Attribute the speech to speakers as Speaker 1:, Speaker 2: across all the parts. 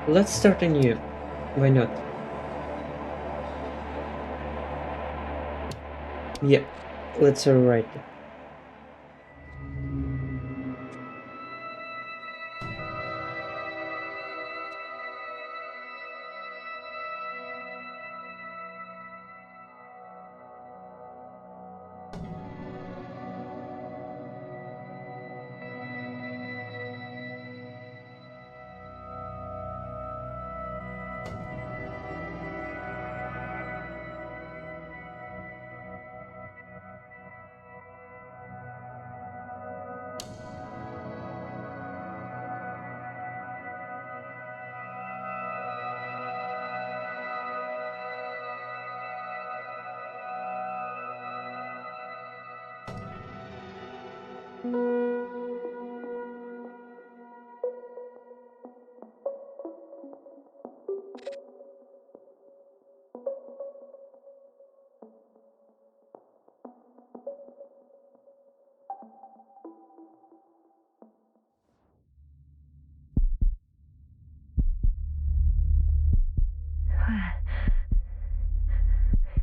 Speaker 1: Let's start anew. Why not? Yeah, let's rewrite it.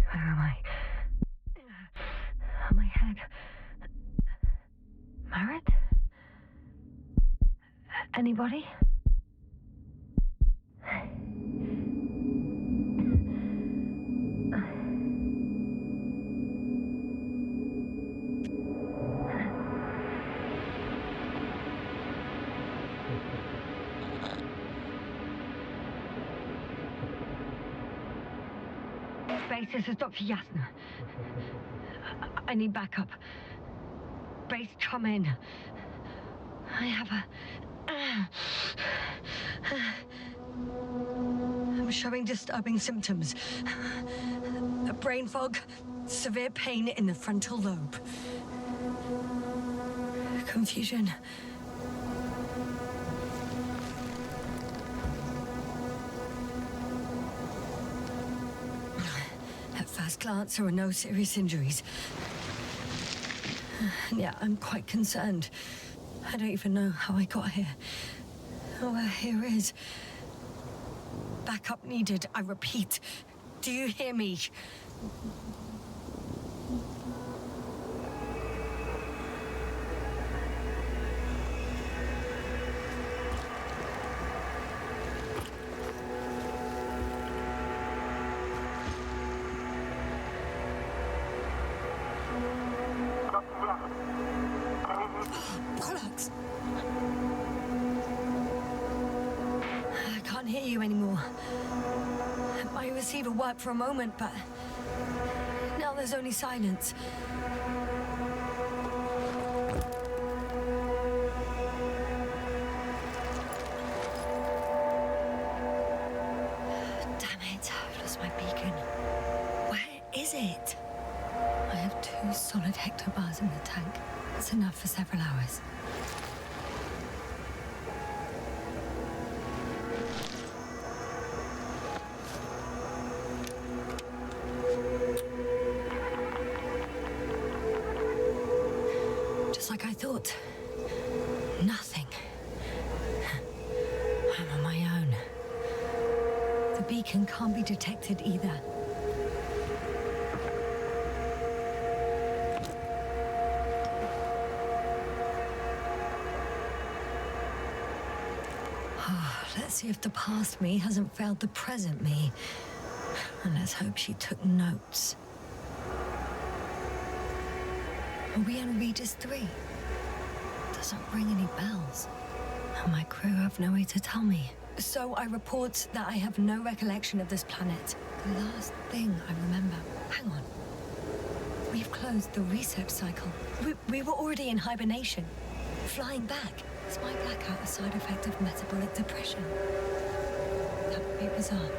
Speaker 2: Where am I? My head. Marit? Anybody? Base, this is Dr. Yasna. I need backup. Base, come in. I have I'm showing disturbing symptoms. A brain fog, severe pain in the frontal lobe. Confusion. At first glance, there are no serious injuries. Yeah, I'm quite concerned. I don't even know how I got here. Oh, here is. Backup needed, I repeat. Do you hear me? Bollocks! I can't hear you anymore. My receiver worked for a moment, but now there's only silence. Damn it, I've lost my beacon. Where is it? I have 2 solid hectobars in the tank. That's enough for several hours. Just like I thought. Nothing. I'm on my own. The beacon can't be detected either. Let's see if the past me hasn't failed the present me. And let's hope she took notes. Are we on Regis 3? Doesn't ring any bells. And my crew have no way to tell me. So I report that I have no recollection of this planet. The last thing I remember. Hang on. We've closed the research cycle. We were already in hibernation. Flying back. Is my blackout a side effect of metabolic depression? That would be bizarre.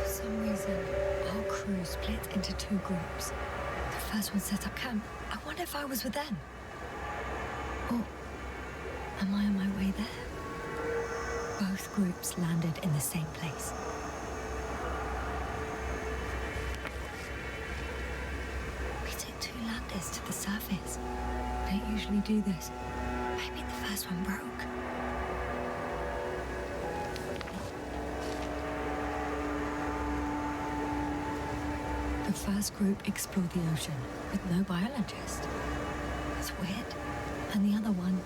Speaker 2: For some reason, our crew split into 2 groups. The first one set up camp. I wonder if I was with them. Or am I on my way there? Both groups landed in the same place. We took 2 landers to the surface. We don't usually do this. Maybe the first one broke. The first group explored the ocean with no biologist. It's weird. And the other one,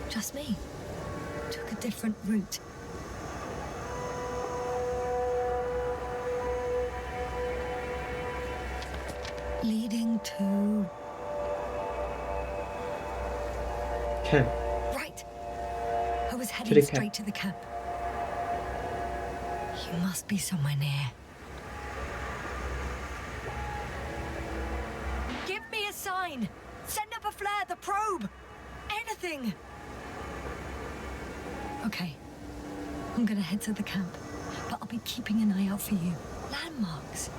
Speaker 2: just me, took a different route. Leading to...
Speaker 1: Camp.
Speaker 2: Right. I was
Speaker 1: the
Speaker 2: heading
Speaker 1: camp.
Speaker 2: straight to the camp. You must be somewhere near. Give me a sign! Send up a flare, the probe! Anything! Okay. I'm gonna head to the camp, but I'll be keeping an eye out for you. Landmarks.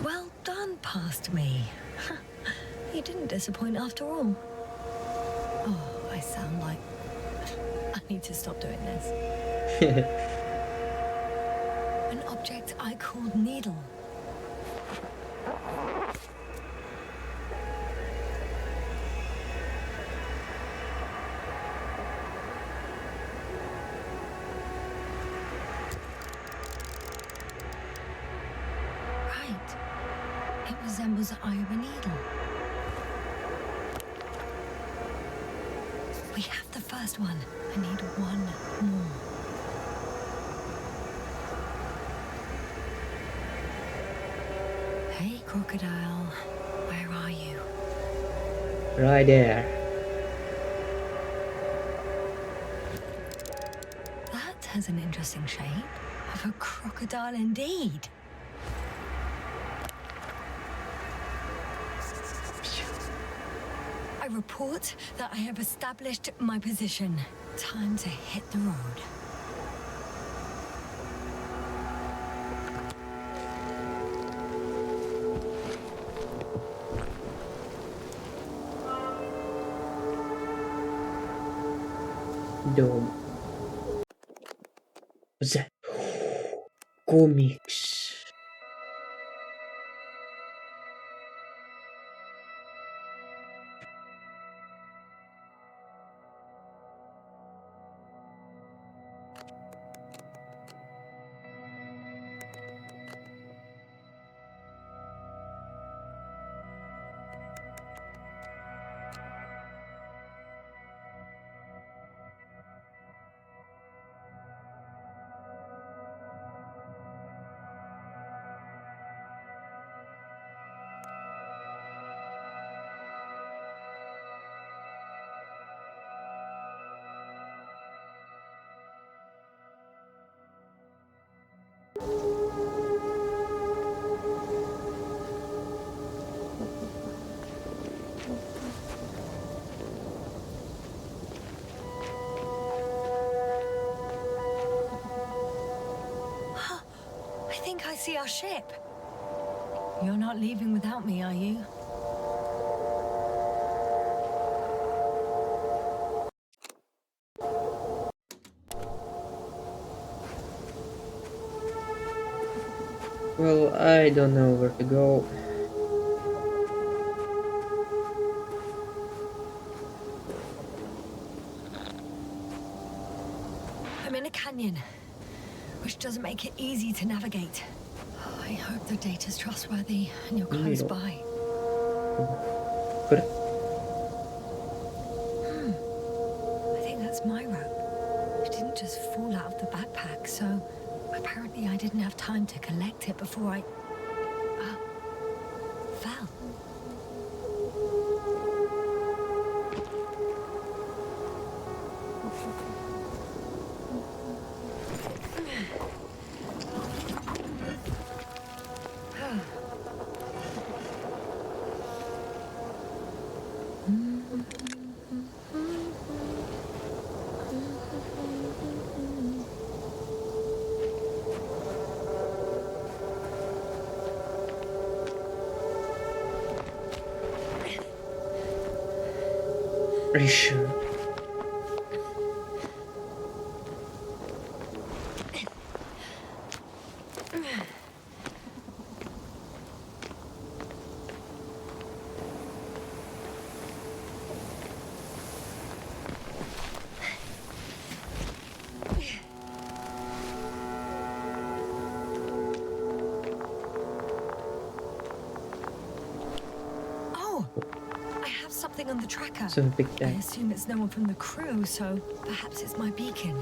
Speaker 2: Well done, past me. You didn't disappoint after all. Oh, I sound like... I need to stop doing this. An object I called Needle. Right. It resembles the eye of a needle. We have the first one. I need one more. Hey, crocodile. Where are you?
Speaker 1: Right there.
Speaker 2: That has an interesting shape. Of a crocodile indeed. I report that I have established my position. Time to hit the road.
Speaker 1: Dome. What's that? Comics.
Speaker 2: I think I see our ship. You're not leaving without me, are you?
Speaker 1: Well, I don't know where to go.
Speaker 2: I'm in a canyon, which doesn't make it easy to navigate. I hope the data's trustworthy and you're close
Speaker 1: Needle.
Speaker 2: by.
Speaker 1: Good.
Speaker 2: I think that's my rope. It didn't just fall out of the backpack, so apparently I didn't have time to collect it before I... fell.
Speaker 1: Are you sure?
Speaker 2: nothing on the tracker.
Speaker 1: So a big
Speaker 2: I
Speaker 1: deck.
Speaker 2: assume it's no one from the crew, so perhaps it's my beacon.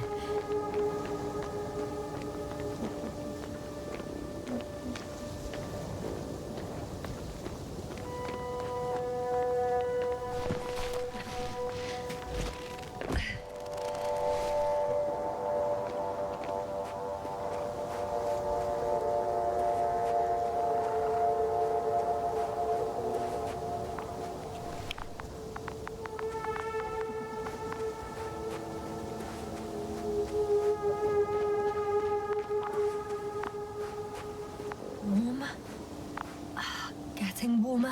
Speaker 2: Warm? Getting warmer?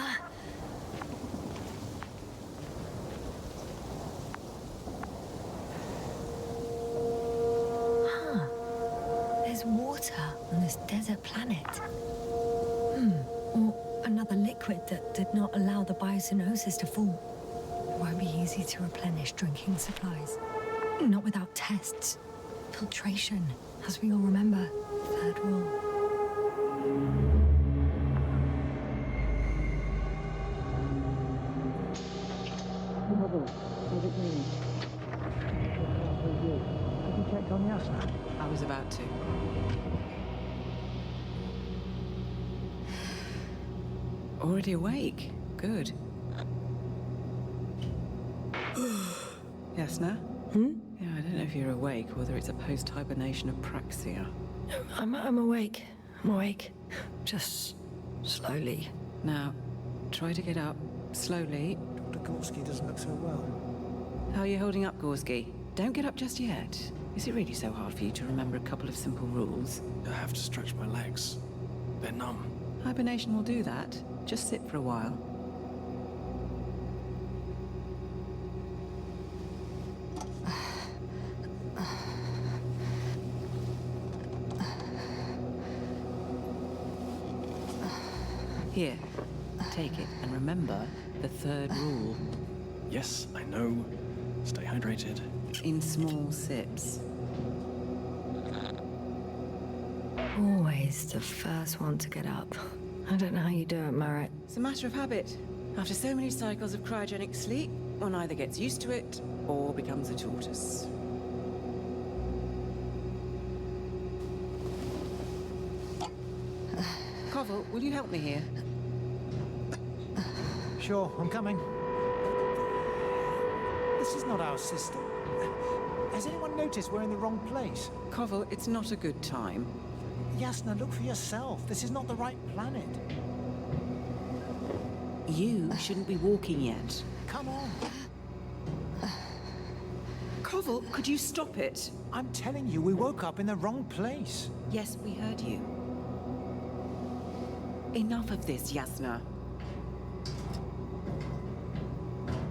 Speaker 2: Huh. There's water on this desert planet. Or another liquid that did not allow the biocenosis to fall. It won't be easy to replenish drinking supplies. Not without tests. Filtration, as we all remember. Third rule.
Speaker 3: Have you checked on Yasna?
Speaker 4: I was about to. Already awake? Good. Yes, now? Yeah, I don't know if you're awake, whether it's a post-hibernation apraxia.
Speaker 2: I'm awake. I'm awake. Just slowly.
Speaker 4: Now, try to get up, slowly.
Speaker 3: Dr. Gorski doesn't look so well.
Speaker 4: How are you holding up, Gorski? Don't get up just yet. Is it really so hard for you to remember a couple of simple rules?
Speaker 3: I have to stretch my legs. They're numb.
Speaker 4: Hibernation will do that. Just sit for a while. Here, take it, and remember the third rule.
Speaker 3: Yes, I know. Stay hydrated.
Speaker 4: In small sips.
Speaker 2: Always the first one to get up. I don't know how you do it, Merritt.
Speaker 4: It's a matter of habit. After so many cycles of cryogenic sleep, one either gets used to it or becomes a tortoise. Koval, will you help me here?
Speaker 3: Sure, I'm coming. This is not our system. Has anyone noticed we're in the wrong place?
Speaker 4: Koval, it's not a good time.
Speaker 3: Yasna, look for yourself. This is not the right planet.
Speaker 4: You shouldn't be walking yet.
Speaker 3: Come on.
Speaker 4: Koval, could you stop it?
Speaker 3: I'm telling you, we woke up in the wrong place.
Speaker 4: Yes, we heard you. Enough of this, Yasna.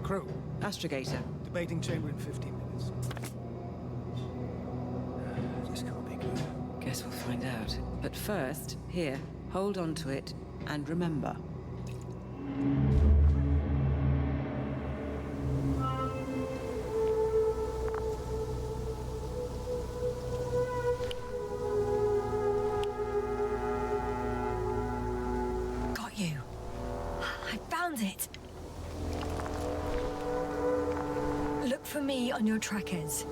Speaker 3: Crew,
Speaker 4: Astrogator.
Speaker 3: debating chamber in 15 minutes. This can't be good.
Speaker 4: Guess we'll find out. But first, here, hold on to it, and remember.
Speaker 2: Got you. I found it. Look for me on your trackers.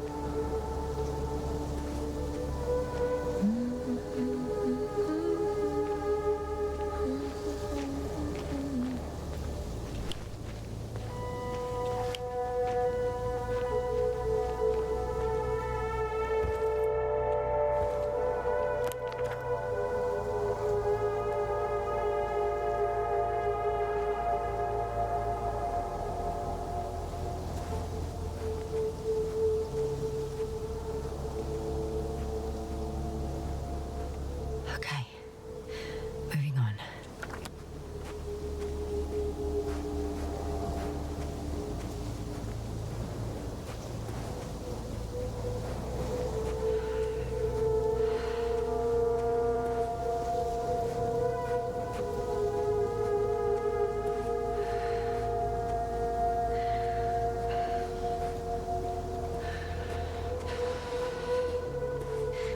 Speaker 2: Okay. Moving on.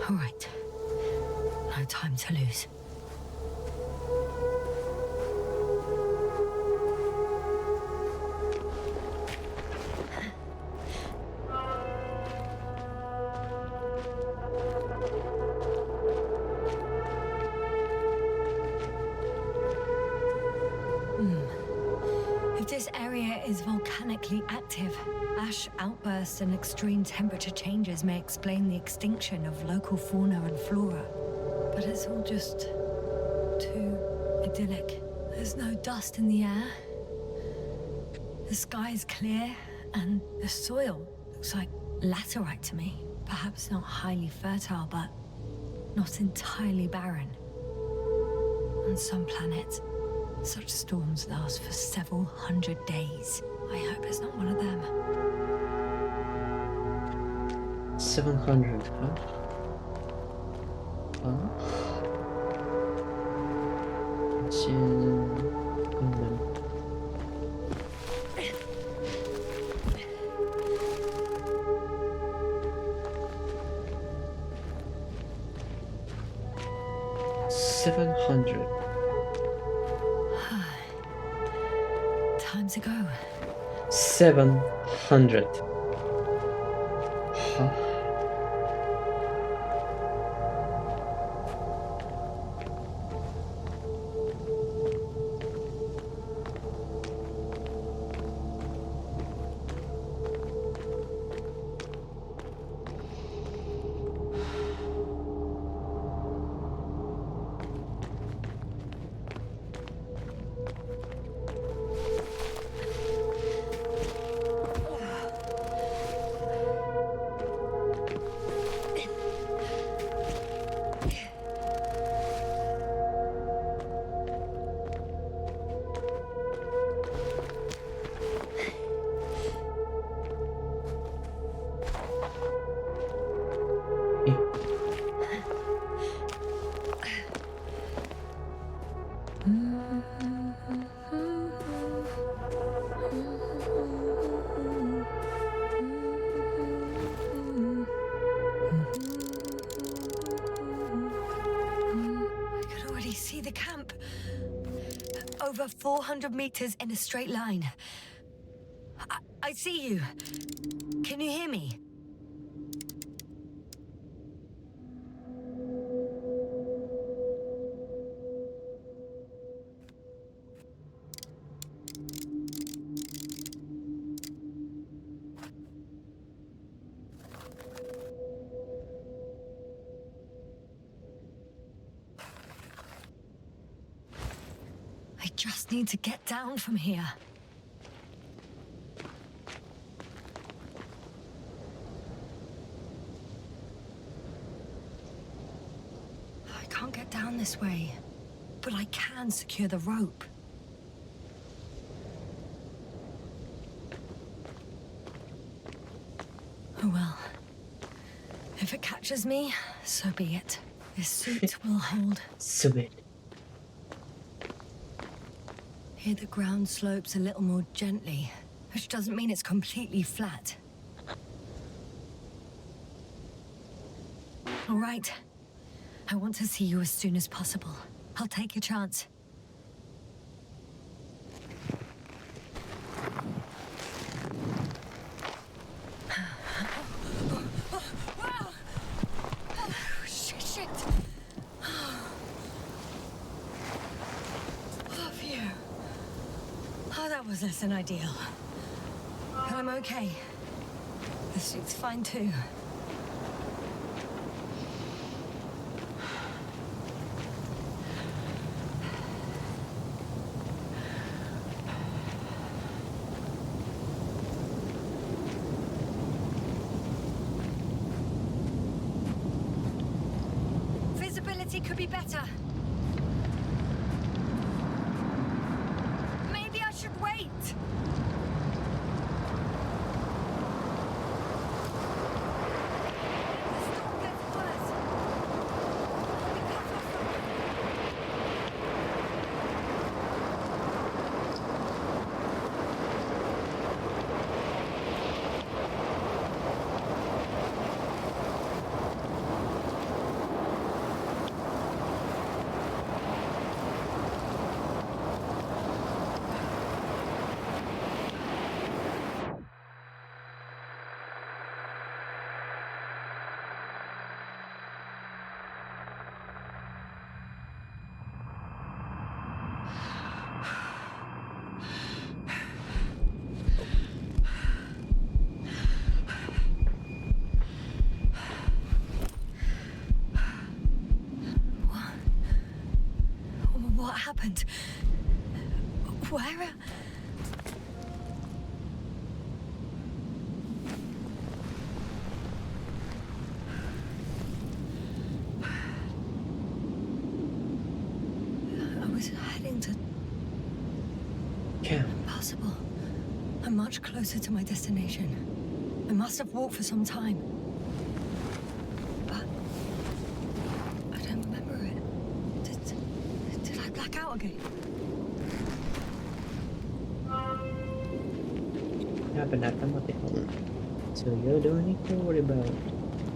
Speaker 2: All right. No time to lose. is volcanically active. Ash outbursts and extreme temperature changes may explain the extinction of local fauna and flora. But it's all just too idyllic. There's no dust in the air. The sky is clear, and the soil looks like laterite to me. Perhaps not highly fertile, but not entirely barren. On some planets, such storms last for several hundred days. I hope it's not one of them.
Speaker 1: 700, huh? Huh? 700.
Speaker 2: Time to go.
Speaker 1: 700. Huh?
Speaker 2: See the camp. Over 400 meters in a straight line. I see you. Can you hear me? I just need to get down from here. I can't get down this way, but I can secure the rope. Oh well. If it catches me, so be it. This suit will hold.
Speaker 1: Submit.
Speaker 2: Here the ground slopes a little more gently, which doesn't mean it's completely flat. All right. I want to see you as soon as possible. I'll take a chance. Shit. Oh, phew. Oh, that was less than ideal. But I'm okay. The suit's fine too. Visibility could be better. Maybe I should wait. The storm gets worse. I'll be cut off from you. happened? Where? I was heading to...
Speaker 1: Camp.
Speaker 2: Impossible. I'm much closer to my destination. I must have walked for some time. But I don't remember it. Did I black out again?
Speaker 1: Ya, benar kan mati kamu. So you don't need to worry about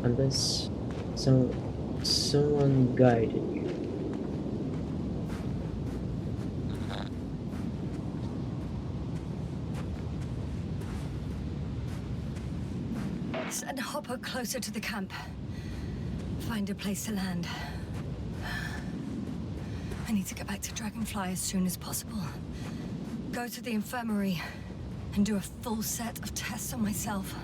Speaker 1: unless someone guided you.
Speaker 2: Send Hopper closer to the camp. Find a place to land. I need to get back to Dragonfly as soon as possible. Go to the infirmary and do a full set of tests on myself.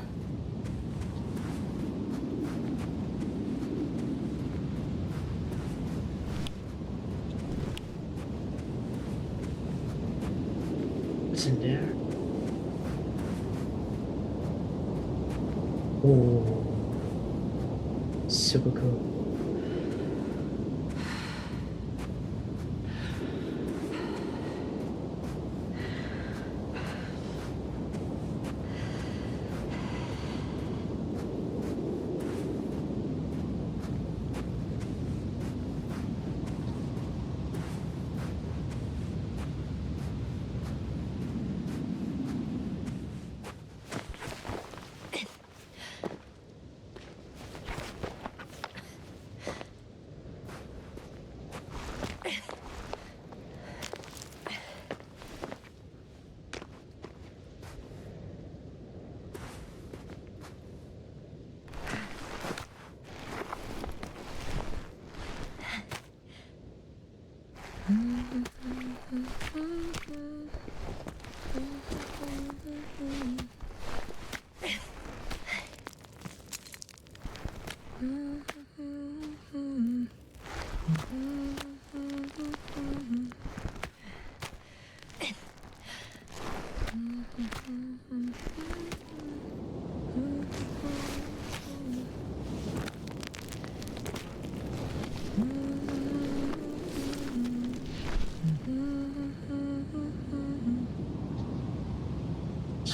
Speaker 1: Isn't there? Oh, super cool.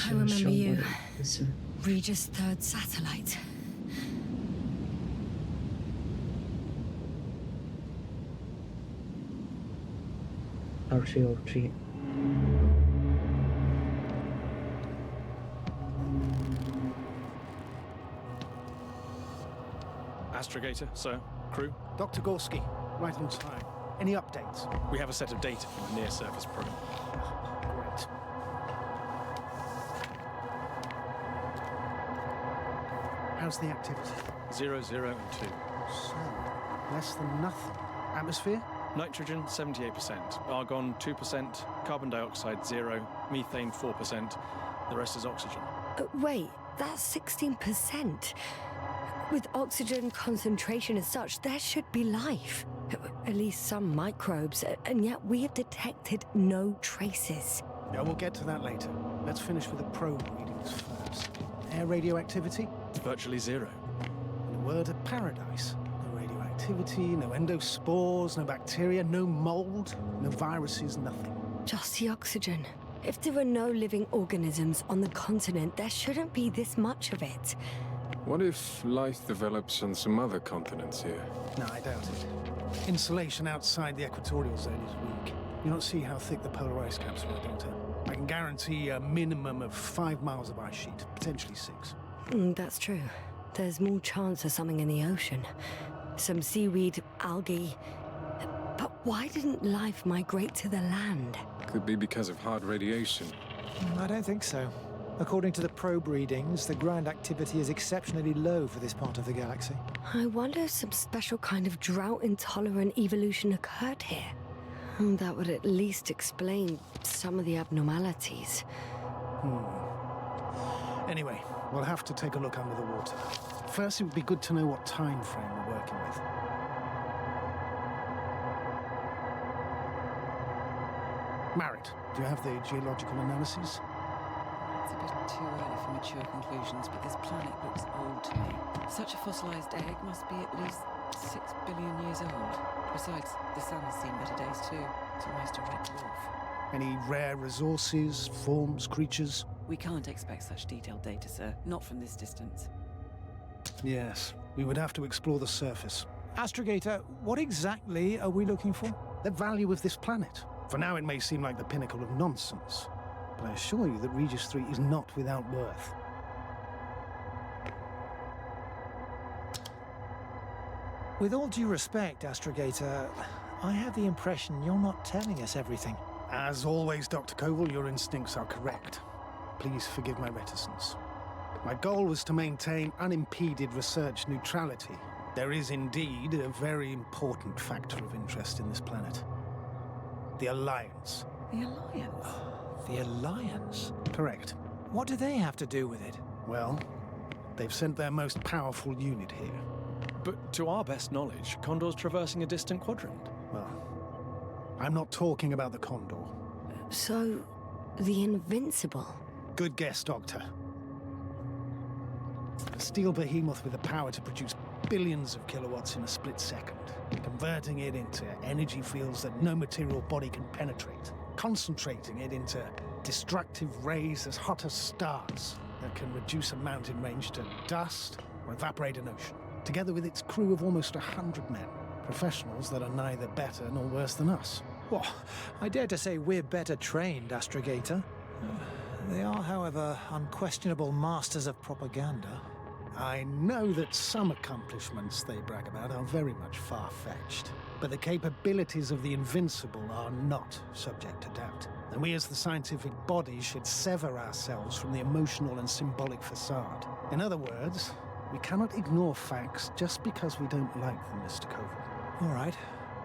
Speaker 2: I remember you.
Speaker 1: Listen.
Speaker 2: Regis' third satellite.
Speaker 1: R303.
Speaker 5: Astrogator, sir. Crew.
Speaker 3: Dr. Gorski, right on time. Any updates?
Speaker 5: We have a set of data from the near-surface probe.
Speaker 3: Great. How's the activity?
Speaker 5: 0, 0, and 2.
Speaker 3: So, less than nothing. Atmosphere?
Speaker 5: Nitrogen, 78%. Argon, 2%. Carbon dioxide, 0. Methane, 4%. The rest is oxygen.
Speaker 2: Wait, that's 16%. With oxygen concentration as such, there should be life. At least some microbes, and yet we have detected no traces.
Speaker 3: Yeah, we'll get to that later. Let's finish with the probe readings first. Air radioactivity?
Speaker 5: Virtually 0.
Speaker 3: In a word, a paradise. No radioactivity, no endospores, no bacteria, no mold, no viruses, nothing.
Speaker 2: Just the oxygen. If there were no living organisms on the continent, there shouldn't be this much of it.
Speaker 6: What if life develops on some other continents here?
Speaker 3: No, I doubt it. Insulation outside the equatorial zone is weak. You don't see how thick the polar ice caps were, Doctor. I can guarantee a minimum of 5 miles of ice sheet, potentially 6.
Speaker 2: That's true. There's more chance of something in the ocean. Some seaweed, algae. But why didn't life migrate to the land?
Speaker 6: Could be because of hard radiation.
Speaker 7: I don't think so. According to the probe readings, the ground activity is exceptionally low for this part of the galaxy.
Speaker 2: I wonder if some special kind of drought-intolerant evolution occurred here. That would at least explain some of the abnormalities.
Speaker 3: Anyway, we'll have to take a look under the water. First, it would be good to know what time frame we're working with. Marit, do you have the geological analyses?
Speaker 4: It's a bit too early for mature conclusions, but this planet looks old to me. Such a fossilized egg must be at least 6 billion years old. Besides, the sun has seen better days too. It's almost a red dwarf.
Speaker 3: Any rare resources, forms, creatures?
Speaker 4: We can't expect such detailed data, sir. Not from this distance.
Speaker 3: Yes, we would have to explore the surface.
Speaker 7: Astrogator, what exactly are we looking for?
Speaker 3: The value of this planet. For now it may seem like the pinnacle of nonsense, but I assure you that Regis 3 is not without worth.
Speaker 7: With all due respect, Astrogator, I have the impression you're not telling us everything.
Speaker 3: As always, Dr. Koval, your instincts are correct. Please forgive my reticence. My goal was to maintain unimpeded research neutrality. There is indeed a very important factor of interest in this planet. The Alliance.
Speaker 4: The Alliance?
Speaker 7: The Alliance?
Speaker 3: Correct.
Speaker 7: What do they have to do with it?
Speaker 3: Well, they've sent their most powerful unit here.
Speaker 5: But to our best knowledge, Condor's traversing a distant quadrant.
Speaker 3: Well, I'm not talking about the Condor.
Speaker 2: So, the Invincible?
Speaker 3: Good guess, Doctor. A steel behemoth with the power to produce billions of kilowatts in a split second, converting it into energy fields that no material body can penetrate, concentrating it into destructive rays as hot as stars that can reduce a mountain range to dust or evaporate an ocean, together with its crew of almost 100 men, professionals that are neither better nor worse than us.
Speaker 7: Well, I dare to say we're better trained, Astrogator. They are, however, unquestionable masters of propaganda.
Speaker 3: I know that some accomplishments they brag about are very much far-fetched, but the capabilities of the Invincible are not subject to doubt. And we as the scientific body should sever ourselves from the emotional and symbolic facade. In other words, we cannot ignore facts just because we don't like them, Mr. Koval.
Speaker 7: All right,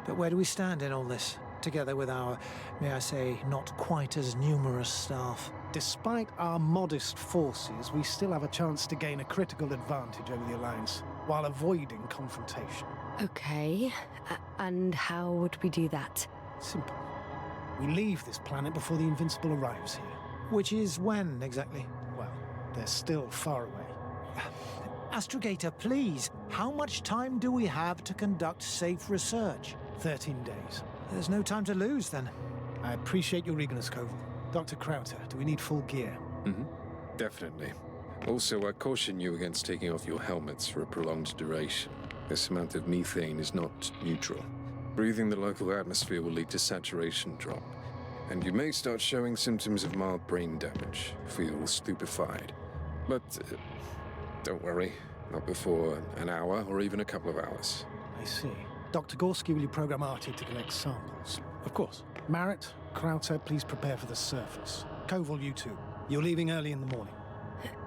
Speaker 7: but where do we stand in all this? Together with our, may I say, not quite as numerous staff.
Speaker 3: Despite our modest forces, we still have a chance to gain a critical advantage over the Alliance, while avoiding confrontation.
Speaker 2: Okay, and how would we do that?
Speaker 3: Simple. We leave this planet before the Invincible arrives here.
Speaker 7: Which is when, exactly?
Speaker 3: Well, they're still far away.
Speaker 7: Astrogator, please, how much time do we have to conduct safe research?
Speaker 3: 13 days.
Speaker 7: There's no time to lose, then.
Speaker 3: I appreciate your eagerness, Koval. Dr. Krauter, do we need full gear?
Speaker 6: Definitely. Also, I caution you against taking off your helmets for a prolonged duration. This amount of methane is not neutral. Breathing the local atmosphere will lead to saturation drop, and you may start showing symptoms of mild brain damage, feel stupefied. But don't worry, not before an hour or even a couple of hours.
Speaker 3: I see. Dr. Gorski, will you program Artie to collect samples?
Speaker 5: Of course.
Speaker 3: Marit, Krauter, please prepare for the surface. Koval, you too. You're leaving early in the morning.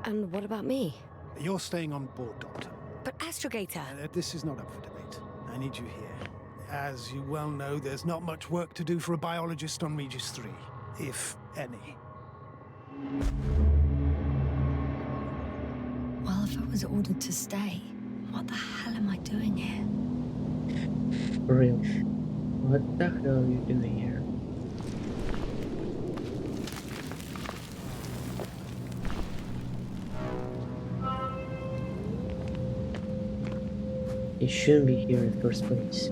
Speaker 2: And what about me?
Speaker 3: You're staying on board, Doctor.
Speaker 2: But Astrogator...
Speaker 3: This is not up for debate. I need you here. As you well know, there's not much work to do for a biologist on Regis 3, if any.
Speaker 2: Well, if I was ordered to stay, what the hell am I doing here?
Speaker 1: For real. What the hell are you doing here? You shouldn't be here in the first place.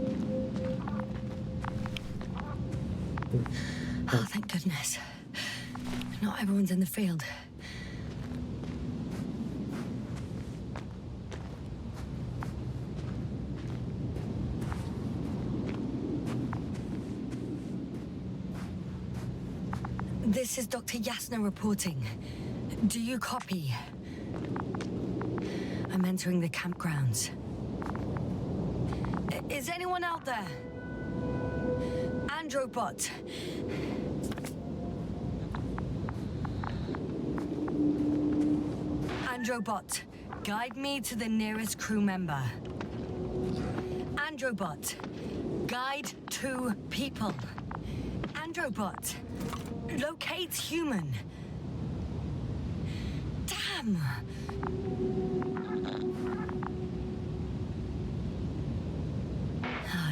Speaker 2: Oh, thank goodness. Not everyone's in the field. This is Dr. Yasna reporting. Do you copy? I'm entering the campgrounds. Is anyone out there? Androbot. Androbot, guide me to the nearest crew member. Androbot, guide 2 people. Androbot, locate human. Damn!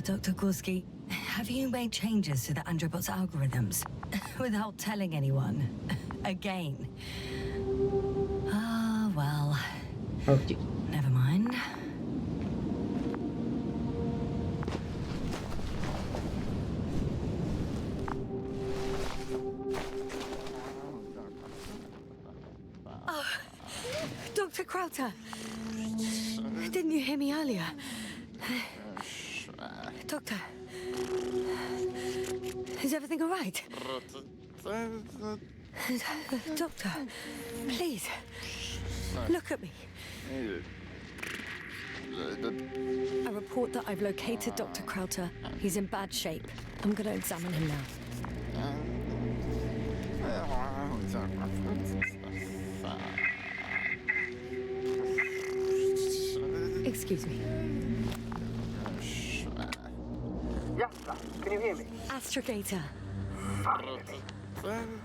Speaker 2: Dr. Gorski, have you made changes to the Androbot's algorithms without telling anyone? Again. Ah, well.
Speaker 1: Oh,
Speaker 2: Never mind. Oh, Dr. Krauter. Didn't you hear me earlier? Doctor. Is everything all right? Doctor, please. Look at me. I report that I've located Dr. Krauter. He's in bad shape. I'm going to examine him now. Excuse me.
Speaker 8: Yes, sir. Can you hear me?
Speaker 2: Astrogator.
Speaker 8: Finally.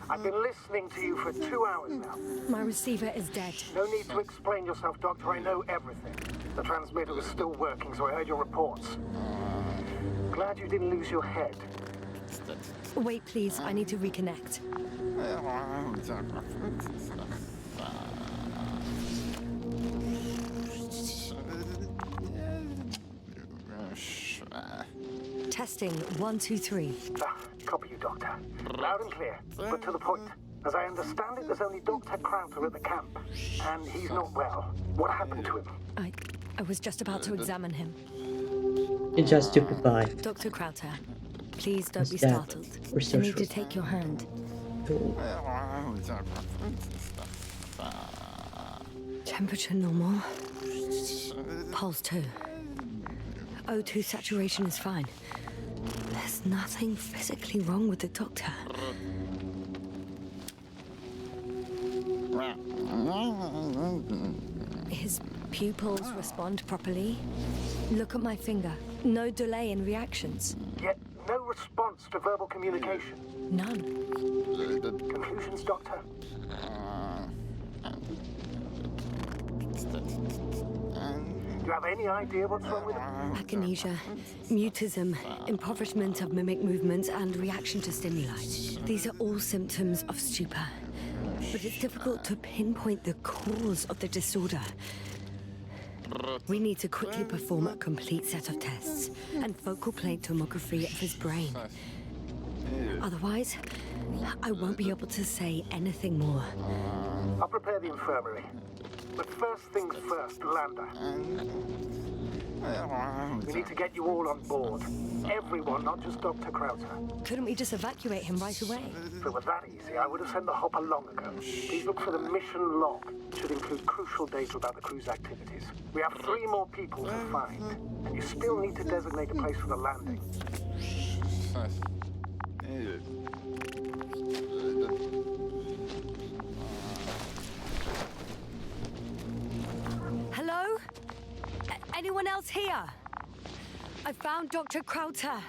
Speaker 8: I've been listening to you for 2 hours now.
Speaker 2: My receiver is dead.
Speaker 8: No need to explain yourself, Doctor. I know everything. The transmitter was still working, so I heard your reports. Glad you didn't lose your head.
Speaker 2: Wait, please. I need to reconnect. Testing 1, 2, 3.
Speaker 8: Copy you, Doctor. Loud and clear, but to the point. As I understand it, there's only Dr. Krauter at the camp, and he's not well. What happened to him?
Speaker 2: I was just about to examine him.
Speaker 1: It's just stupefy.
Speaker 2: Dr. Krauter, please don't be
Speaker 1: What's that?
Speaker 2: startled.
Speaker 1: We're so
Speaker 2: I need to
Speaker 1: sure.
Speaker 2: take your hand. Temperature normal. Pulse 2. O2 saturation is fine. There's nothing physically wrong with the doctor. His pupils respond properly. Look at my finger. No delay in reactions.
Speaker 8: Yet no response to verbal communication.
Speaker 2: None.
Speaker 8: Conclusions, Doctor? Do you have any idea what's wrong with him?
Speaker 2: Akinesia, mutism, impoverishment of mimic movements, and reaction to stimuli. These are all symptoms of stupor. But it's difficult to pinpoint the cause of the disorder. We need to quickly perform a complete set of tests and focal plane tomography of his brain. Otherwise, I won't be able to say anything more.
Speaker 8: I'll prepare the infirmary. But first things first, Lander. We need to get you all on board. Everyone, not just Dr. Krauter.
Speaker 2: Couldn't we just evacuate him right away?
Speaker 8: If it were that easy, I would have sent the hopper long ago. Please look for the mission log. It should include crucial data about the crew's activities. We have 3 more people to find, and you still need to designate a place for the landing.
Speaker 2: Hello? Anyone else here? I found Dr. Krauter.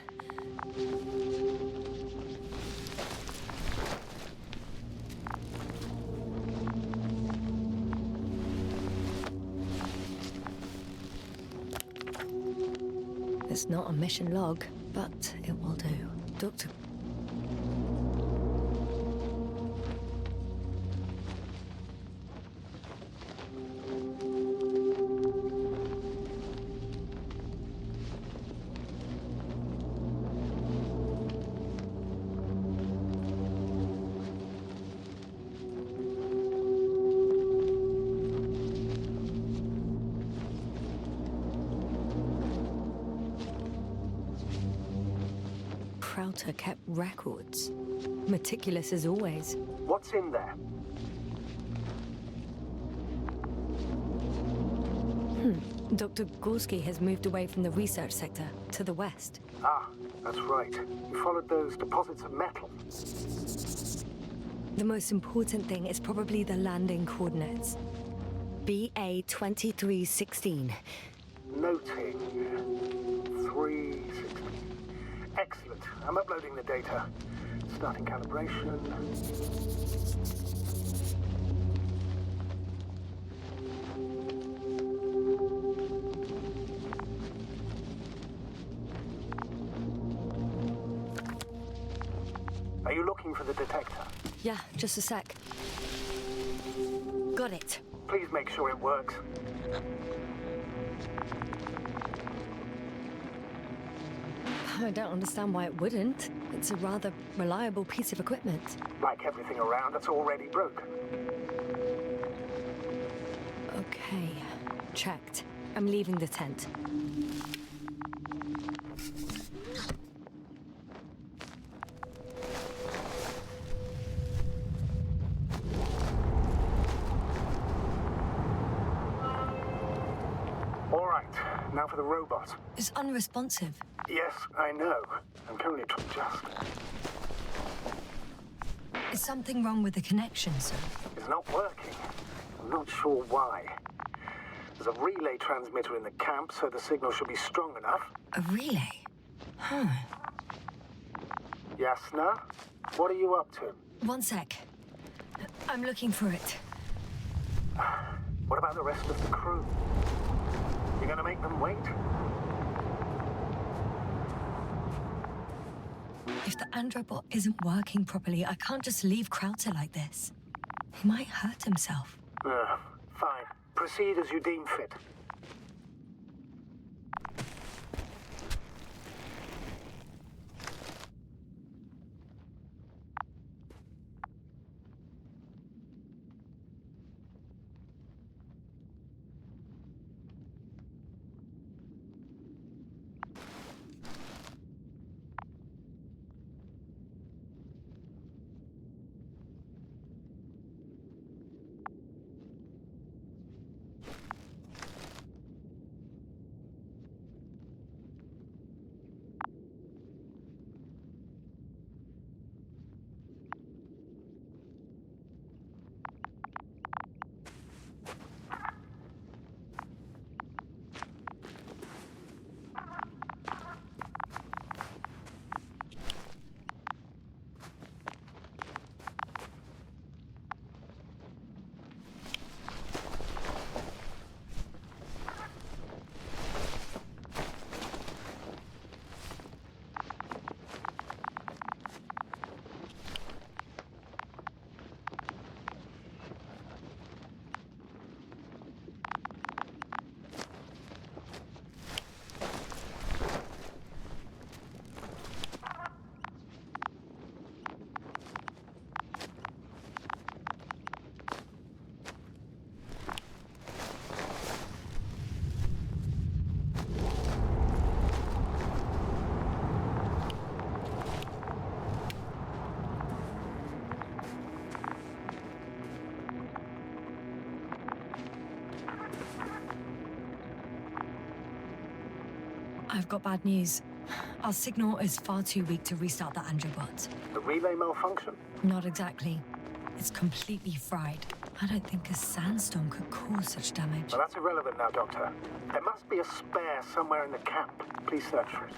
Speaker 2: It's not a mission log, but it will do. Dr. Krauter kept records. Meticulous as always.
Speaker 8: What's in there?
Speaker 2: Dr. Gorski has moved away from the research sector to the west.
Speaker 8: Ah, that's right. You followed those deposits of metal.
Speaker 2: The most important thing is probably the landing coordinates. BA 2316.
Speaker 8: Noting. 360. Excellent. I'm uploading the data. Starting calibration. Are you looking for the detector?
Speaker 2: Yeah, just a sec. Got it.
Speaker 8: Please make sure it works.
Speaker 2: I don't understand why it wouldn't. It's a rather reliable piece of equipment.
Speaker 8: Like everything around that's already broken.
Speaker 2: Okay, checked. I'm leaving the tent.
Speaker 8: All right, now for the robot.
Speaker 2: It's unresponsive.
Speaker 8: Yes, I know. I'm currently just...
Speaker 2: Is something wrong with the connection, sir?
Speaker 8: It's not working. I'm not sure why. There's a relay transmitter in the camp, so the signal should be strong enough.
Speaker 2: A relay? Huh.
Speaker 8: Yasna, what are you up to?
Speaker 2: One sec. I'm looking for it.
Speaker 8: What about the rest of the crew? You gonna make them wait?
Speaker 2: If the androbot isn't working properly, I can't just leave Krauter like this. He might hurt himself.
Speaker 8: Fine. Proceed as you deem fit.
Speaker 2: I've got bad news. Our signal is far too weak to restart the androbot.
Speaker 8: The relay malfunction?
Speaker 2: Not exactly. It's completely fried. I don't think a sandstorm could cause such damage.
Speaker 8: Well, that's irrelevant now, Doctor. There must be a spare somewhere in the camp. Please search for it.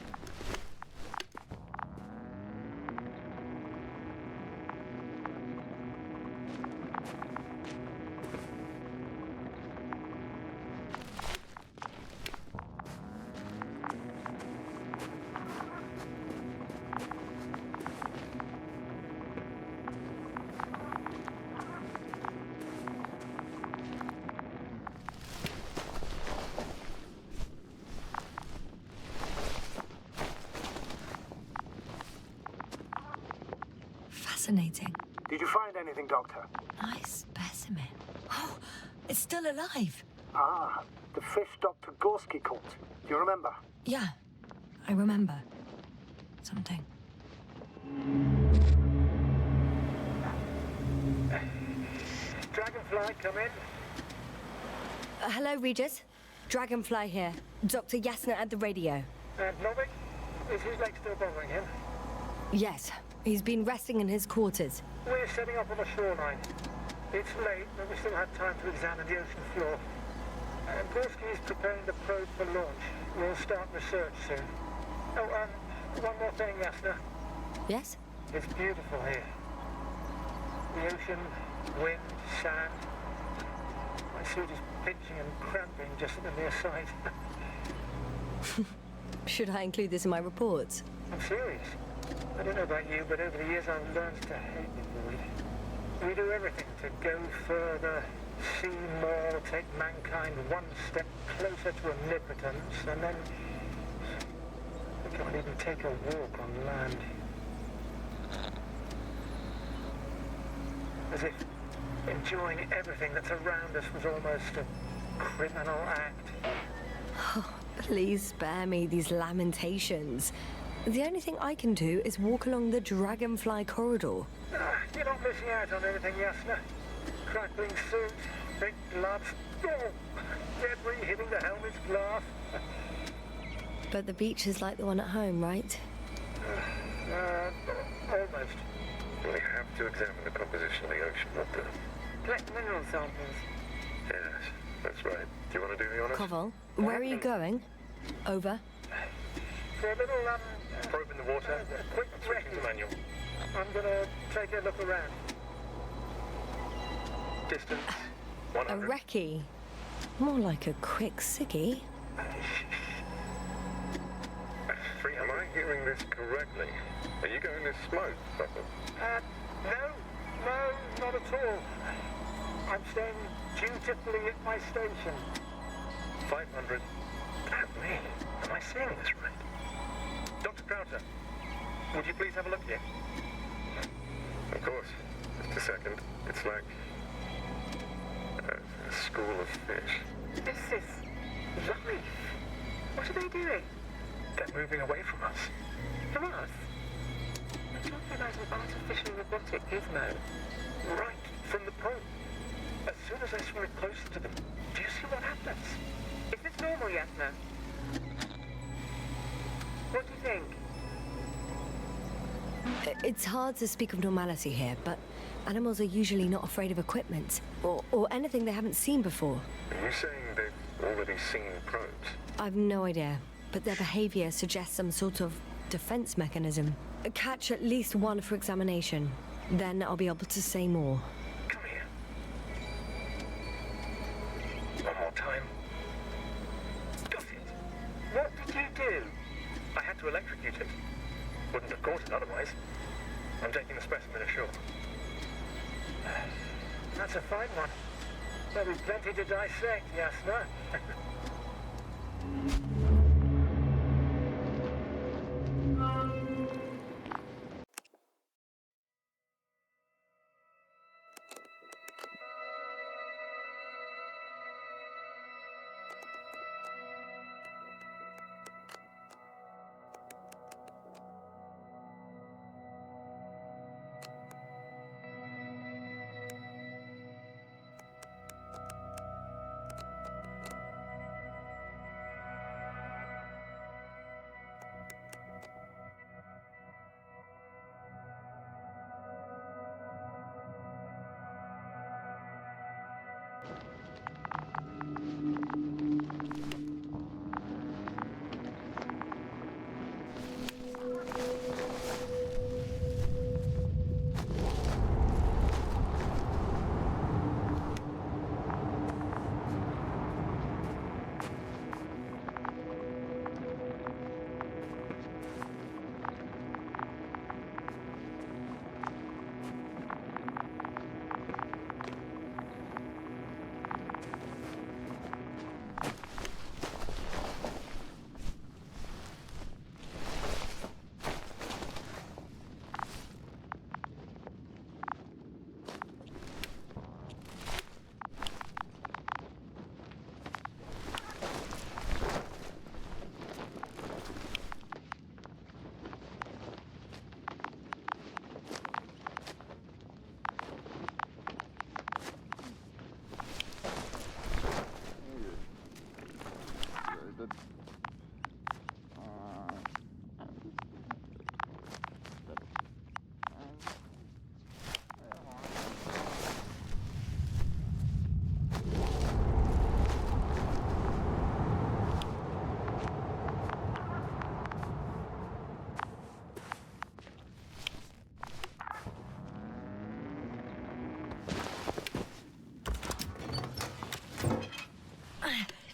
Speaker 2: Fascinating.
Speaker 8: Did you find anything, Doctor?
Speaker 2: Nice specimen. Oh, it's still alive.
Speaker 8: Ah, the fish Dr. Gorski caught. Do you remember?
Speaker 2: Yeah, I remember. Something.
Speaker 9: Dragonfly, come in.
Speaker 2: Hello, Regis. Dragonfly here. Dr. Yasna at the radio.
Speaker 9: Novik, is his leg still bothering him?
Speaker 2: Yes, he's been resting in his quarters.
Speaker 9: We're setting up on the shoreline. It's late, but we still have time to examine the ocean floor. Gorski is preparing the probe for launch. We'll start research soon. Oh, one more thing, Yasna.
Speaker 2: Yes?
Speaker 9: It's beautiful here. The ocean, wind, sand. My suit is pinching and cramping just at the near side.
Speaker 2: Should I include this in my reports?
Speaker 9: I'm serious. I don't know about you, but over the years I've learned to hate the void. We do everything to go further, see more, take mankind one step closer to omnipotence, and then we can't even take a walk on land. As if enjoying everything that's around us was almost a criminal act.
Speaker 2: Oh, please spare me these lamentations. The only thing I can do is walk along the dragonfly corridor.
Speaker 9: You're not missing out on anything, Yasna. Crackling suit, big gloves, debris hitting the helmet's glass.
Speaker 2: But the beach is like the one at home, right?
Speaker 9: Almost.
Speaker 10: We have to examine the composition of the ocean water.
Speaker 9: Collect mineral samples.
Speaker 10: Yes, that's right. Do you want to do the honors?
Speaker 2: Koval, where are you going? Over.
Speaker 9: For a little,
Speaker 10: Probe in the water.
Speaker 9: quick
Speaker 10: Switching to manual.
Speaker 9: I'm gonna take a look around.
Speaker 10: Distance.
Speaker 2: A
Speaker 10: 100.
Speaker 2: recce. More like a quick sickie.
Speaker 10: 300. Am I hearing this correctly? Are you going to smoke, Papa?
Speaker 9: No, not at all. I'm staying dutifully at my station.
Speaker 10: 500. At me. Am I seeing this right? Dr. Crowther, would you please have a look here? Of course. Just a second. It's like a school of fish.
Speaker 9: This is life. What are they doing?
Speaker 10: They're moving away from us.
Speaker 9: From us? We're talking about an artificial robotic gizmo.
Speaker 10: Right from the probe. As soon as I swim closer to them, do you see what happens?
Speaker 9: Is this normal, Yasna? What do you think?
Speaker 2: It's hard to speak of normality here, but animals are usually not afraid of equipment or anything they haven't seen before.
Speaker 10: Are you saying they've already seen probes?
Speaker 2: I've no idea, but their behavior suggests some sort of defense mechanism. Catch at least one for examination. Then I'll be able to say more.
Speaker 10: Come here. One more time. Got it.
Speaker 9: What did you do?
Speaker 10: I had to electrocute it. Wouldn't have caught it otherwise. I'm taking the specimen ashore.
Speaker 9: That's a fine one. There'll be plenty to dissect, Yasna.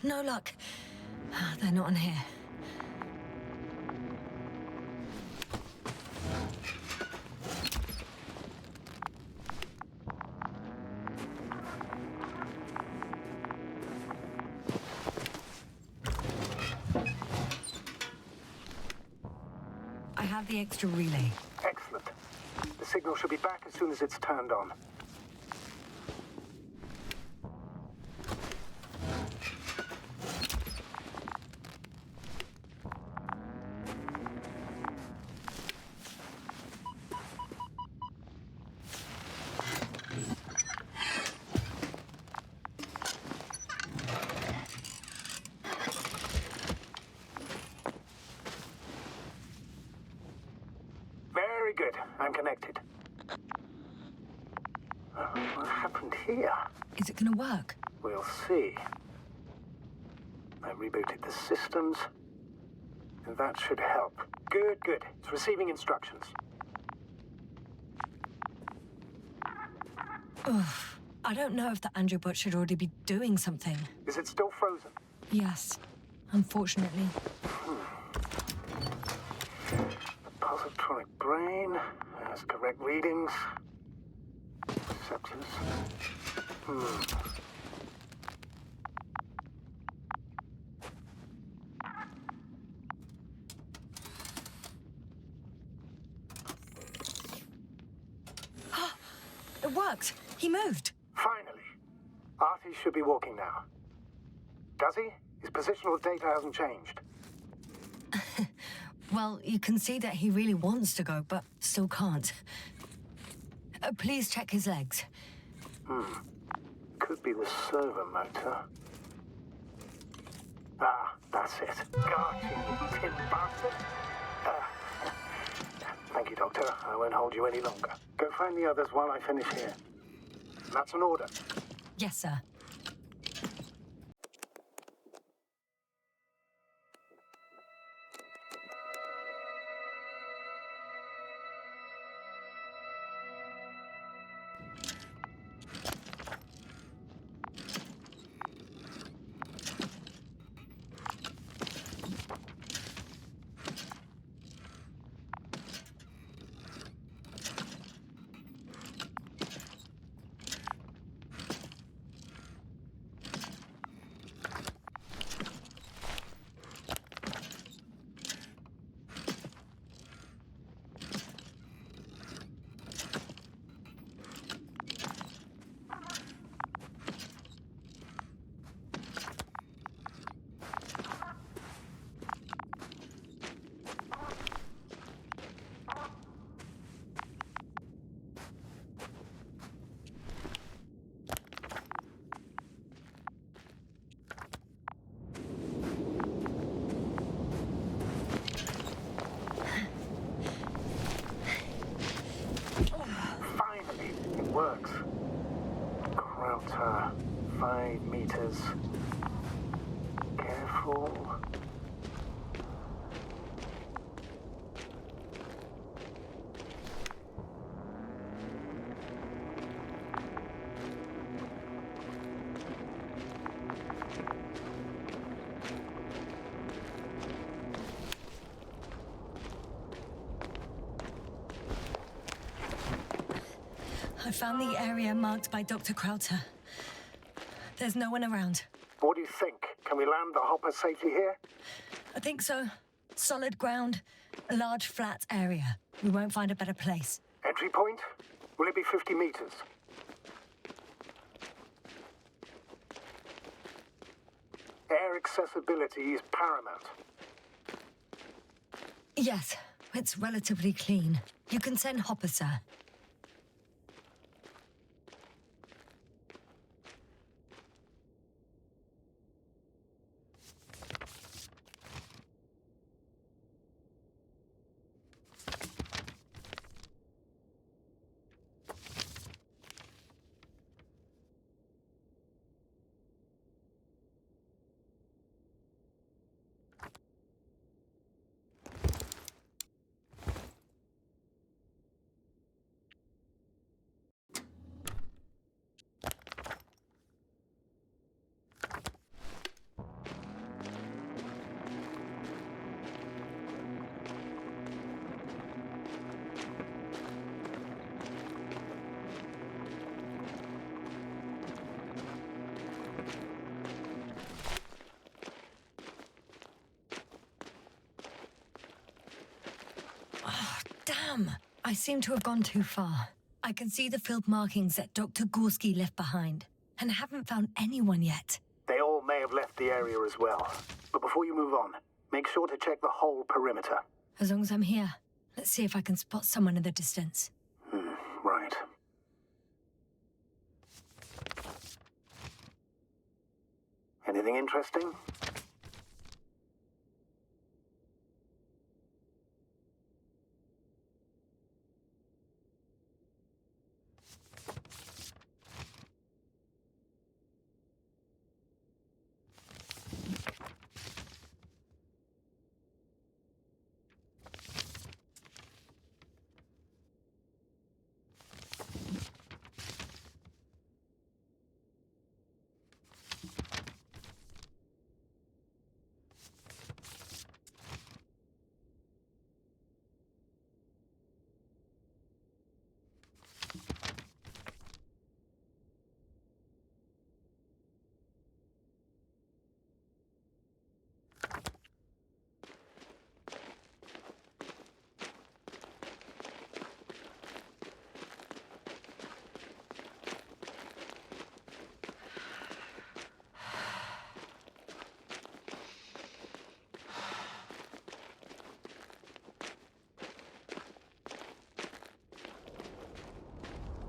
Speaker 2: No luck. They're not in here. I have the extra relay.
Speaker 8: Excellent. The signal should be back as soon as it's turned on. Very good. I'm connected. What happened here?
Speaker 2: Is it gonna work?
Speaker 8: We'll see. I rebooted the systems. And that should help. Good, good. It's receiving instructions.
Speaker 2: Ugh. I don't know if the Andrew bot should already be doing something.
Speaker 8: Is it still frozen?
Speaker 2: Yes, unfortunately.
Speaker 8: The positronic brain has correct readings. Receptors.
Speaker 2: It worked. He moved.
Speaker 8: Finally. Artie should be walking now. Does he? His positional data hasn't changed.
Speaker 2: Well, you can see that he really wants to go, but still can't. Please check his legs.
Speaker 8: Could be the servo motor. Ah, that's it. Got you, tin bastard. Thank you, Doctor. I won't hold you any longer. Go find the others while I finish here. That's an order.
Speaker 2: Yes, sir.
Speaker 8: Finally, it works. Krauter, 5 meters. Careful.
Speaker 2: I found the area marked by Dr. Krauter. There's no one around.
Speaker 8: What do you think? Can we land the hopper safely here?
Speaker 2: I think so. Solid ground, a large flat area. We won't find a better place.
Speaker 8: Entry point? Will it be 50 meters? Air accessibility is paramount.
Speaker 2: Yes, it's relatively clean. You can send Hopper, sir. Damn! I seem to have gone too far. I can see the field markings that Dr. Gorski left behind, and haven't found anyone yet.
Speaker 8: They all may have left the area as well. But before you move on, make sure to check the whole perimeter.
Speaker 2: As long as I'm here, let's see if I can spot someone in the distance.
Speaker 8: Right. Anything interesting?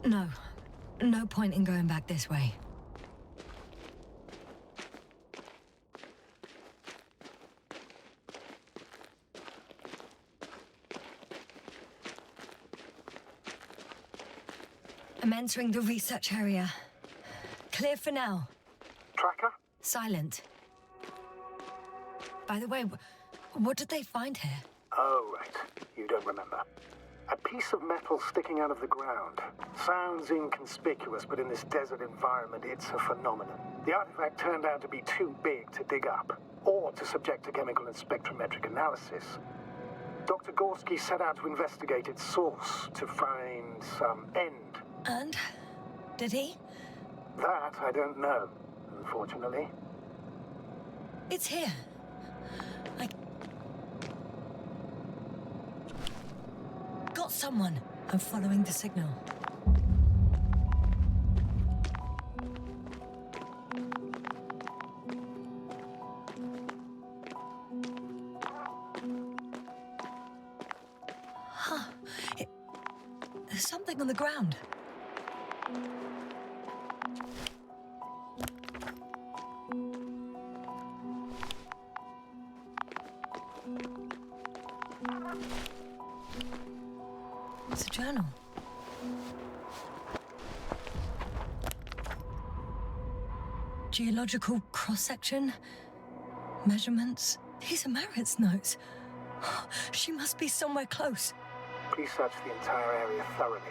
Speaker 2: No. No point in going back this way. I'm entering the research area. Clear for now.
Speaker 8: Tracker?
Speaker 2: Silent. By the way, what did they find here?
Speaker 8: Oh, right. You don't remember. A piece of metal sticking out of the ground. Sounds inconspicuous, but in this desert environment, it's a phenomenon. The artifact turned out to be too big to dig up, or to subject to chemical and spectrometric analysis. Dr. Gorski set out to investigate its source, to find some end.
Speaker 2: And? Did he?
Speaker 8: That I don't know, unfortunately.
Speaker 2: It's here. Got someone. I'm following the signal. Huh. There's something on the ground. It's a journal. Geological cross-section, measurements. These are Marit's notes. She must be somewhere close.
Speaker 8: Please search the entire area thoroughly.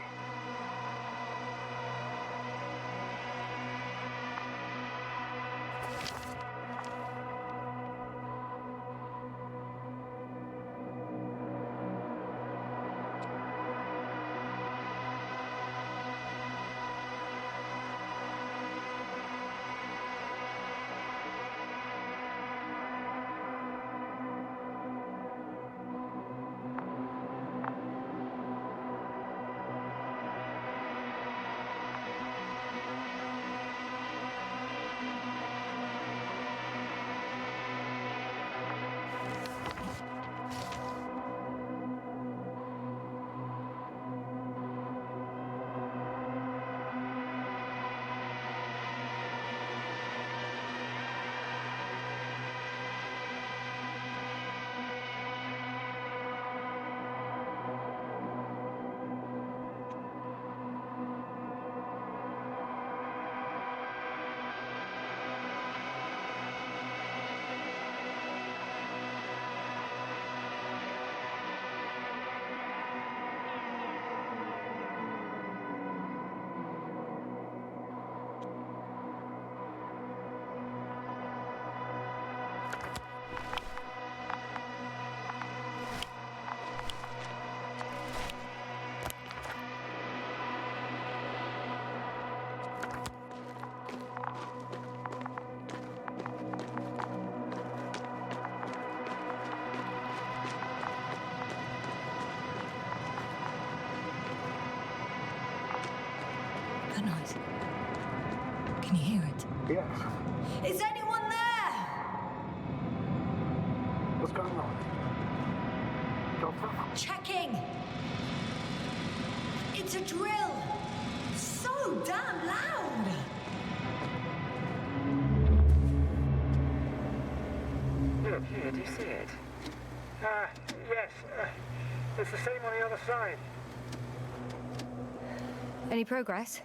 Speaker 2: That noise. Can you hear it?
Speaker 8: Yes.
Speaker 2: Is anyone there?
Speaker 8: What's going on? Doctor?
Speaker 2: Checking. It's a drill. So damn loud.
Speaker 10: Look here, do you see it?
Speaker 9: Yes. It's the same on the other side.
Speaker 2: Any progress?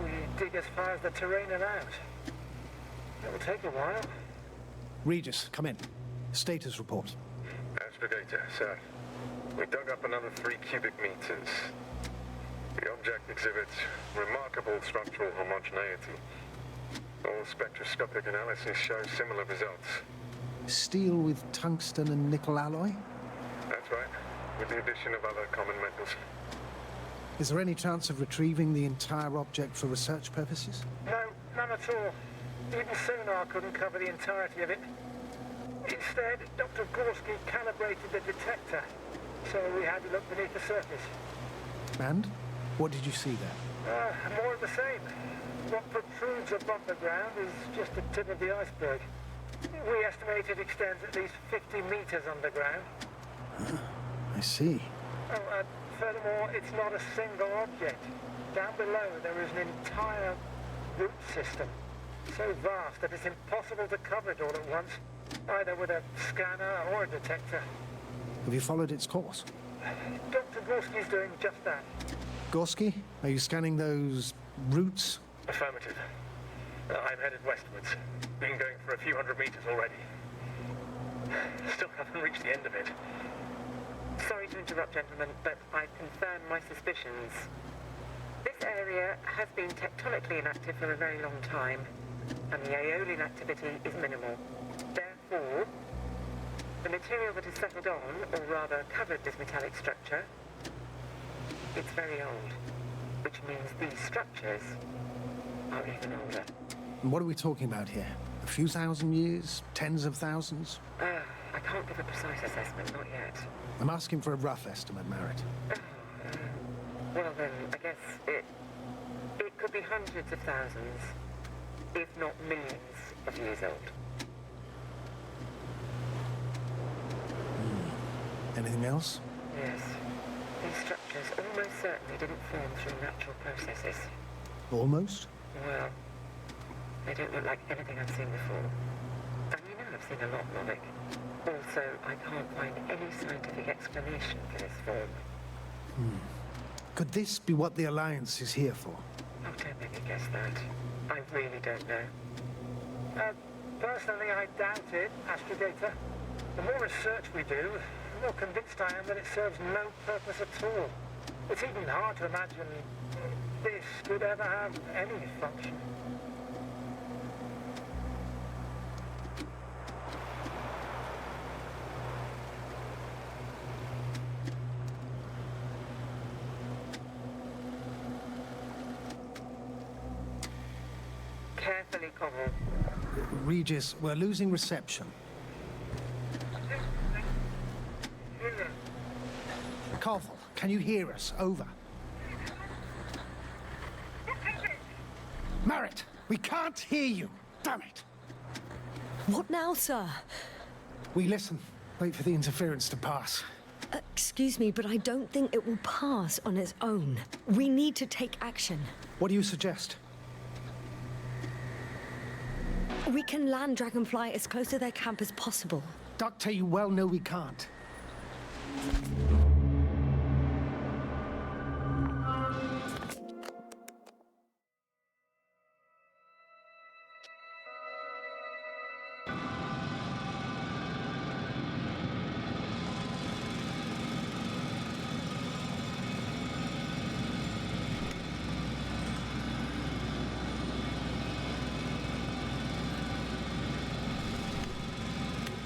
Speaker 9: We dig as far as the terrain allows. It'll take a while.
Speaker 3: Regis, come in. Status report.
Speaker 10: Astrogator, sir. We dug up another 3 cubic meters. The object exhibits remarkable structural homogeneity. All spectroscopic analysis show similar results.
Speaker 3: Steel with tungsten and nickel alloy?
Speaker 10: That's right, with the addition of other common metals.
Speaker 3: Is there any chance of retrieving the entire object for research purposes?
Speaker 9: No, none at all. Even sonar couldn't cover the entirety of it. Instead, Dr. Gorski calibrated the detector, so we had to look beneath the surface.
Speaker 3: And? What did you see there?
Speaker 9: More of the same. What protrudes above the ground is just the tip of the iceberg. We estimate it extends at least 50 meters underground.
Speaker 3: I see.
Speaker 9: Furthermore, it's not a single object. Down below, there is an entire root system, so vast that it's impossible to cover it all at once, either with a scanner or a detector.
Speaker 3: Have you followed its course?
Speaker 9: Dr. Gorski's doing just that.
Speaker 3: Gorski, are you scanning those roots?
Speaker 10: Affirmative. I'm headed westwards. Been going for a few hundred meters already. Still haven't reached the end of it.
Speaker 11: Sorry to interrupt, gentlemen, but I've confirmed my suspicions. This area has been tectonically inactive for a very long time, and the aeolian activity is minimal. Therefore, the material that has settled on, or rather covered this metallic structure, it's very old, which means these structures are even older.
Speaker 3: And what are we talking about here? A few thousand years? Tens of thousands?
Speaker 11: I can't give a precise assessment, not yet.
Speaker 3: I'm asking for a rough estimate, Merritt.
Speaker 11: Well then, I guess it could be hundreds of thousands, if not millions of years old.
Speaker 3: Anything else?
Speaker 11: Yes. These structures almost certainly didn't form through natural processes.
Speaker 3: Almost?
Speaker 11: Well, they don't look like anything I've seen before. And you know I've seen a lot, Novik. Also, I can't find any scientific explanation for this form.
Speaker 3: Could this be what the Alliance is here for?
Speaker 11: Oh, don't make me guess that. I really don't know.
Speaker 9: Personally, I doubt it, Astrogator. The more research we do, the more convinced I am that it serves no purpose at all. It's even hard to imagine this could ever have any function.
Speaker 11: Carefully, Connell.
Speaker 3: Regis, we're losing reception. Koval, can you hear us? Over. Merritt, we can't hear you. Damn it.
Speaker 2: What now, sir?
Speaker 3: We listen. Wait for the interference to pass.
Speaker 2: Excuse me, but I don't think it will pass on its own. We need to take action.
Speaker 3: What do you suggest?
Speaker 2: We can land Dragonfly as close to their camp as possible.
Speaker 3: Doctor, you well know we can't.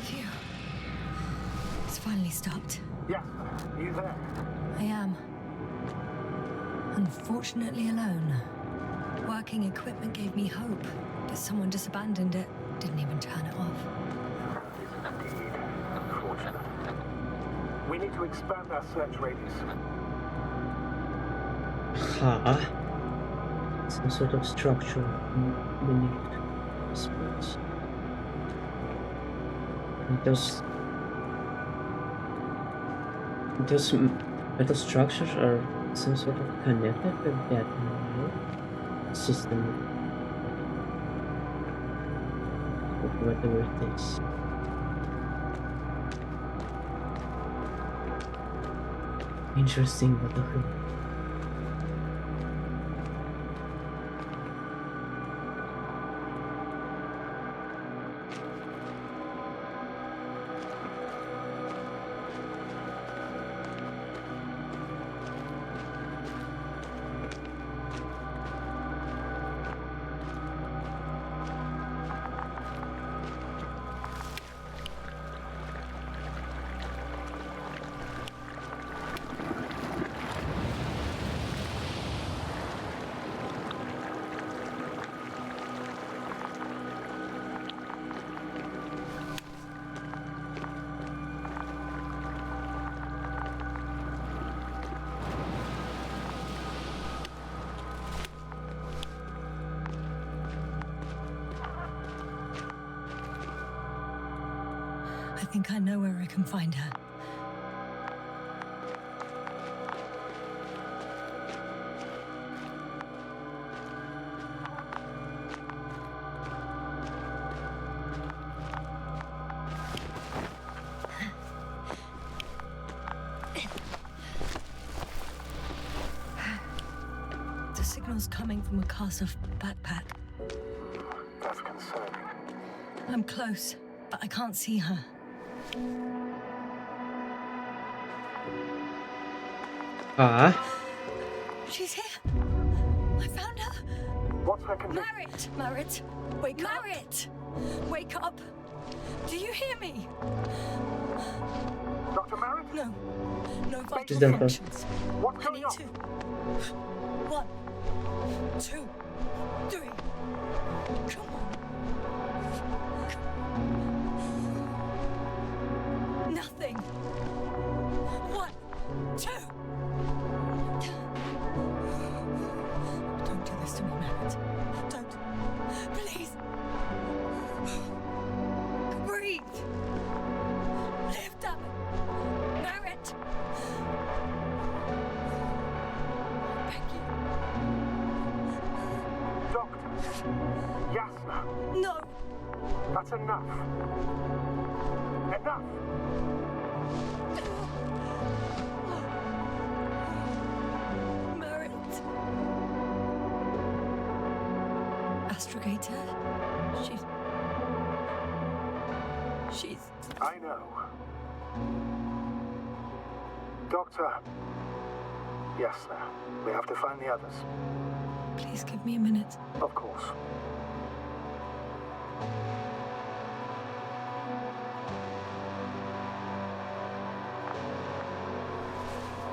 Speaker 2: Phew. It's finally stopped.
Speaker 8: Yes, you there?
Speaker 2: I am. Unfortunately alone. Working equipment gave me hope, but someone just abandoned it. Didn't even turn it off.
Speaker 8: That is indeed unfortunate. We need to expand our search radius.
Speaker 1: Huh? some sort of structure beneath the space. And those metal structures are some sort of connected with that system of whatever it is. Interesting, what the hell?
Speaker 2: I think I know where I can find her. The signal's coming from a castle backpack.
Speaker 8: That's concerning.
Speaker 2: I'm close, but I can't see her. She's here. I found her.
Speaker 8: What's her condition?
Speaker 2: Merritt! Merritt! Wake up! Merritt! Wake up! Do you hear me?
Speaker 8: Dr. Merritt?
Speaker 2: No. No vital
Speaker 1: Done.
Speaker 2: functions.
Speaker 8: What's
Speaker 2: I
Speaker 8: going
Speaker 2: need
Speaker 8: on?
Speaker 2: to. 1, 2, 3. Come on. Nothing. 1, 2. Don't do this to me, Merritt. Don't. Please. Breathe. Live, damn it. Merritt. Beg you.
Speaker 8: Doctor. Yasna.
Speaker 2: No.
Speaker 8: That's enough. Enough.
Speaker 2: Merritt. Astrogator. She's...
Speaker 8: I know. Doctor. Yasna. We have to find the others.
Speaker 2: Please give me a minute.
Speaker 8: Of course.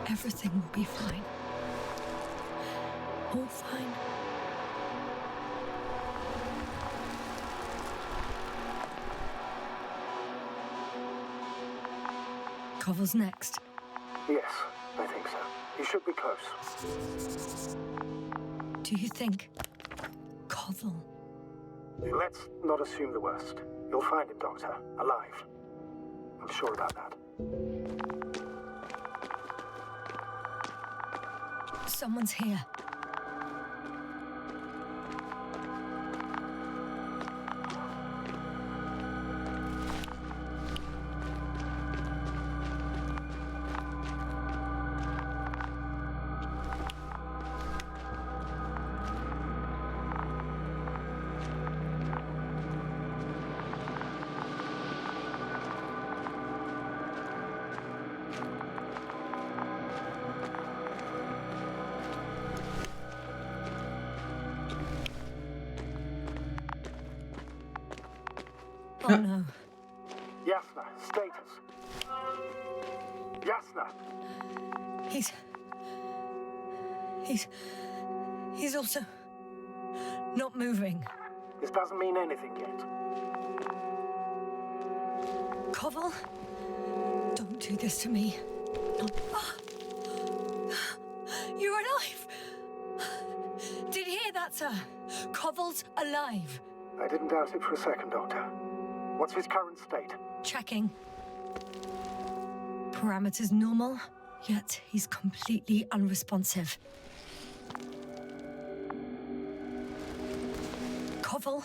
Speaker 2: Everything will be fine. All fine. Cover's next.
Speaker 8: Yes, I think so. He should be close.
Speaker 2: Do you think? Koval.
Speaker 8: Let's not assume the worst. You'll find him, Doctor. Alive. I'm sure about that.
Speaker 2: Someone's here. Oh no.
Speaker 8: Yasna, status. Yasna.
Speaker 2: He's also not moving.
Speaker 8: This doesn't mean anything yet.
Speaker 2: Koval, don't do this to me. No. You're alive. Did you hear that? That's her. Koval's alive.
Speaker 8: I didn't doubt it for a second, Doctor. What's his current state?
Speaker 2: Checking. Parameters normal, yet he's completely unresponsive. Koval?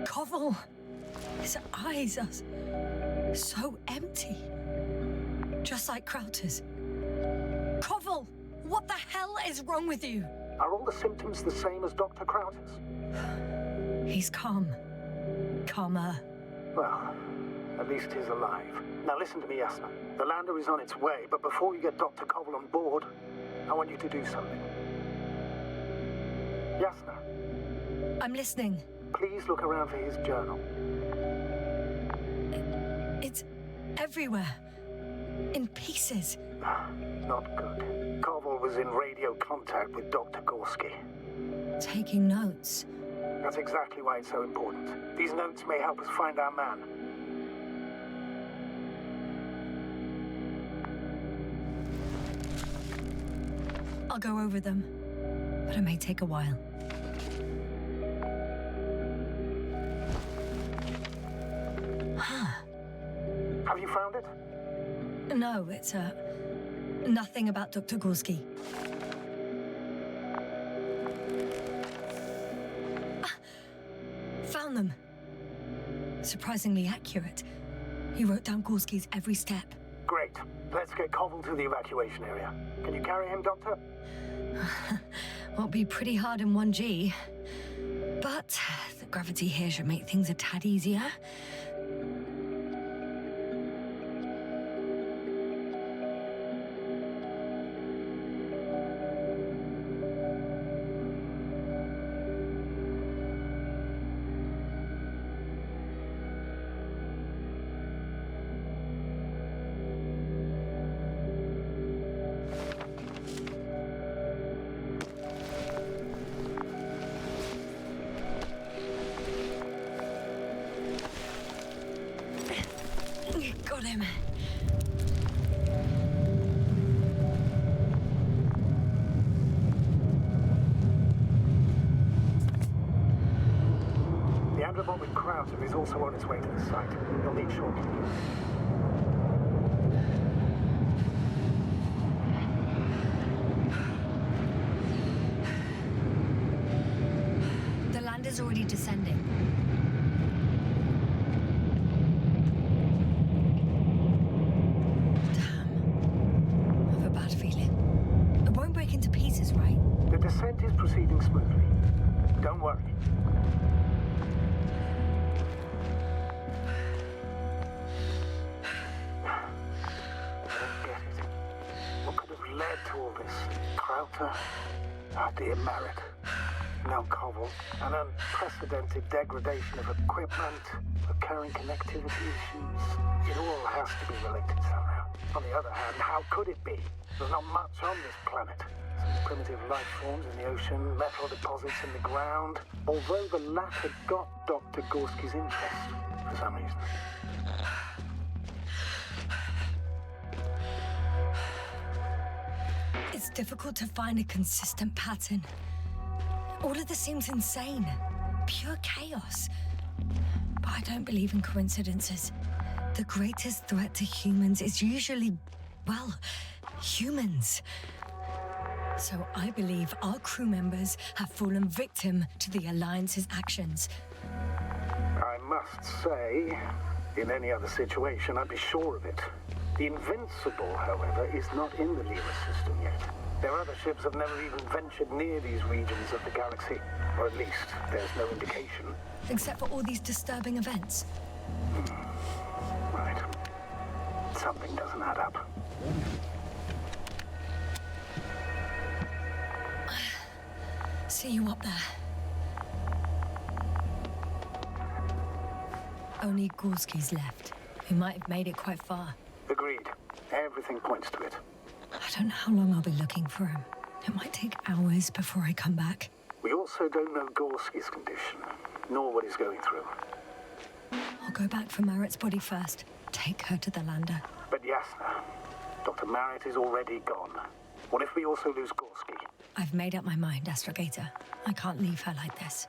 Speaker 2: Koval! His eyes are so empty. Just like Krauter's. Koval! What the hell is wrong with you?
Speaker 8: Are all the symptoms the same as Dr. Krauter's?
Speaker 2: He's calm. Calmer.
Speaker 8: Well, at least he's alive. Now listen to me, Yasna. The lander is on its way, but before you get Dr. Koval on board, I want you to do something. Yasna.
Speaker 2: I'm listening.
Speaker 8: Please look around for his journal.
Speaker 2: It's everywhere. In pieces.
Speaker 8: Not good. Koval was in radio contact with Dr. Gorski.
Speaker 2: Taking notes.
Speaker 8: That's exactly why it's so important. These notes may help us find our man.
Speaker 2: I'll go over them, but it may take a while.
Speaker 8: Have you found it?
Speaker 2: No, it's nothing about Dr. Gorski. Found them. Surprisingly accurate. He wrote down Gorski's every step.
Speaker 8: Great. Let's get Koval to the evacuation area. Can you carry him, Doctor?
Speaker 2: Won't be pretty hard in 1G. But the gravity here should make things a tad easier. Got him.
Speaker 8: The Androbot with Krauter is also on its way to the site. You'll need shortly.
Speaker 2: The lander's already descending.
Speaker 8: The descent is proceeding smoothly. Don't worry. I don't get it. What could have led to all this? Krauter? Our dear Merritt. Now Koval. An unprecedented degradation of equipment, recurring connectivity issues. It all has to be related somehow. On the other hand, how could it be? There's not much on this planet. Some primitive life forms in the ocean, metal deposits in the ground. Although the latter got Dr. Gorski's interest, for some reason.
Speaker 2: It's difficult to find a consistent pattern. All of this seems insane. Pure chaos. But I don't believe in coincidences. The greatest threat to humans is usually, well, humans. So I believe our crew members have fallen victim to the Alliance's actions.
Speaker 8: I must say, in any other situation, I'd be sure of it. The Invincible, however, is not in the Lima system yet. Their other ships have never even ventured near these regions of the galaxy. Or at least, there's no indication.
Speaker 2: Except for all these disturbing events.
Speaker 8: Right. Something doesn't add up.
Speaker 2: See you up there. Only Gorski's left. We might have made it quite far.
Speaker 8: Agreed. Everything points to it.
Speaker 2: I don't know how long I'll be looking for him. It might take hours before I come back.
Speaker 8: We also don't know Gorski's condition, nor what he's going through.
Speaker 2: I'll go back for Merritt's body first. Take her to the lander.
Speaker 8: But Yasna, Dr. Merritt is already gone. What if we also lose Gorski?
Speaker 2: I've made up my mind, Astrogator. I can't leave her like this.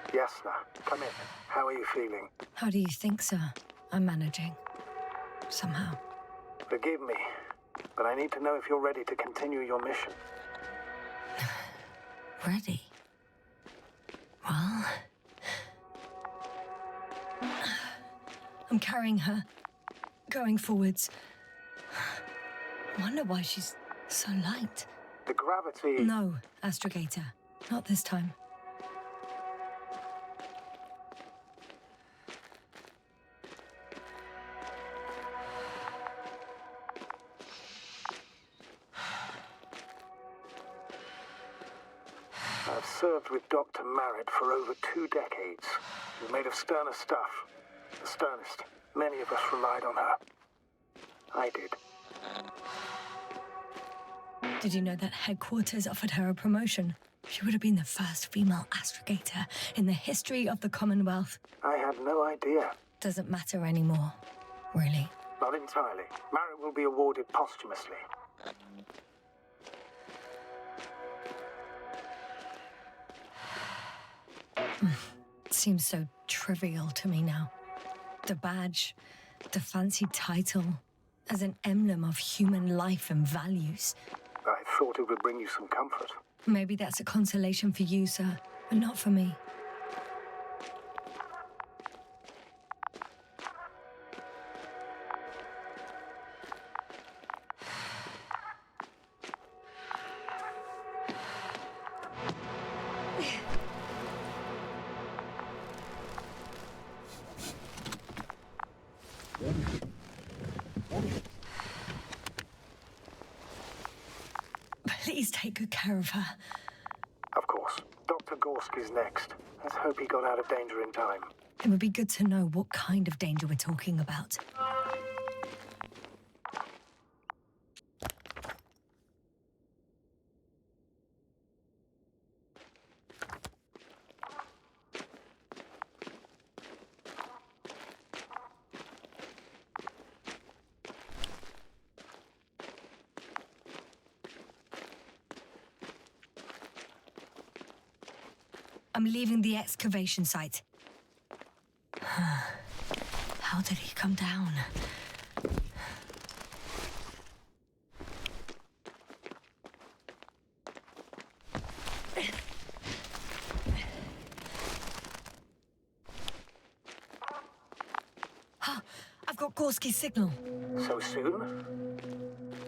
Speaker 8: Yasna, come in. How are you feeling?
Speaker 2: How do you think, sir? I'm managing. Somehow.
Speaker 8: Forgive me, but I need to know if you're ready to continue your mission.
Speaker 2: Ready? Well... I'm carrying her. Going forwards. I wonder why she's so light.
Speaker 8: The gravity...
Speaker 2: No, Astrogator. Not this time.
Speaker 8: I've served with Dr. Marrett for over 2 decades. She's made of sterner stuff. The sternest. Many of us relied on her. I did.
Speaker 2: Did you know that headquarters offered her a promotion? She would have been the first female astrogator in the history of the Commonwealth.
Speaker 8: I had no idea.
Speaker 2: Doesn't matter anymore, really.
Speaker 8: Not entirely. Marrett will be awarded posthumously.
Speaker 2: It seems so trivial to me now. The badge, the fancy title, as an emblem of human life and values.
Speaker 8: I thought it would bring you some comfort.
Speaker 2: Maybe that's a consolation for you, sir, but not for me. Please take good care of her.
Speaker 8: Of course. Dr. Gorski's next. Let's hope he got out of danger in time.
Speaker 2: It would be good to know what kind of danger we're talking about. I'm leaving the excavation site. How did he come down? I've got Gorski's signal.
Speaker 8: So soon?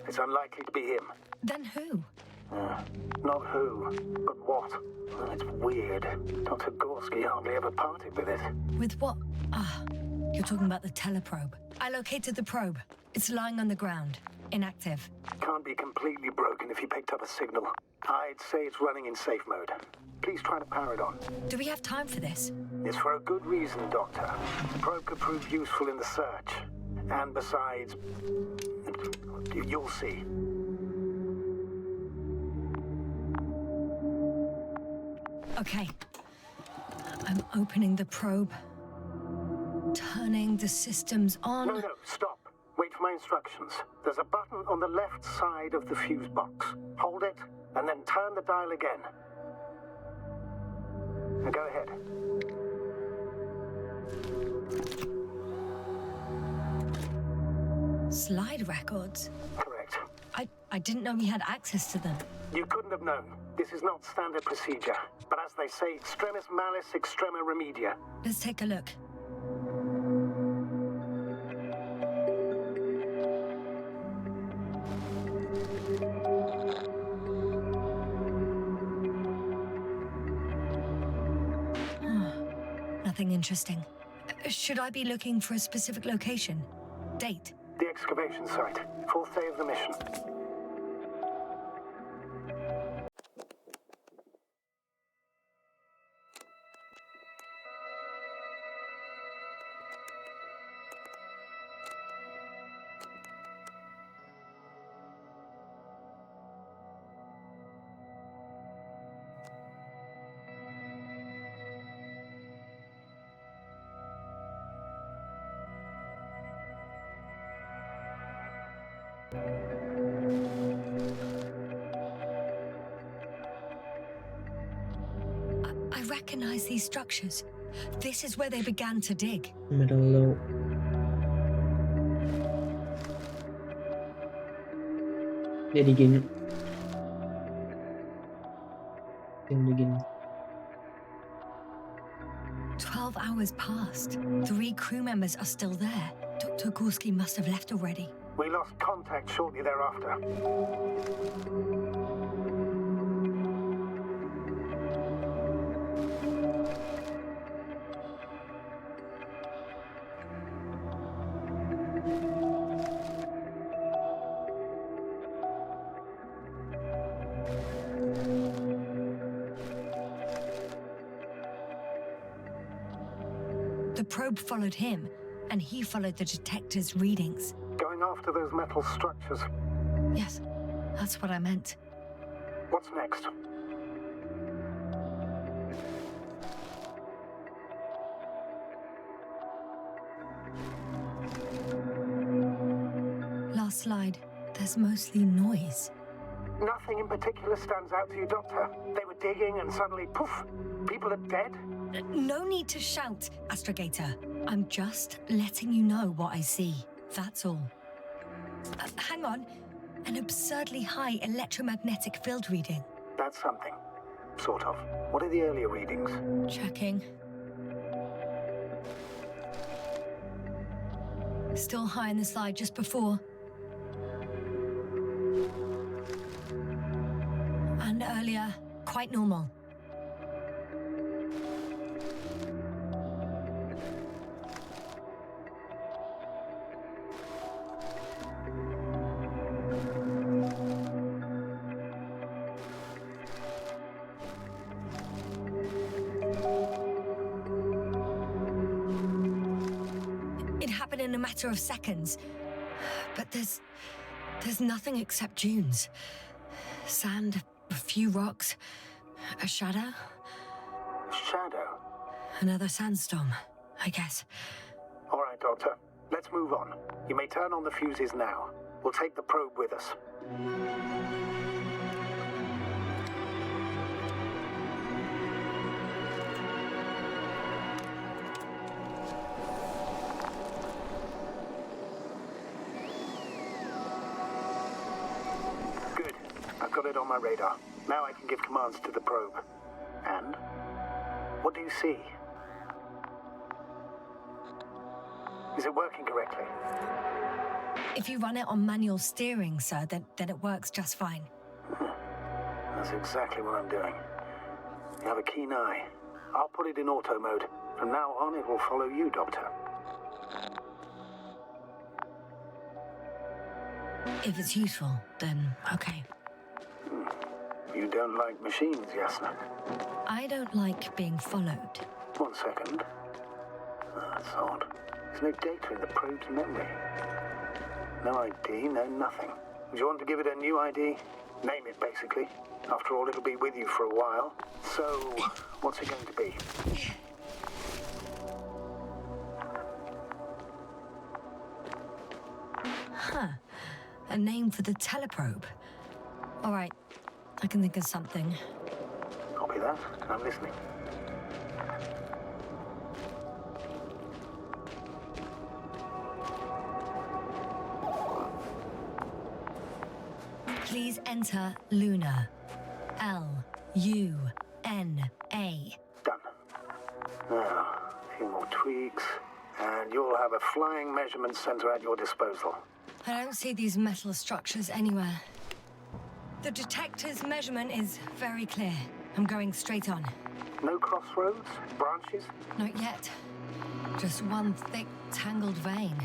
Speaker 8: It's unlikely to be him.
Speaker 2: Then who?
Speaker 8: Not who, but what. It's weird. Dr. Gorski hardly ever parted with it.
Speaker 2: With what? Ah, you're talking about the teleprobe. I located the probe. It's lying on the ground, inactive.
Speaker 8: Can't be completely broken if you picked up a signal. I'd say it's running in safe mode. Please try to power it on.
Speaker 2: Do we have time for this?
Speaker 8: It's for a good reason, Doctor. The probe could prove useful in the search. And besides, you'll see.
Speaker 2: Okay. I'm opening the probe. Turning the systems on.
Speaker 8: No, stop. Wait for my instructions. There's a button on the left side of the fuse box. Hold it, and then turn the dial again. Now go ahead.
Speaker 2: Slide records?
Speaker 8: Correct.
Speaker 2: I didn't know we had access to them.
Speaker 8: You couldn't have known. This is not standard procedure. But as they say, extremis malis, extrema remedia.
Speaker 2: Let's take a look. Nothing interesting. Should I be looking for a specific location? Date?
Speaker 8: The excavation site. 4th day of the mission.
Speaker 2: I recognize these structures. This is where they began to dig.
Speaker 1: Middle low. Dia digging.
Speaker 2: 12 hours passed. 3 crew members are still there. Dr. Gorski must have left already.
Speaker 8: We lost contact shortly thereafter.
Speaker 2: The probe followed him, and he followed the detector's readings.
Speaker 8: Going after those metal structures.
Speaker 2: Yes, that's what I meant.
Speaker 8: What's next?
Speaker 2: Last slide. There's mostly noise.
Speaker 8: Nothing in particular stands out to you, Doctor. They were digging and suddenly, poof, people are dead?
Speaker 2: No need to shout, Astrogator. I'm just letting you know what I see. That's all. Hang on. An absurdly high electromagnetic field reading.
Speaker 8: That's something. Sort of. What are the earlier readings?
Speaker 2: Checking. Still high in the slide just before. And earlier, quite normal. In a matter of seconds. But there's nothing except dunes. Sand, a few rocks, a shadow.
Speaker 8: Shadow?
Speaker 2: Another sandstorm, I guess.
Speaker 8: All right, Doctor. Let's move on. You may turn on the fuses now. We'll take the probe with us. I've got it on my radar. Now I can give commands to the probe. And? What do you see? Is it working correctly?
Speaker 2: If you run it on manual steering, sir, then it works just fine.
Speaker 8: That's exactly what I'm doing. You have a keen eye. I'll put it in auto mode. From now on, it will follow you, Doctor.
Speaker 2: If it's useful, then okay.
Speaker 8: You don't like machines, Yasna?
Speaker 2: I don't like being followed.
Speaker 8: 1 second. That's odd. There's no data in the probe's memory. No ID, no nothing. Do you want to give it a new ID? Name it, basically. After all, it'll be with you for a while. So, what's it going to be?
Speaker 2: Huh. A name for the teleprobe. All right, I can think of something.
Speaker 8: Copy that. I'm listening.
Speaker 2: Please enter Luna. L-U-N-A.
Speaker 8: Done. Now, a few more tweaks, and you'll have a flying measurement center at your disposal.
Speaker 2: I don't see these metal structures anywhere. The detector's measurement is very clear. I'm going straight on.
Speaker 8: No crossroads? Branches?
Speaker 2: Not yet. Just one thick, tangled vein.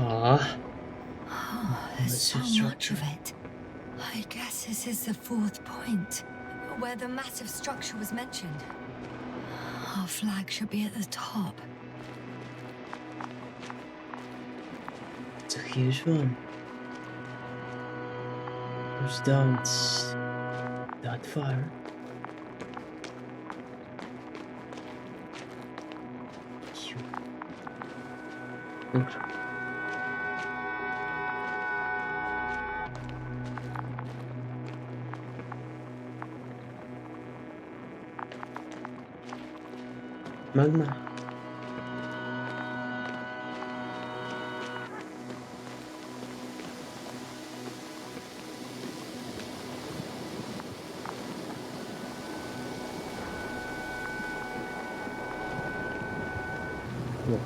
Speaker 1: Ah.
Speaker 2: Oh, there's so much of it. I guess this is the 4th point, where the massive structure was mentioned. Our flag should be at the top.
Speaker 1: It's a huge one. Those dots that far. Look. Magma. Yeah.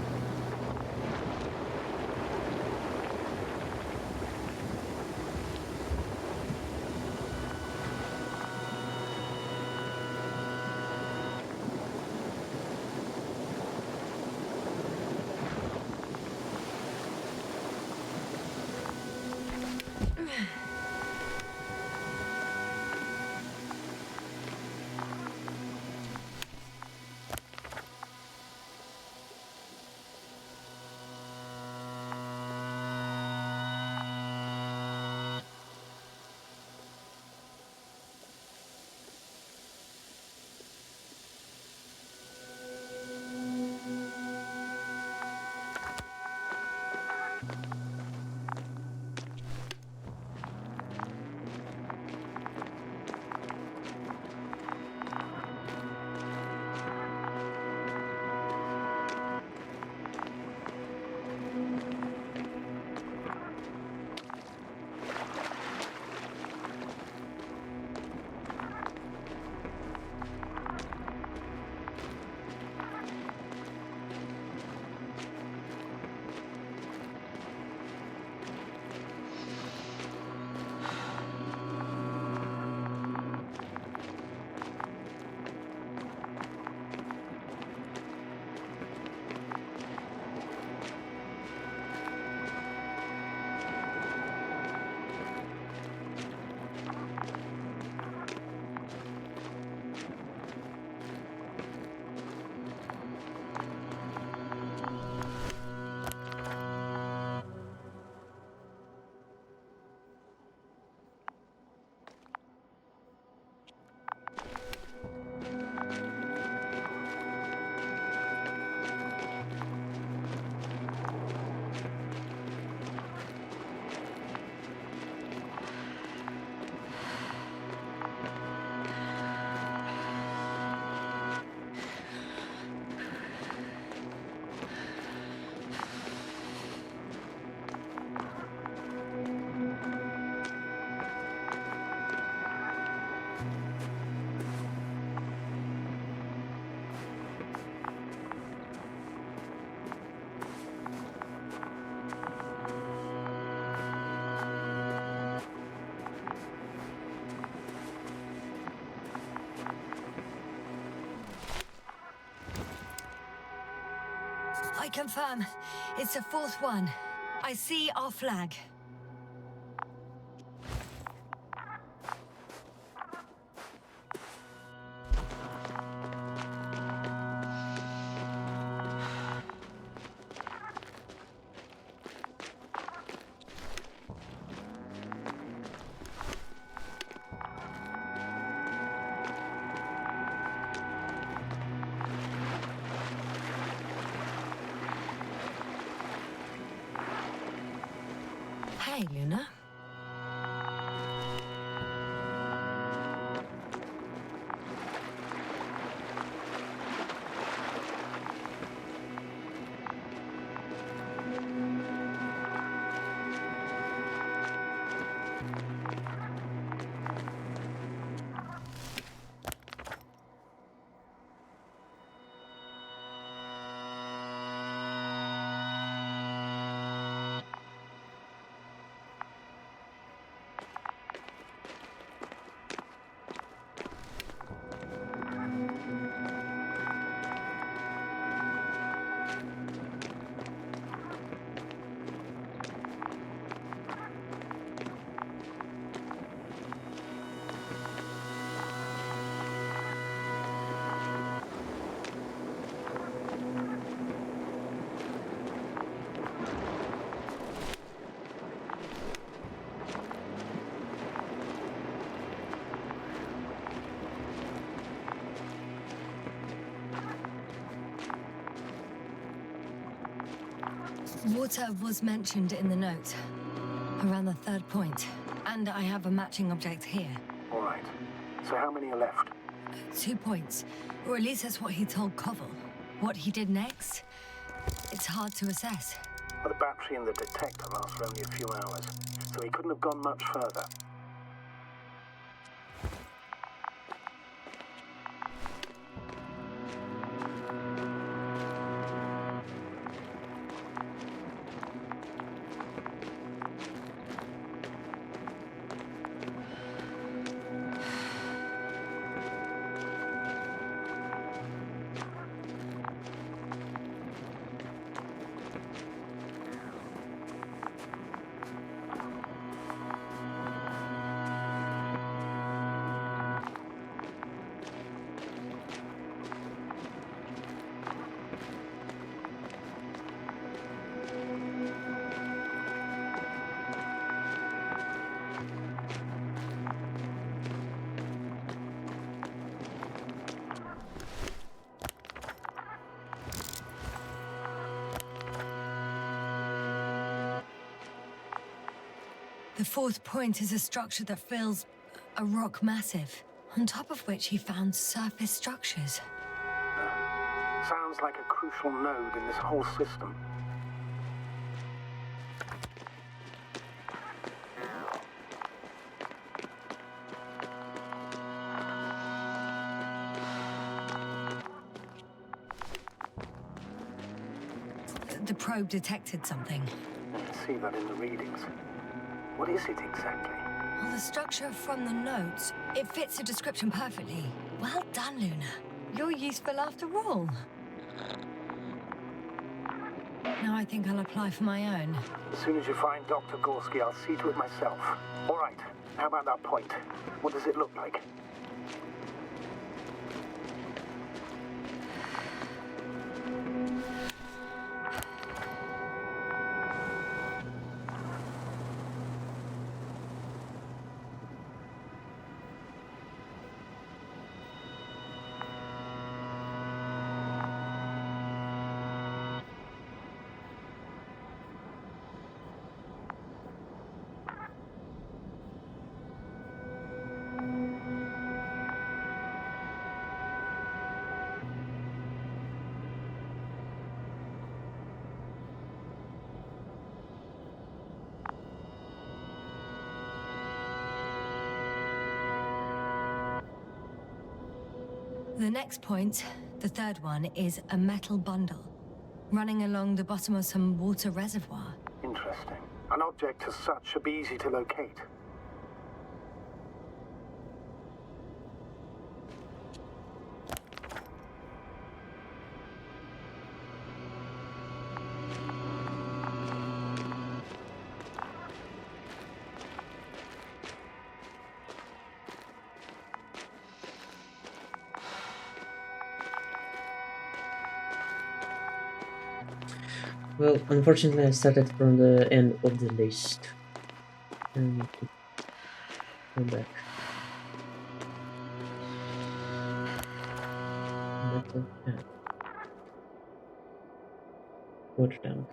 Speaker 2: confirm. It's the fourth one. I see our flag. Hey, Luna. Water was mentioned in the note, around the third point, and I have a matching object here.
Speaker 8: All right. So how many are left?
Speaker 2: 2 points, or at least that's what he told Koval. What he did next, it's hard to assess.
Speaker 8: Well, the battery in the detector lasts for only a few hours, so he couldn't have gone much further.
Speaker 2: The fourth point is a structure that fills a rock massive, on top of which he found surface structures.
Speaker 8: Sounds like a crucial node in this whole system.
Speaker 2: The probe detected something.
Speaker 8: I see that in the readings. What is it exactly?
Speaker 2: Well, the structure from the notes, it fits the description perfectly. Well done, Luna. You're useful after all. Now I think I'll apply for my own.
Speaker 8: As soon as you find Dr. Gorski, I'll see to it myself. All right, how about that point? What does it look like?
Speaker 2: The next point, the third one, is a metal bundle, running along the bottom of some water reservoir.
Speaker 8: Interesting. An object as such should be easy to locate.
Speaker 1: Well, unfortunately, I started from the end of the list. I need to come back. Metal can. Water down.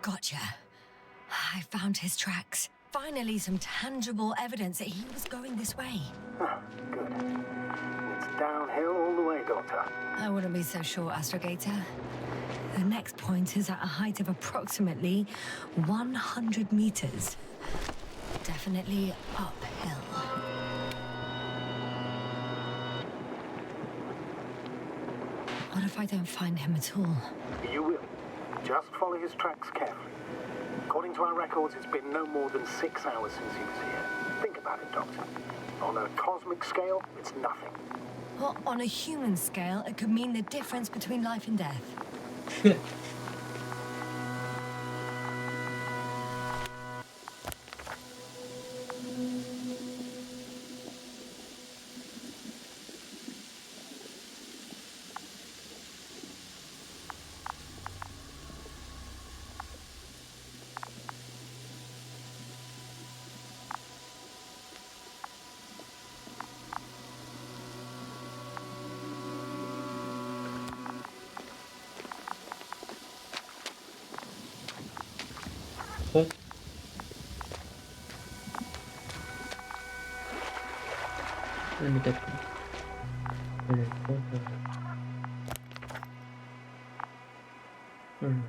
Speaker 2: Gotcha. I found his tracks. Finally, some tangible evidence that he was going this way.
Speaker 8: Ah, good. It's downhill all the way, Doctor.
Speaker 2: I wouldn't be so sure, Astrogator. The next point is at a height of approximately 100 meters. Definitely uphill. What if I don't find him at all?
Speaker 8: You will. Just follow his tracks carefully. According to our records, it's been no more than 6 hours since he was here. Think about it, Doctor. On a cosmic scale, it's nothing.
Speaker 2: Well, on a human scale, it could mean the difference between life and death.
Speaker 1: What? Let me get them. Alright.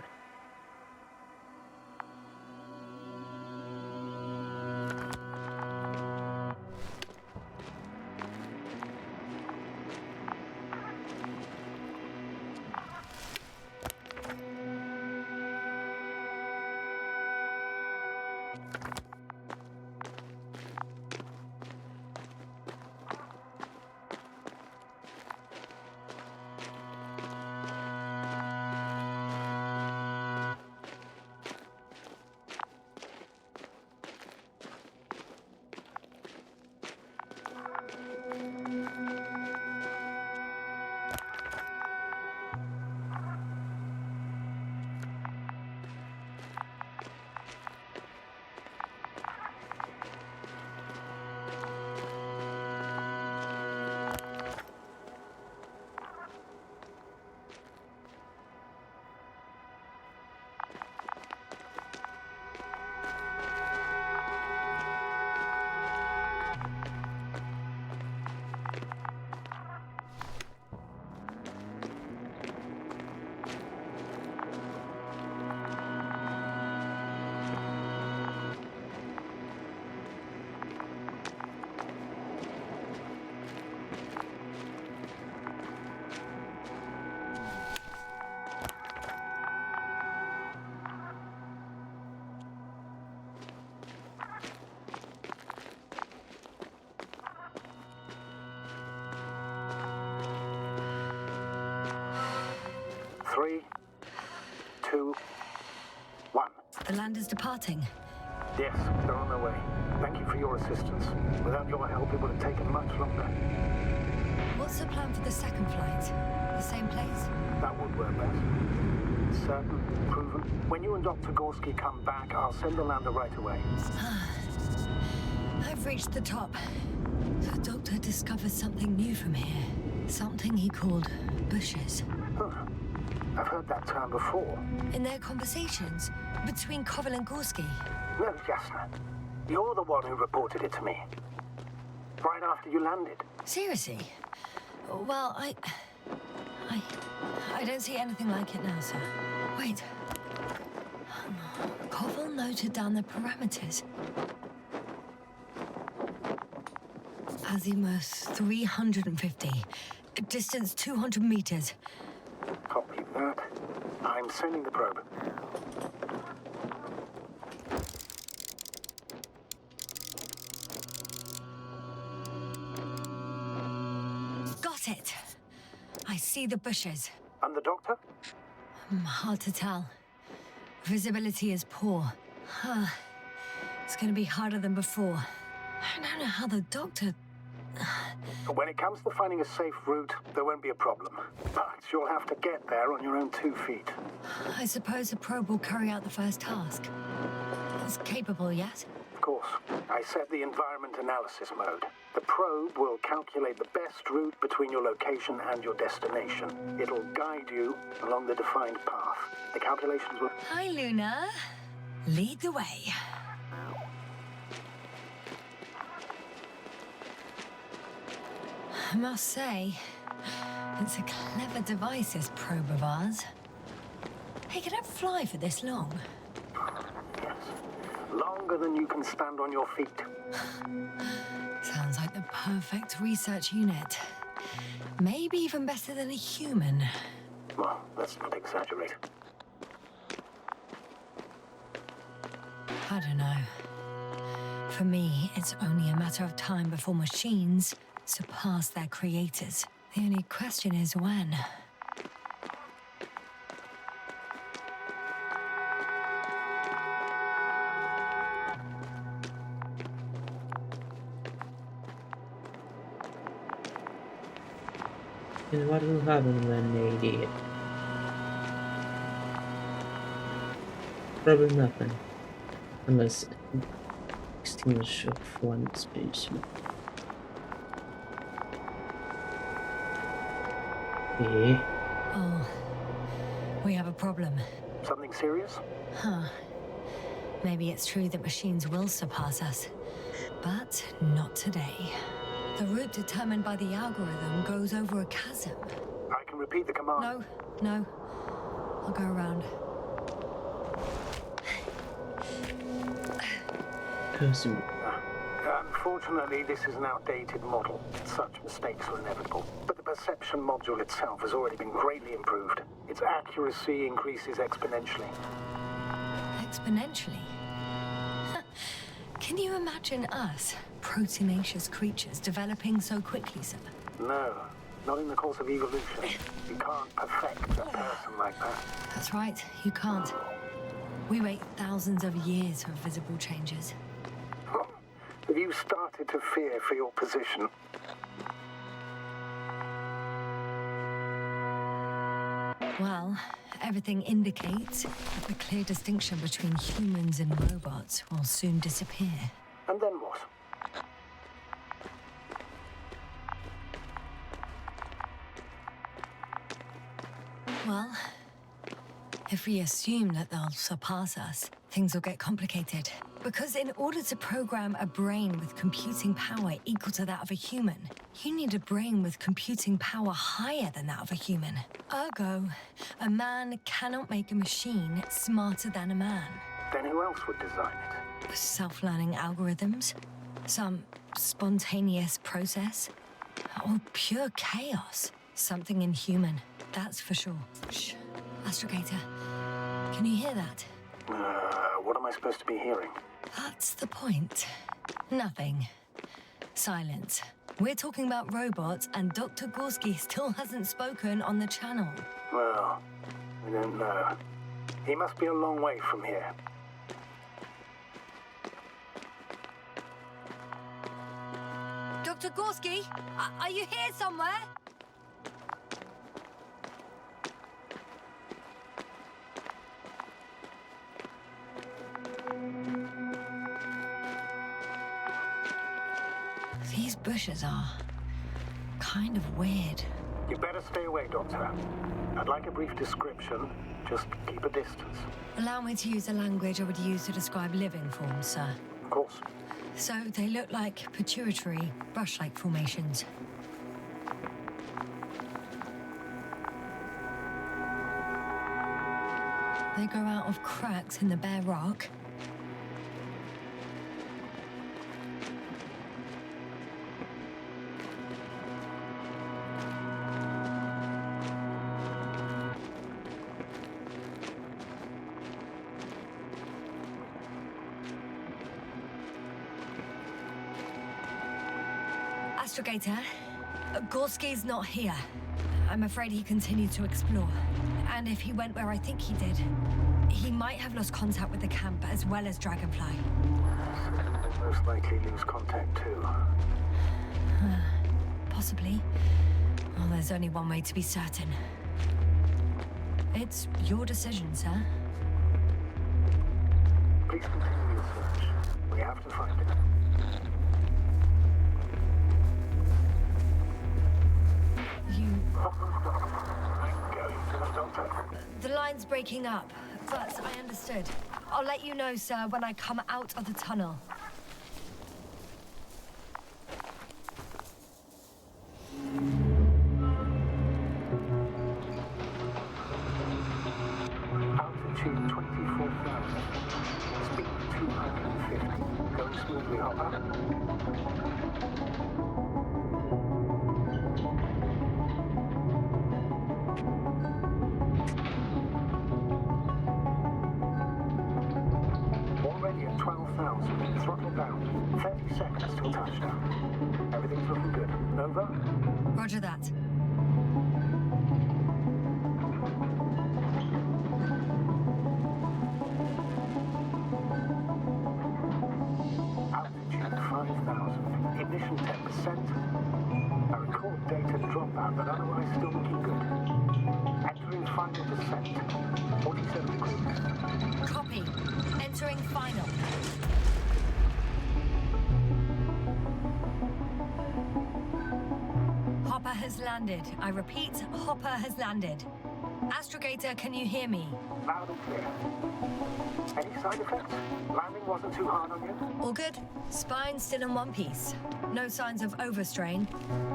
Speaker 8: 2, 1.
Speaker 2: The land is departing.
Speaker 8: Yes, they're on their way. Thank you for your assistance. Without your help, it would have taken much longer.
Speaker 2: What's the plan for the second flight? The same place?
Speaker 8: That would work best. Certain, proven. When you and Dr. Gorski come back, I'll send the lander right away.
Speaker 2: I've reached the top. The doctor discovered something new from here. Something he called bushes.
Speaker 8: Huh. I've heard that term before.
Speaker 2: In their conversations between Koval and Gorski.
Speaker 8: No, Jasna. You're the one who reported it to me. Right after you landed.
Speaker 2: Seriously? Well, I don't see anything like it now, sir. Wait. Koval noted down the parameters. Azimuth 350. Distance 200 meters.
Speaker 8: Copy that. I'm sending the probe.
Speaker 2: Got it. I see the bushes.
Speaker 8: And the doctor?
Speaker 2: Hard to tell. Visibility is poor. It's gonna be harder than before. I don't know how the doctor...
Speaker 8: When it comes to finding a safe route, there won't be a problem. But you'll have to get there on your own 2 feet.
Speaker 2: I suppose the probe will carry out the first task. It's capable yet?
Speaker 8: Of course. I set the environment analysis mode. The probe will calculate the best route between your location and your destination. It'll guide you along the defined path. The calculations will...
Speaker 2: Hi, Luna. Lead the way. I must say, it's a clever device, this probe of ours. Hey, can it fly for this long?
Speaker 8: Yes. Longer than you can stand on your feet.
Speaker 2: Sounds like the perfect research unit. Maybe even better than a human.
Speaker 8: Well, let's not exaggerate.
Speaker 2: I don't know. For me, it's only a matter of time before machines surpass their creators. The only question is when.
Speaker 1: And what will happen when they did? Probably nothing. Unless extinguish of one spaceman. Okay.
Speaker 2: Oh, we have a problem.
Speaker 8: Something serious?
Speaker 2: Huh. Maybe it's true that machines will surpass us. But not today. The route determined by the algorithm goes over a chasm.
Speaker 8: I can repeat the command.
Speaker 2: No. I'll go around.
Speaker 1: Chasm.
Speaker 8: Unfortunately, this is an outdated model. Such mistakes are inevitable. But the perception module itself has already been greatly improved. Its accuracy increases exponentially.
Speaker 2: Exponentially? Can you imagine us, proteinaceous creatures, developing so quickly, sir?
Speaker 8: No, not in the course of evolution. You can't perfect a person like that.
Speaker 2: That's right, you can't. We wait thousands of years for visible changes.
Speaker 8: Have you started to fear for your position?
Speaker 2: Well, everything indicates that the clear distinction between humans and robots will soon disappear.
Speaker 8: And then what?
Speaker 2: Well, if we assume that they'll surpass us, things will get complicated. Because in order to program a brain with computing power equal to that of a human, you need a brain with computing power higher than that of a human. Ergo, a man cannot make a machine smarter than a man.
Speaker 8: Then who else would design it?
Speaker 2: Self-learning algorithms? Some spontaneous process? Or pure chaos? Something inhuman, that's for sure. Shh. Astrogator, can you hear that?
Speaker 8: What am I supposed to be hearing?
Speaker 2: That's the point. Nothing. Silence. We're talking about robots, and Dr. Gorski still hasn't spoken on the channel.
Speaker 8: Well, I don't know. He must be a long way from here.
Speaker 2: Dr. Gorski, are you here somewhere? These bushes are kind of weird.
Speaker 8: You better stay away, Doctor. I'd like a brief description. Just keep a distance.
Speaker 2: Allow me to use a language I would use to describe living forms, sir.
Speaker 8: Of course.
Speaker 2: So they look like pituitary, brush-like formations. They grow out of cracks in the bare rock. Astrogator, Gorski's not here. I'm afraid he continued to explore. And if he went where I think he did, he might have lost contact with the camp as well as Dragonfly.
Speaker 8: They'll most likely lose contact too.
Speaker 2: Possibly. Well, there's only one way to be certain. It's your decision, sir.
Speaker 8: Please continue your search. We have to find him.
Speaker 2: The line's breaking up, but I understood. I'll let you know, sir, when I come out of the tunnel.
Speaker 8: Altitude 24,000. Speed 250. Going smoothly, Hopper. Already at 12,000. Throttle down. 30 seconds till touchdown. Everything's looking good. Over?
Speaker 2: Roger that.
Speaker 8: Altitude 5,000. Ignition 10%. I record data dropout, but otherwise still looking good. Entering final descent. 47 degrees.
Speaker 2: Copy. Entering final. Hopper has landed. I repeat, Hopper has landed. Astrogator, can you hear me?
Speaker 8: Loud and clear. Any side effects? Landing wasn't too hard on you?
Speaker 2: All good. Spine still in one piece. No signs of overstrain.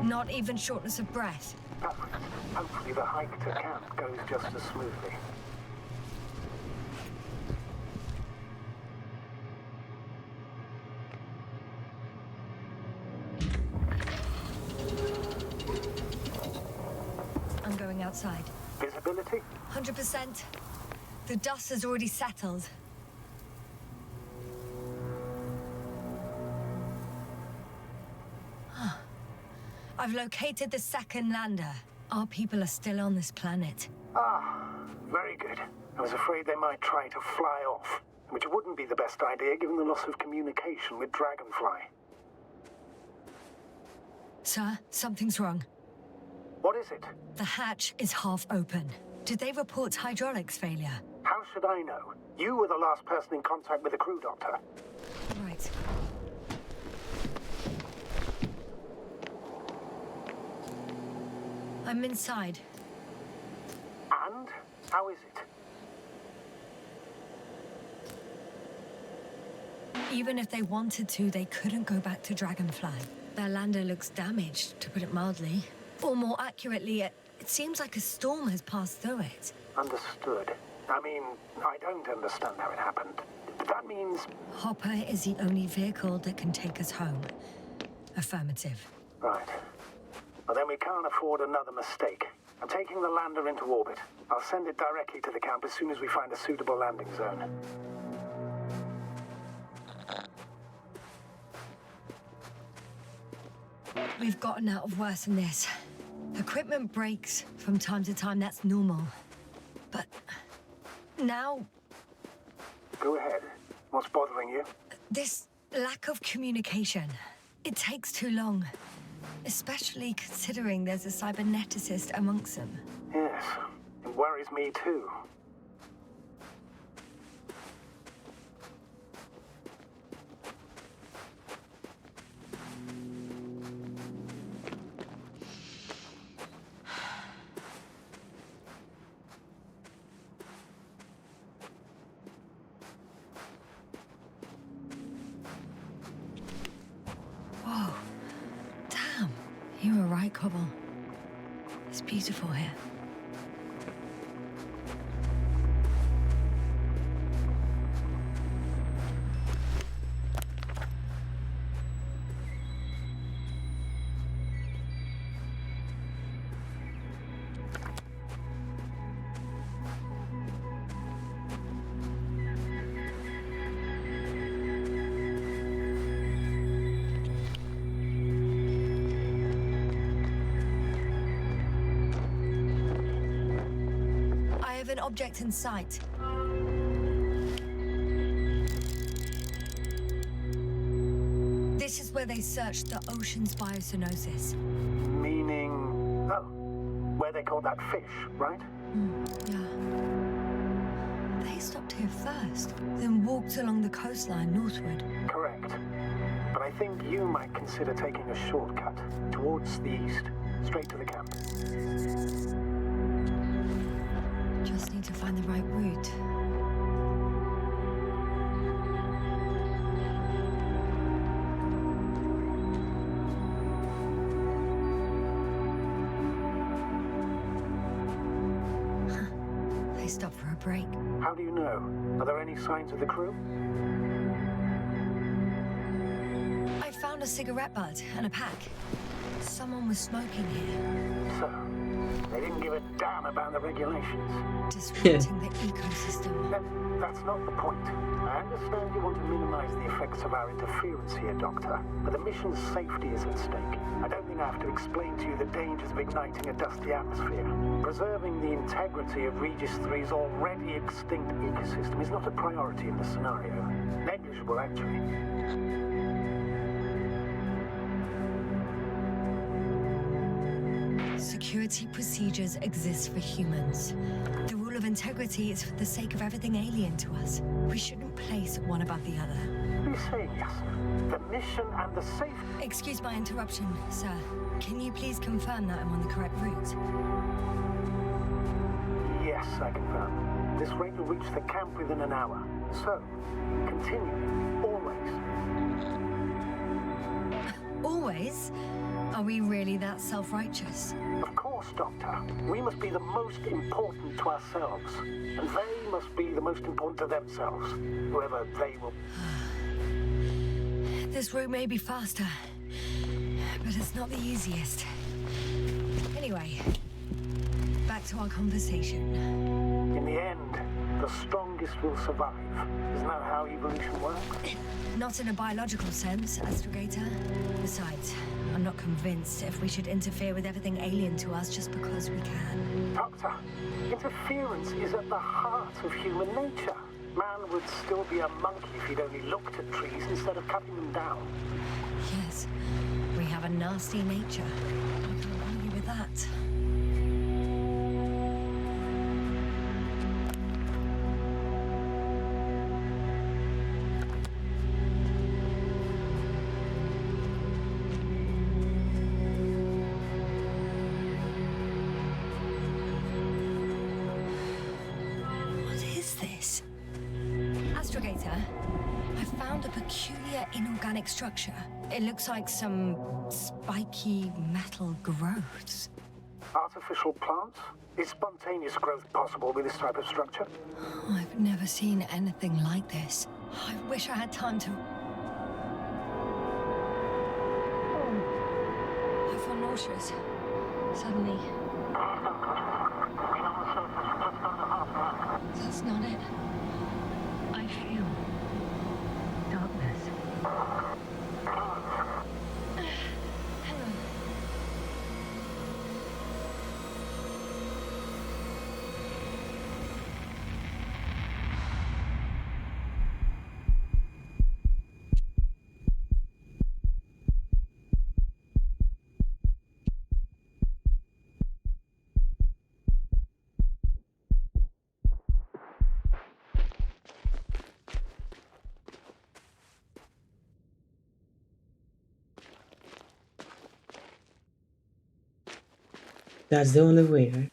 Speaker 2: Not even shortness of breath.
Speaker 8: Perfect. Hopefully the hike to camp goes just as smoothly.
Speaker 2: I'm going outside.
Speaker 8: Visibility?
Speaker 2: 100%. The dust has already settled. I've located the second lander. Our people are still on this planet.
Speaker 8: Ah, very good. I was afraid they might try to fly off, which wouldn't be the best idea given the loss of communication with Dragonfly.
Speaker 2: Sir, something's wrong.
Speaker 8: What is it?
Speaker 2: The hatch is half open. Did they report hydraulics failure?
Speaker 8: How should I know? You were the last person in contact with the crew, Doctor.
Speaker 2: Right. I'm inside.
Speaker 8: And? How is it?
Speaker 2: Even if they wanted to, they couldn't go back to Dragonfly. Their lander looks damaged, to put it mildly. Or more accurately, it seems like a storm has passed through it.
Speaker 8: Understood. I mean, I don't understand how it happened. That means...
Speaker 2: Hopper is the only vehicle that can take us home. Affirmative.
Speaker 8: Right. Well, then we can't afford another mistake. I'm taking the lander into orbit. I'll send it directly to the camp as soon as we find a suitable landing zone.
Speaker 2: We've gotten out of worse than this. Equipment breaks from time to time, that's normal. But Now,
Speaker 8: Go ahead. What's bothering you?
Speaker 2: this lack of communication. It takes too long. Especially considering there's a cyberneticist amongst them.
Speaker 8: Yes, it worries me too.
Speaker 2: Whoa. Damn. You were right, Cobble. It's beautiful here. I have an object in sight. This is where they searched the ocean's biocenosis.
Speaker 8: Meaning... Oh, where they caught that fish, right?
Speaker 2: Yeah. They stopped here first, then walked along the coastline northward.
Speaker 8: Correct. But I think you might consider taking a shortcut towards the east, straight to the camp.
Speaker 2: Just need to find the right route. They stopped for a break.
Speaker 8: How do you know? Are there any signs of the crew?
Speaker 2: I found a cigarette butt and a pack. Someone was smoking here,
Speaker 8: So, they didn't give a damn about the regulations.
Speaker 2: disrupting the ecosystem.
Speaker 8: That's not the point. I understand you want to minimize the effects of our interference here, Doctor, but the mission's safety is at stake. I don't think I have to explain to you the dangers of igniting a dusty atmosphere. Preserving the integrity of Regis 3's already extinct ecosystem is not a priority in this scenario. Negligible, actually.
Speaker 2: Security procedures exist for humans. The rule of integrity is for the sake of everything alien to us. We shouldn't place one above the other.
Speaker 8: You're saying yes. The mission and the safety...
Speaker 2: Excuse my interruption, sir. Can you please confirm that I'm on the correct route?
Speaker 8: Yes, I confirm. This rate will reach the camp within an hour. So, continue. Always.
Speaker 2: Always? Are we really that self-righteous?
Speaker 8: Of course, Doctor. We must be the most important to ourselves. And they must be the most important to themselves. Whoever they will...
Speaker 2: This route may be faster, but it's not the easiest. Anyway, back to our conversation.
Speaker 8: In the end, the strongest will survive. Isn't that how evolution works?
Speaker 2: Not in a biological sense, Astrogator. Besides, I'm not convinced if we should interfere with everything alien to us just because we can.
Speaker 8: Doctor, interference is at the heart of human nature. Man would still be a monkey if he'd only looked at trees instead of cutting them down.
Speaker 2: Yes, we have a nasty nature. I can't argue with that. What is this? Astrogator, I found a peculiar inorganic structure. It looks like some spiky metal growths.
Speaker 8: Artificial plants? Is spontaneous growth possible with this type of structure?
Speaker 2: I've never seen anything like this. I wish I had time to... I feel nauseous. Suddenly. That's not it. I feel darkness. Hang on.
Speaker 1: That's the only way, right?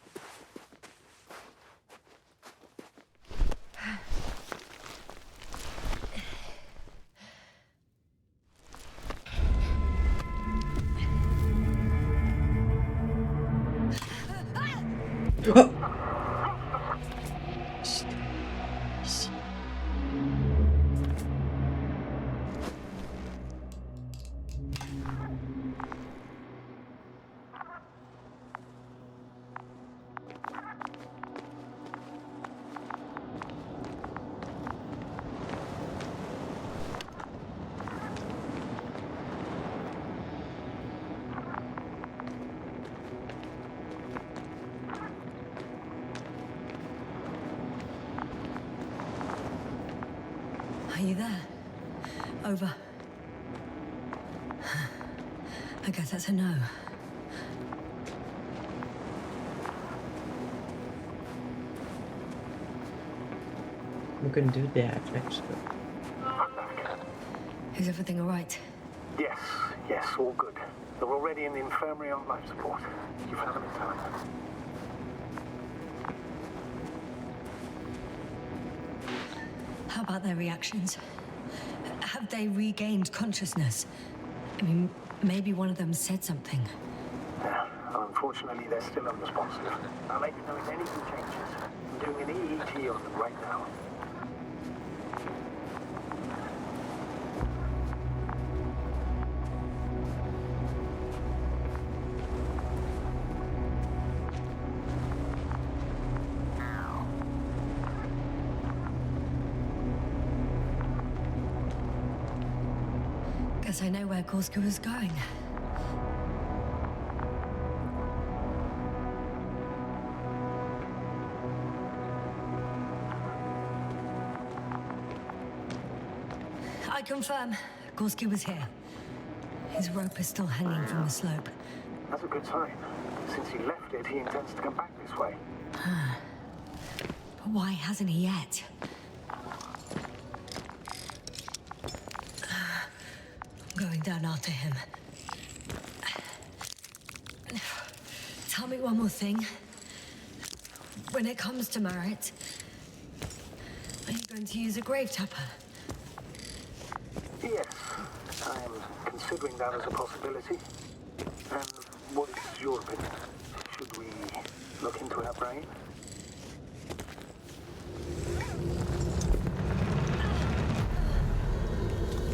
Speaker 1: Oh!
Speaker 2: Are you there? Over. I guess that's a no.
Speaker 1: We can do that, actually.
Speaker 2: Is everything all right?
Speaker 8: Yes, all good. They're already in the infirmary on life support. You found them in time.
Speaker 2: How about their reactions? Have they regained consciousness? I mean, maybe one of them said something.
Speaker 8: Yeah, unfortunately, they're still unresponsive. I'll let you know if anything changes. I'm doing an EEG on them right now.
Speaker 2: Guess I know where Gorski was going. I confirm, Gorski was here. His rope is still hanging from the slope.
Speaker 8: That's a good sign. Since he left it, he intends to come back this way.
Speaker 2: But why hasn't he yet? I'm going down after him. Tell me one more thing. When it comes to Marit, are you going to use a grave tapper?
Speaker 8: Yes, I am considering that as a possibility. And what is your opinion? Should we look into her brain?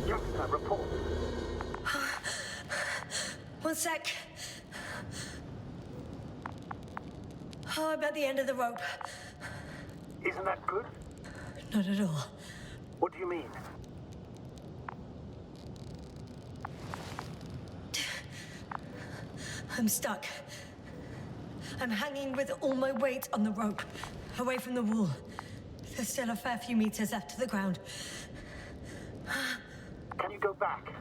Speaker 8: Yes, report.
Speaker 2: One sec. Oh, I'm at the end of the rope.
Speaker 8: Isn't that good?
Speaker 2: Not at all.
Speaker 8: What do you mean?
Speaker 2: I'm stuck. I'm hanging with all my weight on the rope, away from the wall. There's still a fair few meters left to the ground.
Speaker 8: Can you go back?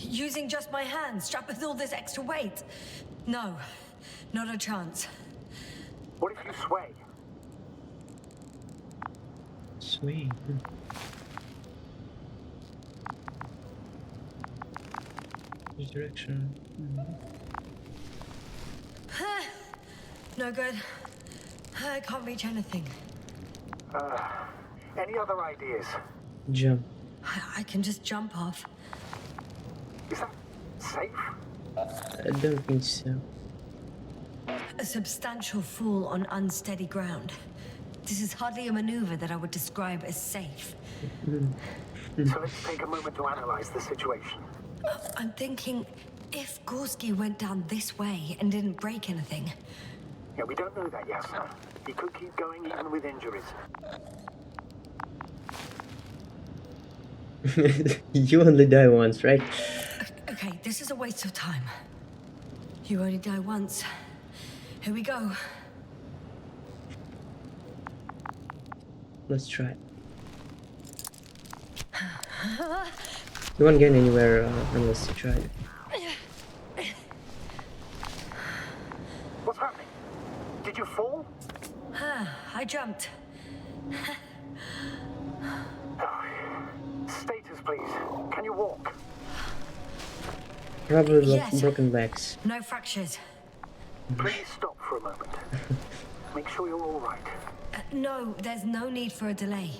Speaker 2: Using just my hands, strapped with all this extra weight? No, not a chance.
Speaker 8: What if you sway?
Speaker 1: Sweet. Which direction?
Speaker 2: No good. I can't reach anything.
Speaker 8: Any other ideas?
Speaker 1: Jump.
Speaker 2: I can just jump off.
Speaker 8: Is that safe?
Speaker 1: I don't think so.
Speaker 2: A substantial fall on unsteady ground. This is hardly a maneuver that I would describe as safe.
Speaker 8: So let's take a moment to analyze the situation.
Speaker 2: I'm thinking, if Gorski went down this way and didn't break anything...
Speaker 8: Yeah, we don't know that yet, sir. He could keep going even with injuries.
Speaker 1: You only die once, right?
Speaker 2: Okay, this is a waste of time. You only die once. Here we go.
Speaker 1: Let's try. You won't get anywhere unless you try it.
Speaker 8: What's happening? Did you fall?
Speaker 2: I jumped.
Speaker 8: Status, please. Can you walk?
Speaker 1: Probably
Speaker 2: Yes.
Speaker 1: broken legs.
Speaker 2: No fractures.
Speaker 8: Please stop for a moment. Make sure you're all right.
Speaker 2: No, there's no need for a delay.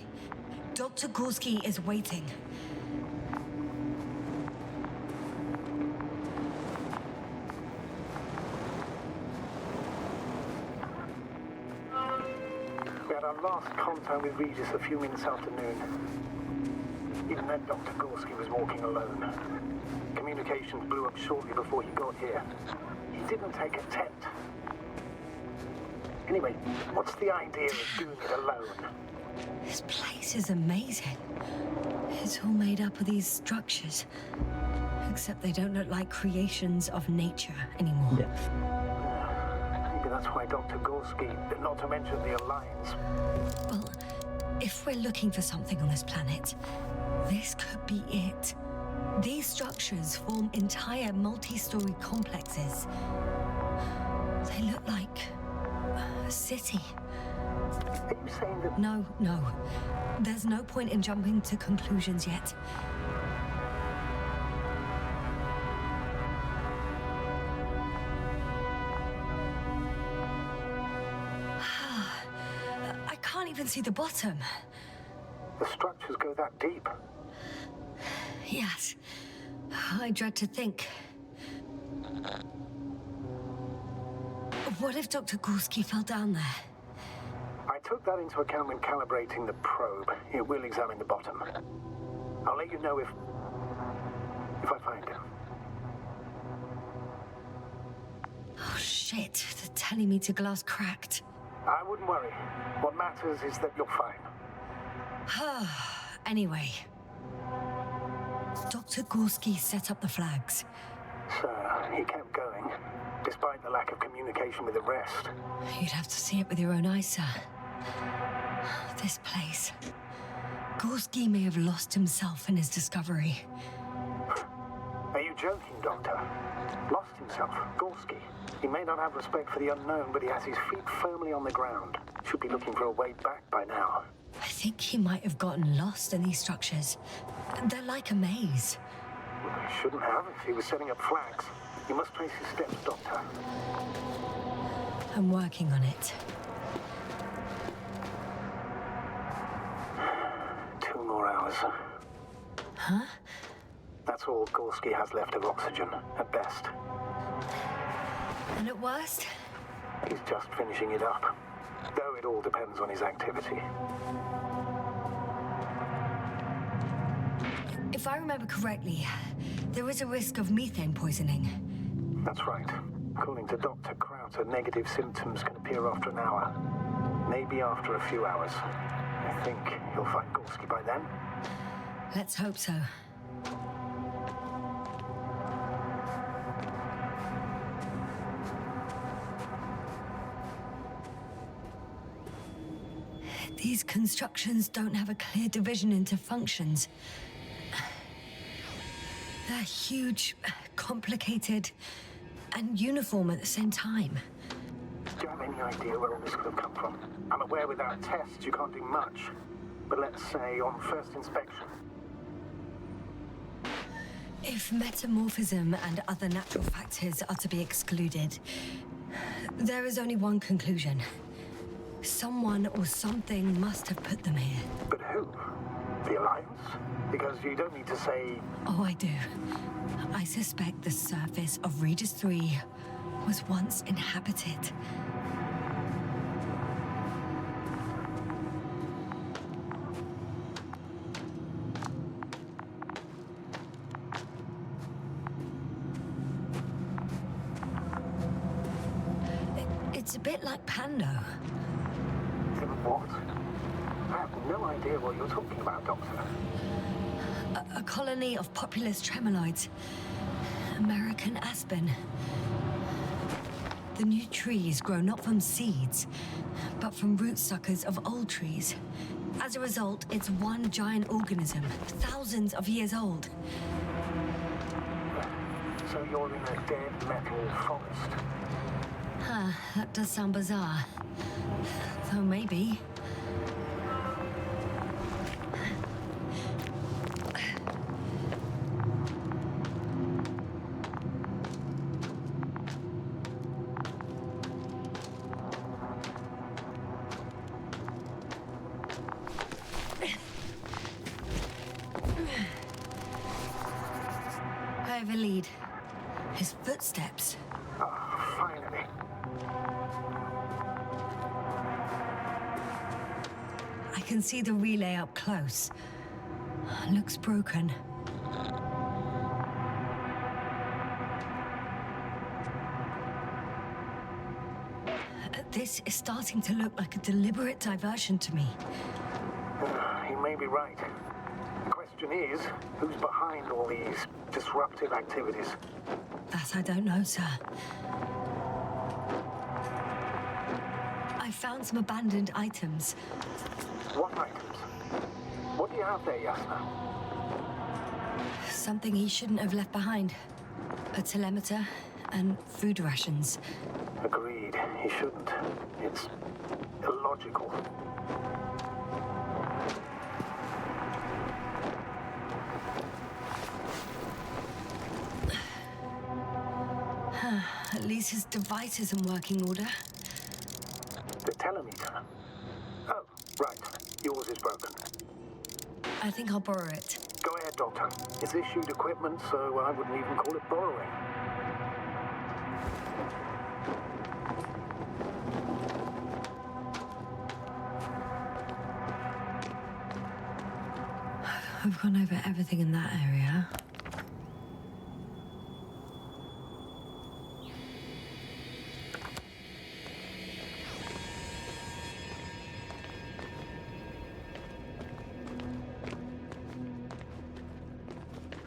Speaker 2: Dr. Gorski is waiting.
Speaker 8: We had our last contact with Regis a few minutes after noon. Even then, Dr. Gorski was walking alone. Communications blew up shortly before he got here. He didn't take a tent. Anyway, what's the idea of doing it alone?
Speaker 2: This place is amazing. It's all made up of these structures. Except they don't look like creations of nature anymore.
Speaker 1: Yeah.
Speaker 8: Maybe that's why Dr. Gorski, not to mention the Alliance.
Speaker 2: Well, if we're looking for something on this planet, this could be it. These structures form entire multi-story complexes. They look like a city.
Speaker 8: Are you saying that...
Speaker 2: No. There's no point in jumping to conclusions yet. I can't even see the bottom.
Speaker 8: The structures go that deep?
Speaker 2: Yes. I dread to think. What if Dr. Gorski fell down there?
Speaker 8: I took that into account when calibrating the probe. It will examine the bottom. I'll let you know if I find him.
Speaker 2: Oh shit, the telemeter glass cracked.
Speaker 8: I wouldn't worry. What matters is that you're fine.
Speaker 2: Anyway. Dr. Gorski set up the flags.
Speaker 8: So, he kept going, despite the lack of communication with the rest.
Speaker 2: You'd have to see it with your own eyes, sir. This place. Gorski may have lost himself in his discovery.
Speaker 8: Are you joking, Doctor? Lost himself, Gorski. He may not have respect for the unknown, but he has his feet firmly on the ground. Should be looking for a way back by now.
Speaker 2: I think he might have gotten lost in these structures. They're like a maze.
Speaker 8: Well, he shouldn't have if he was setting up flags. You must trace his steps, Doctor.
Speaker 2: I'm working on it.
Speaker 8: 2 more hours.
Speaker 2: Huh?
Speaker 8: That's all Gorski has left of oxygen, at best.
Speaker 2: And at worst?
Speaker 8: He's just finishing it up. Though it all depends on his activity.
Speaker 2: If I remember correctly, there is a risk of methane poisoning.
Speaker 8: That's right. According to Dr. Krauter, negative symptoms can appear after an hour. Maybe after a few hours. I think you'll find Gorski by then.
Speaker 2: Let's hope so. These constructions don't have a clear division into functions. They're huge, complicated, and uniform at the same time.
Speaker 8: Do you have any idea where all this could have come from? I'm aware without tests you can't do much. But let's say on first inspection.
Speaker 2: If metamorphism and other natural factors are to be excluded, there is only one conclusion. Someone or something must have put them here.
Speaker 8: But who? The Alliance? Because you don't need to say...
Speaker 2: Oh, I do. I suspect the surface of Regis 3 was once inhabited. It's a bit like Pando.
Speaker 8: What? I have no idea what you're talking about, Doctor.
Speaker 2: A colony of populous tremoloids. American aspen. The new trees grow not from seeds, but from root suckers of old trees. As a result, it's one giant organism, thousands of years old.
Speaker 8: So you're in a dead metal forest?
Speaker 2: That does sound bizarre. Though maybe. have a lead. His footsteps.
Speaker 8: Ah, finally.
Speaker 2: I can see the relay up close. Looks broken. This is starting to look like a deliberate diversion to me.
Speaker 8: He may be right. The question is, who's behind all these disruptive activities?
Speaker 2: That I don't know, sir. I found some abandoned items.
Speaker 8: What items? What do you have there, Yasna?
Speaker 2: Something he shouldn't have left behind. A telemeter and food rations.
Speaker 8: Agreed. He shouldn't. It's illogical.
Speaker 2: At least his device is in working order.
Speaker 8: The telemeter. Oh, right. Yours is broken.
Speaker 2: I think I'll borrow it.
Speaker 8: Go ahead, Doctor. It's issued equipment, so I wouldn't even call it borrowing.
Speaker 2: I've gone over everything in that area.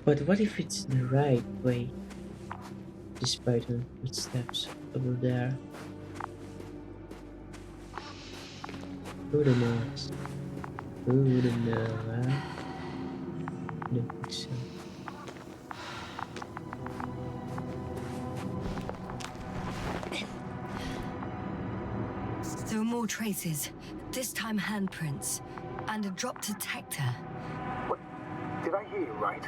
Speaker 1: But what if it's the right way? Despite her footsteps over there. Who knows? Who would know, huh? I don't think so.
Speaker 2: There are more traces. This time handprints. And a drop detector.
Speaker 8: What? Did I hear you right?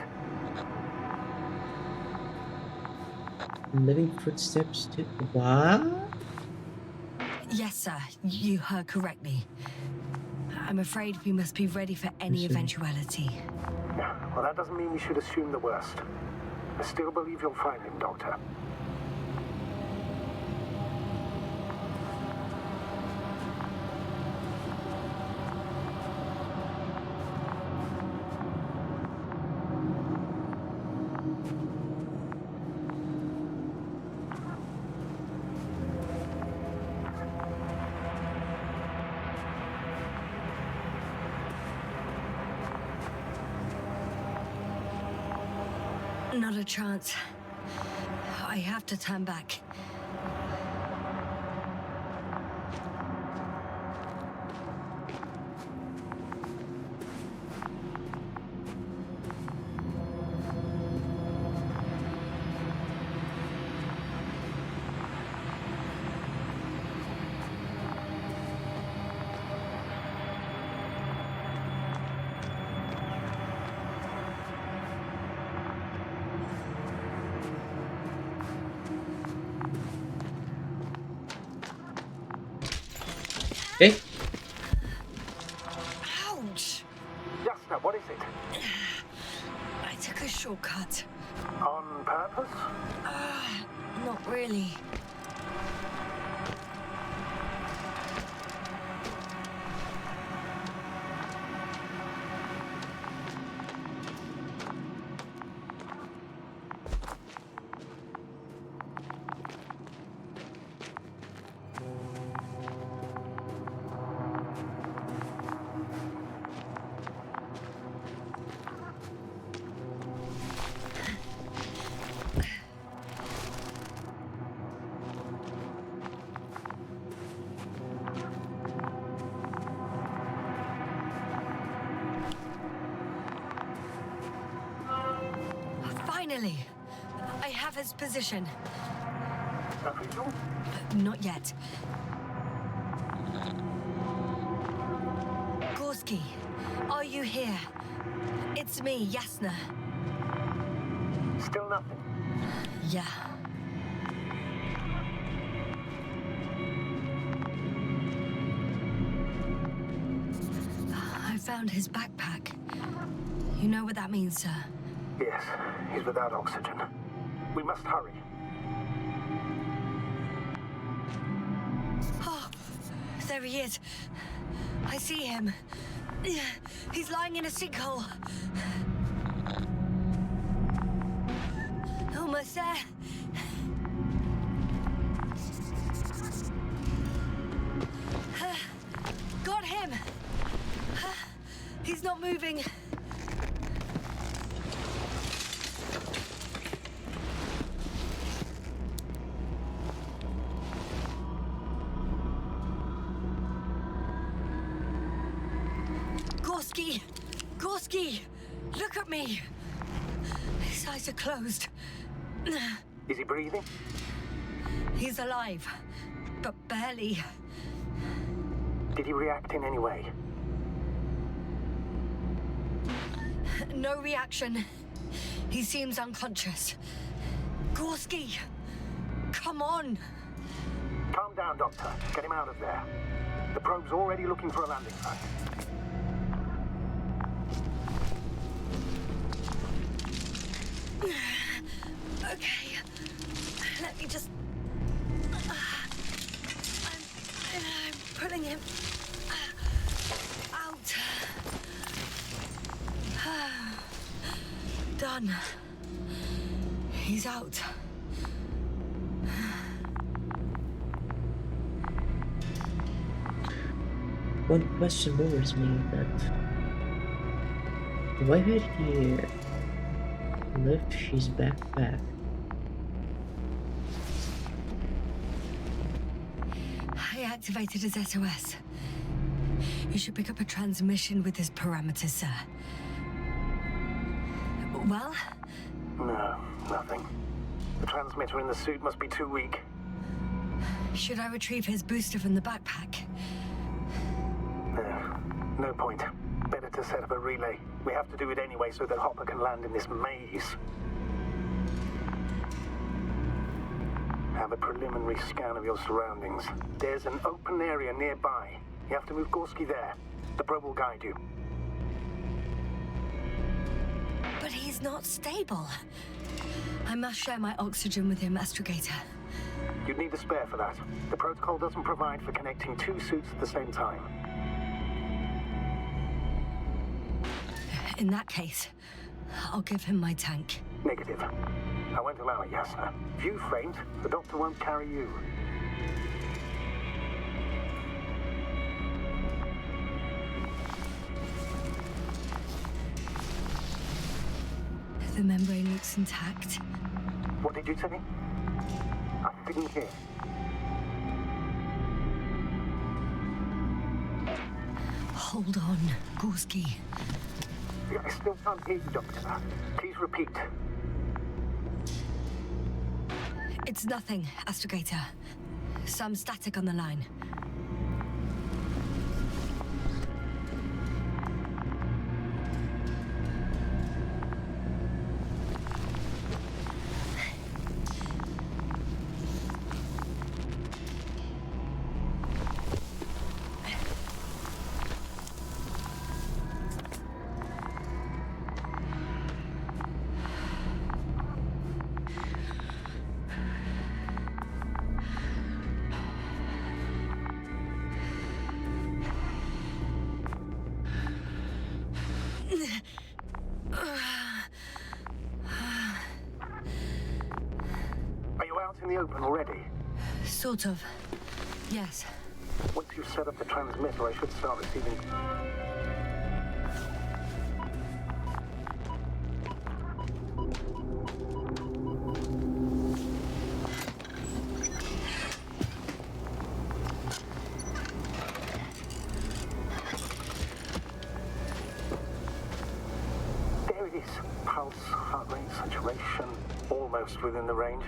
Speaker 1: Living footsteps too. What?
Speaker 2: Yes, sir. You heard correctly. I'm afraid we must be ready for any eventuality.
Speaker 8: Yeah, well, that doesn't mean we should assume the worst. I still believe you'll find him, Doctor.
Speaker 2: Not a chance. I have to turn back.
Speaker 1: Hey!
Speaker 2: Ouch!
Speaker 8: Yasna, what is it?
Speaker 2: I took a shortcut.
Speaker 8: On purpose?
Speaker 2: Not really. Finally! I have his position.
Speaker 8: Official?
Speaker 2: Not yet. Gorski, are you here? It's me, Yasna.
Speaker 8: Still nothing.
Speaker 2: Yeah. I found his backpack. You know what that means, sir?
Speaker 8: Yes, he's without oxygen. We must hurry.
Speaker 2: Oh, there he is. I see him. He's lying in a sinkhole. Almost there. Got him. He's not moving. Gorski! Look at me! His eyes are closed.
Speaker 8: Is he breathing?
Speaker 2: He's alive, but barely.
Speaker 8: Did he react in any way?
Speaker 2: No reaction. He seems unconscious. Gorski! Come on!
Speaker 8: Calm down, Doctor. Get him out of there. The probe's already looking for a landing site.
Speaker 2: Okay, let me just... I'm pulling him out. Done. He's out.
Speaker 1: One question bothers me that why had he left his backpack?
Speaker 2: I activated his SOS. You should pick up a transmission with his parameters, sir. Well?
Speaker 8: No, nothing. The transmitter in the suit must be too weak.
Speaker 2: Should I retrieve his booster from the backpack?
Speaker 8: No point. Better to set up a relay. We have to do it anyway so that Hopper can land in this maze. Have a preliminary scan of your surroundings. There's an open area nearby. You have to move Gorski there. The probe will guide you.
Speaker 2: But he's not stable. I must share my oxygen with him, Astrogator.
Speaker 8: You'd need a spare for that. The protocol doesn't provide for connecting two suits at the same time.
Speaker 2: In that case, I'll give him my tank.
Speaker 8: Negative. I won't allow it, Yasna. If you faint, the doctor won't carry you.
Speaker 2: The membrane looks intact.
Speaker 8: What did you say? I didn't hear.
Speaker 2: Hold on, Gorski.
Speaker 8: I still can't hear you, Doctor. Please repeat.
Speaker 2: It's nothing, Astrogator. Some static on the line.
Speaker 8: Are you out in the open already?
Speaker 2: Sort of. Yes.
Speaker 8: Once you've set up the transmitter, I should start receiving... There it is. Pulse, heart rate, saturation, almost within the range.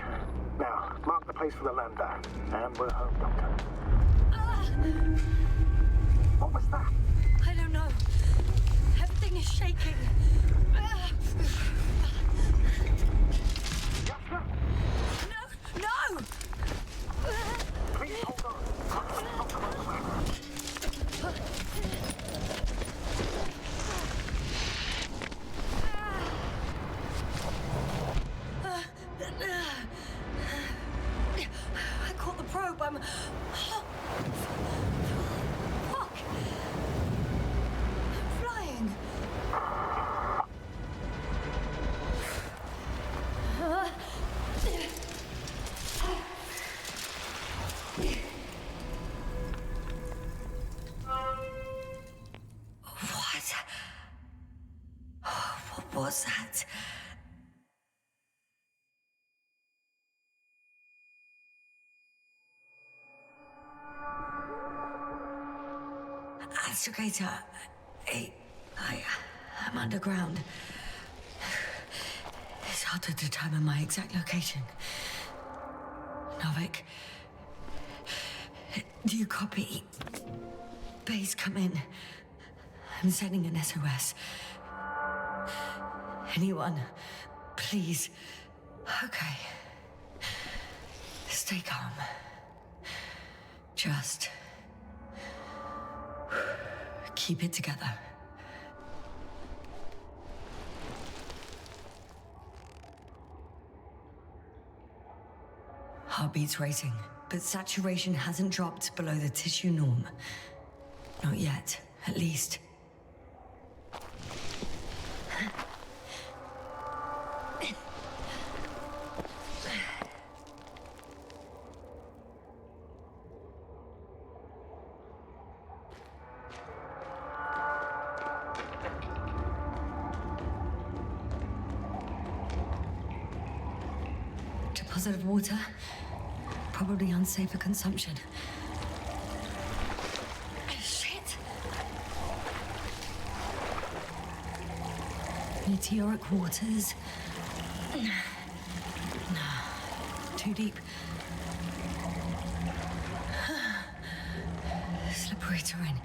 Speaker 8: Now, mark the place for the lander, and we're home, Doctor. What was that?
Speaker 2: I don't know. Everything is shaking. No!
Speaker 8: Please hold on.
Speaker 2: was that? Astrogator, I'm underground. It's hard to determine my exact location. Novik, do you copy? Base, come in. I'm sending an SOS. Anyone, please. Okay. Stay calm. Just keep it together. Heartbeat's racing, but saturation hasn't dropped below the tissue norm. Not yet, at least. Deposit of water, probably unsafe for consumption. Shit! Meteoric waters. No, too deep. Slippery terrain.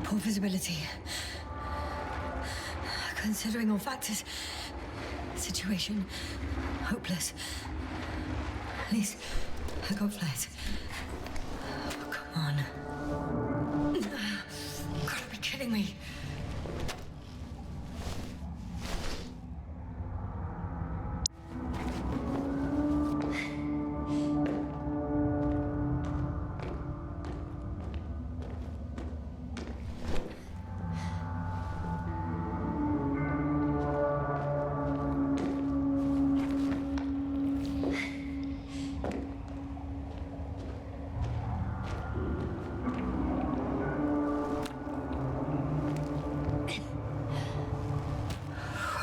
Speaker 2: Poor visibility. Considering all factors, situation hopeless. At least I got flight. Oh, come on. You gotta be kidding me.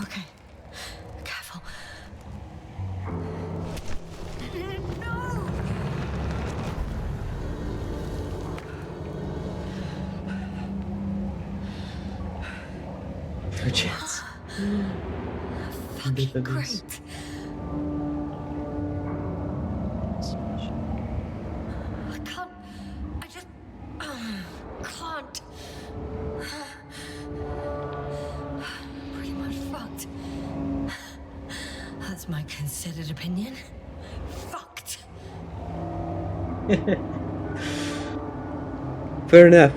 Speaker 2: Okay. Careful. No!
Speaker 1: No chance.
Speaker 2: Fucking great. I can't. I just can't. Pretty much fucked. That's my considered opinion. Fucked.
Speaker 1: Fair enough.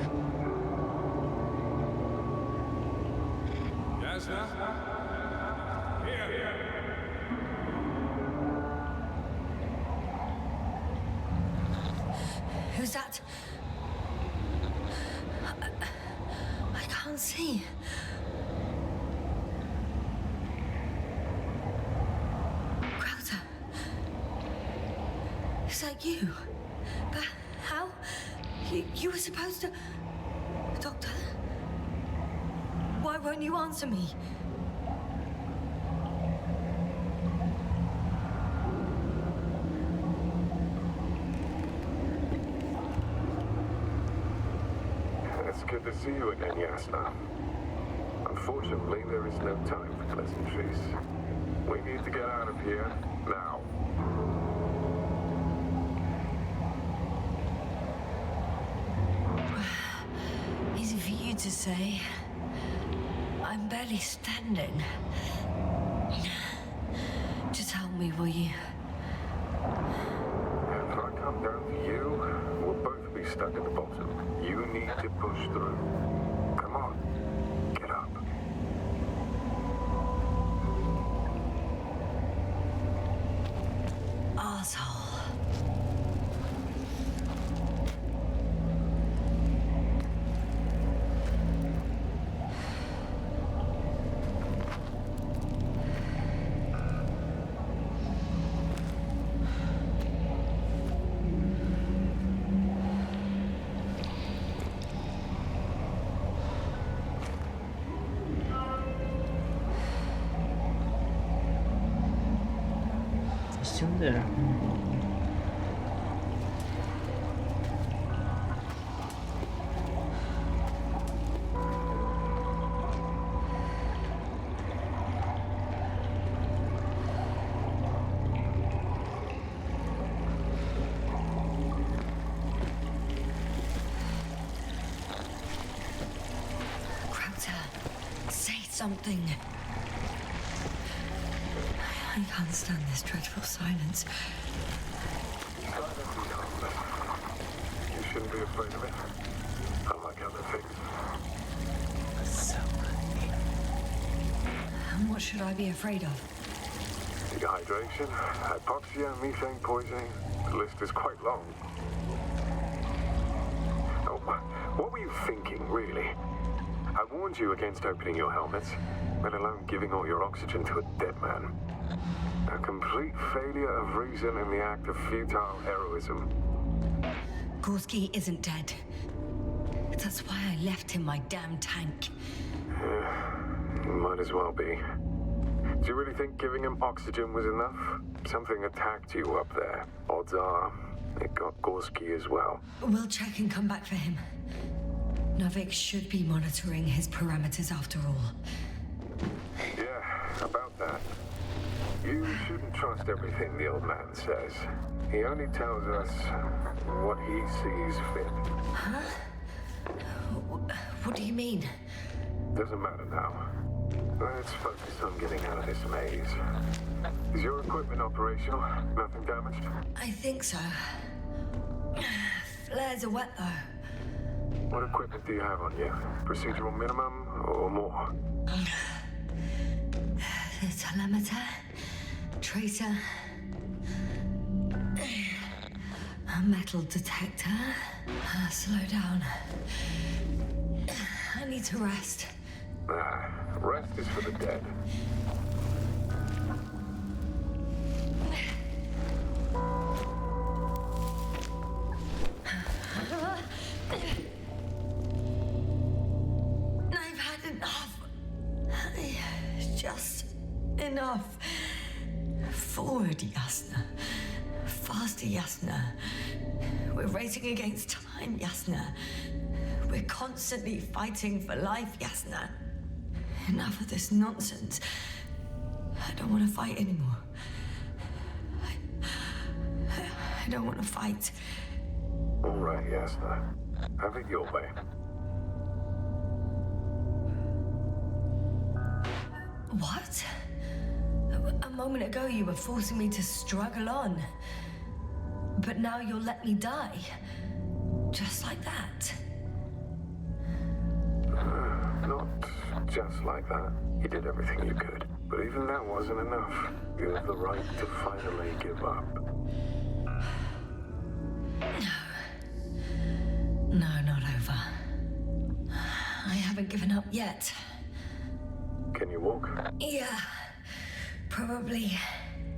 Speaker 2: Who's that? I can't see. Crowther. Is that you? But how? You were supposed to... Doctor? Why won't you answer me?
Speaker 12: It's good to see you again, Yasna. Unfortunately, there is no time for pleasantries. We need to get out of here now.
Speaker 2: Easy for you to say. I'm barely standing. Just help me, will you?
Speaker 12: If I come down to you, we'll both be stuck at the bottom. You need to push through. Come on, get up.
Speaker 2: Arsehole.
Speaker 1: connection there.
Speaker 2: Something. I can't stand this dreadful silence.
Speaker 12: Silence is harmless. You shouldn't be afraid of it. Unlike other things.
Speaker 2: And what should I be afraid of?
Speaker 12: Dehydration, hypoxia, methane poisoning. The list is quite long. Oh, what were you thinking, really? I warned you against opening your helmets, let alone giving all your oxygen to a dead man. A complete failure of reason in the act of futile heroism.
Speaker 2: Gorski isn't dead. That's why I left him my damn tank.
Speaker 12: Might as well be. Do you really think giving him oxygen was enough? Something attacked you up there. Odds are, it got Gorski as well.
Speaker 2: We'll check and come back for him. Novik should be monitoring his parameters after all.
Speaker 12: Yeah, about that. You shouldn't trust everything the old man says. He only tells us what he sees fit.
Speaker 2: Huh? What do you mean?
Speaker 12: Doesn't matter now. Let's focus on getting out of this maze. Is your equipment operational? Nothing damaged?
Speaker 2: I think so. Flares are wet though.
Speaker 12: What equipment do you have on you? Procedural minimum or more?
Speaker 2: The telemeter, tracer, a metal detector. Slow down. I need to rest.
Speaker 12: Rest is for the dead.
Speaker 2: I've had enough. Just enough. Forward, Yasna. Faster, Yasna. We're racing against time, Yasna. We're constantly fighting for life, Yasna. Enough of this nonsense. I don't want to fight anymore. I don't want to fight.
Speaker 12: All right, Yasna. Have it your way.
Speaker 2: What? A moment ago you were forcing me to struggle on. But now you'll let me die. Just like that.
Speaker 12: Not just like that. You did everything you could. But even that wasn't enough. You have the right to finally give up.
Speaker 2: No, not over. I haven't given up yet.
Speaker 12: Can you walk?
Speaker 2: Yeah, probably.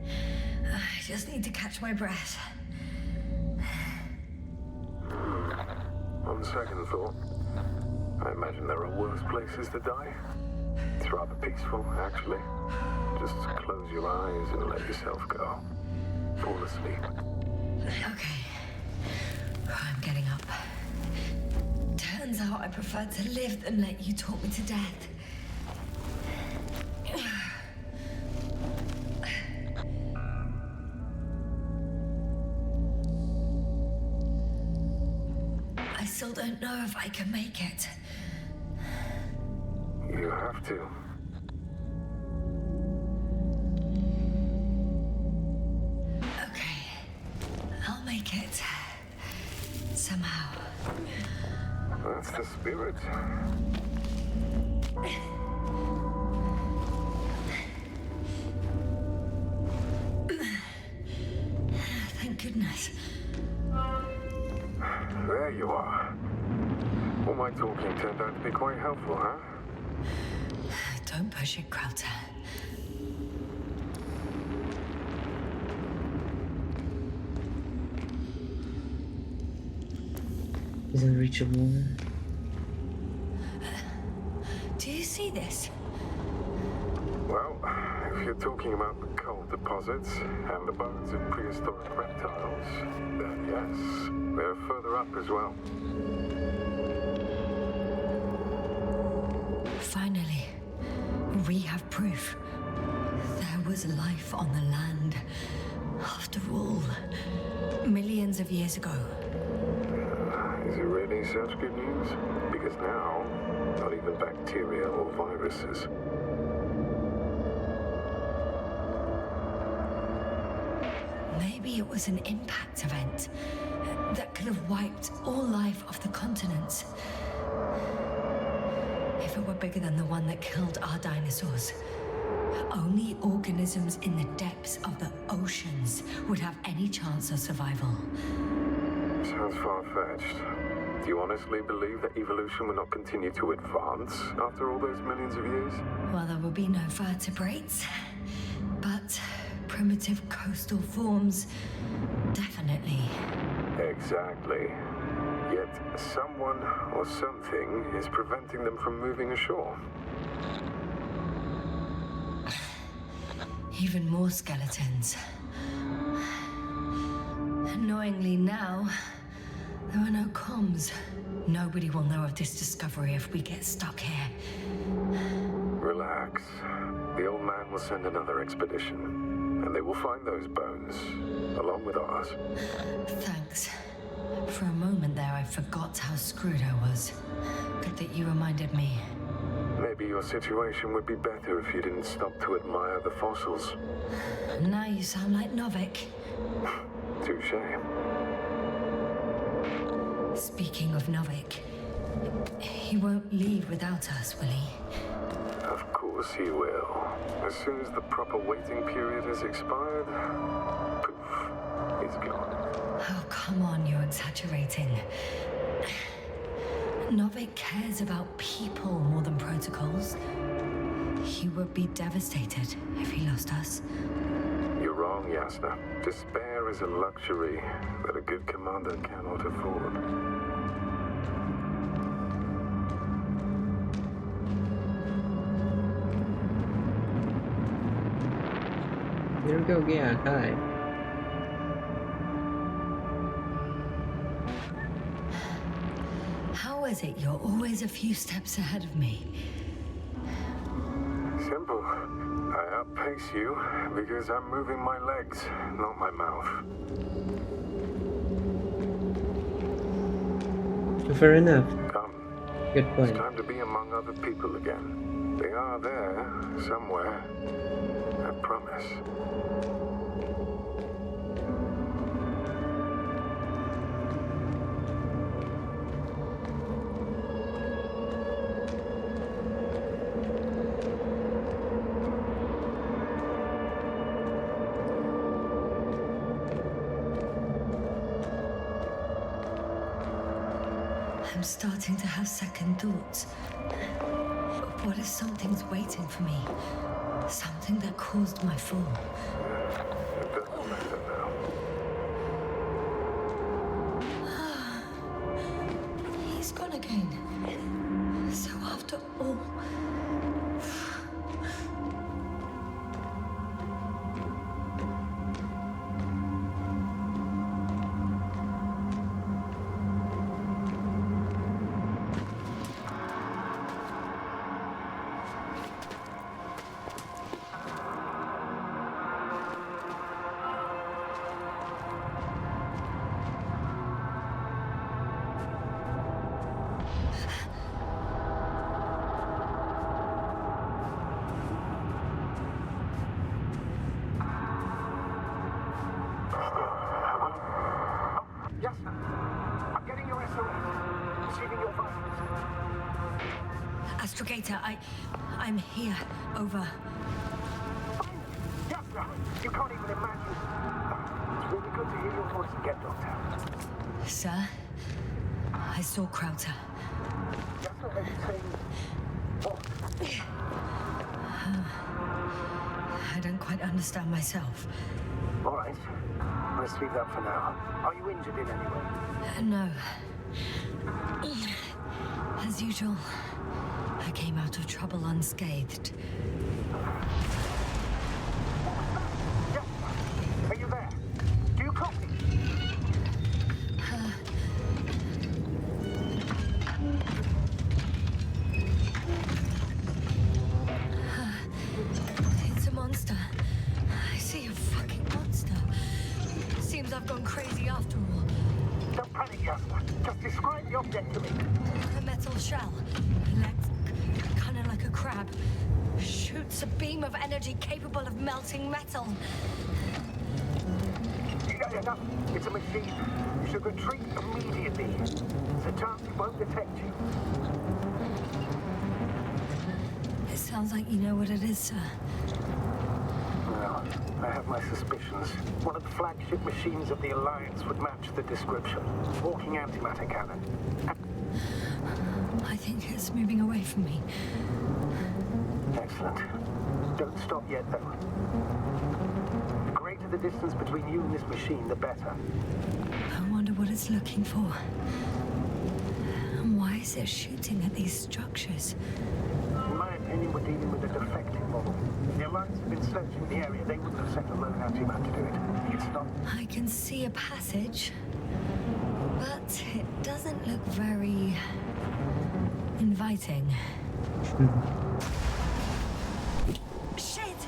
Speaker 2: I just need to catch my breath.
Speaker 12: On second thought, I imagine there are worse places to die. It's rather peaceful, actually. Just close your eyes and let yourself go. Fall asleep.
Speaker 2: Okay. I'm getting up. Turns out I prefer to live than let you talk me to death. I still don't know if I can make it.
Speaker 12: You have to.
Speaker 2: Okay. I'll make it. Somehow.
Speaker 12: That's the spirit.
Speaker 2: Thank goodness.
Speaker 12: There you are. All my talking turned out to be quite helpful, huh?
Speaker 2: Don't push it, Krauter.
Speaker 1: Is unreachable.
Speaker 2: Do you see this?
Speaker 12: Well, if if you're talking about the coal deposits and the bones of prehistoric reptiles, then yes, they're further up as well.
Speaker 2: Finally, we have proof. There was life on the land. After all, millions of years ago.
Speaker 12: Is it really such good news? Because now, not even bacteria or viruses.
Speaker 2: Maybe it was an impact event that could have wiped all life off the continents. If it were bigger than the one that killed our dinosaurs, only organisms in the depths of the oceans would have any chance of survival.
Speaker 12: Sounds far-fetched. Do you honestly believe that evolution will not continue to advance after all those millions of years?
Speaker 2: Well, there will be no vertebrates, but primitive coastal forms, definitely.
Speaker 12: Exactly. Yet someone or something is preventing them from moving ashore.
Speaker 2: Even more skeletons. Annoyingly now, there are no comms. Nobody will know of this discovery if we get stuck here.
Speaker 12: Relax. The old man will send another expedition, and they will find those bones, along with ours.
Speaker 2: Thanks. For a moment there, I forgot how screwed I was. Good that you reminded me.
Speaker 12: Maybe your situation would be better if you didn't stop to admire the fossils.
Speaker 2: Now you sound like Novik.
Speaker 12: Touche.
Speaker 2: Speaking of Novik, he won't leave without us, will he?
Speaker 12: Of course he will. As soon as the proper waiting period has expired, poof, he's gone.
Speaker 2: Oh, come on, you're exaggerating. Novik cares about people more than protocols. He would be devastated if he lost us.
Speaker 12: You're wrong, Yasna. Despair is a luxury that a good commander cannot afford.
Speaker 1: There we go again. Hi.
Speaker 2: How is it you're always a few steps ahead of me?
Speaker 12: Simple. I outpace you because I'm moving my legs, not my mouth.
Speaker 1: Fair enough.
Speaker 12: Come.
Speaker 1: Good point.
Speaker 12: It's time to be among other people again. They are there, somewhere. I promise.
Speaker 2: I'm starting to have second thoughts. What if something's waiting for me? Something that caused my fall?
Speaker 12: It doesn't matter now.
Speaker 2: He's gone again. So after all... Astrogator, I'm here. Over.
Speaker 8: Yasna, you can't even imagine. It's really good to hear your voice again, Doctor.
Speaker 2: Sir, I saw Krauter.
Speaker 8: Yasna heard you saying what?
Speaker 2: I don't quite understand myself.
Speaker 8: All right, let's leave that for now. Are you injured in any way?
Speaker 2: No. As usual, I came out of trouble unscathed.
Speaker 8: Describe the object to me.
Speaker 2: A metal shell. Legs kind of like a crab. Shoots a beam of energy capable of melting metal.
Speaker 8: Yeah, no, it's a machine. You should retreat immediately. There's a chance it won't detect you.
Speaker 2: It sounds like you know what it is, sir.
Speaker 8: Well, I have my suspicions. One of the flagship machines of the Alliance would match the description. Walking antimatter cannon.
Speaker 2: I think it's moving away from me.
Speaker 8: Excellent. Don't stop yet, though. The greater the distance between you and this machine, the better.
Speaker 2: I wonder what it's looking for. And why is it shooting at these structures?
Speaker 8: In my opinion, we're dealing with a defective model. If the Alliance had been searching the area, they wouldn't have sent a lone antimatter to do it. It's not...
Speaker 2: I can see a passage, but it doesn't look very inviting. Shit!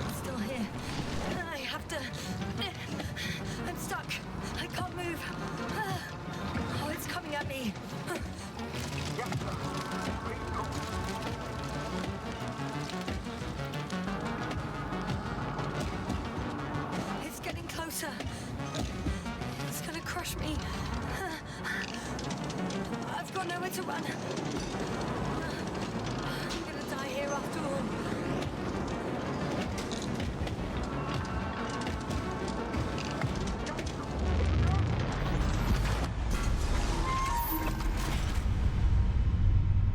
Speaker 2: It's still here. I have to... I'm stuck. I can't move. Oh, it's coming at me. It's getting closer. It's gonna crush me. I've got nowhere to run. I'm gonna die here after all.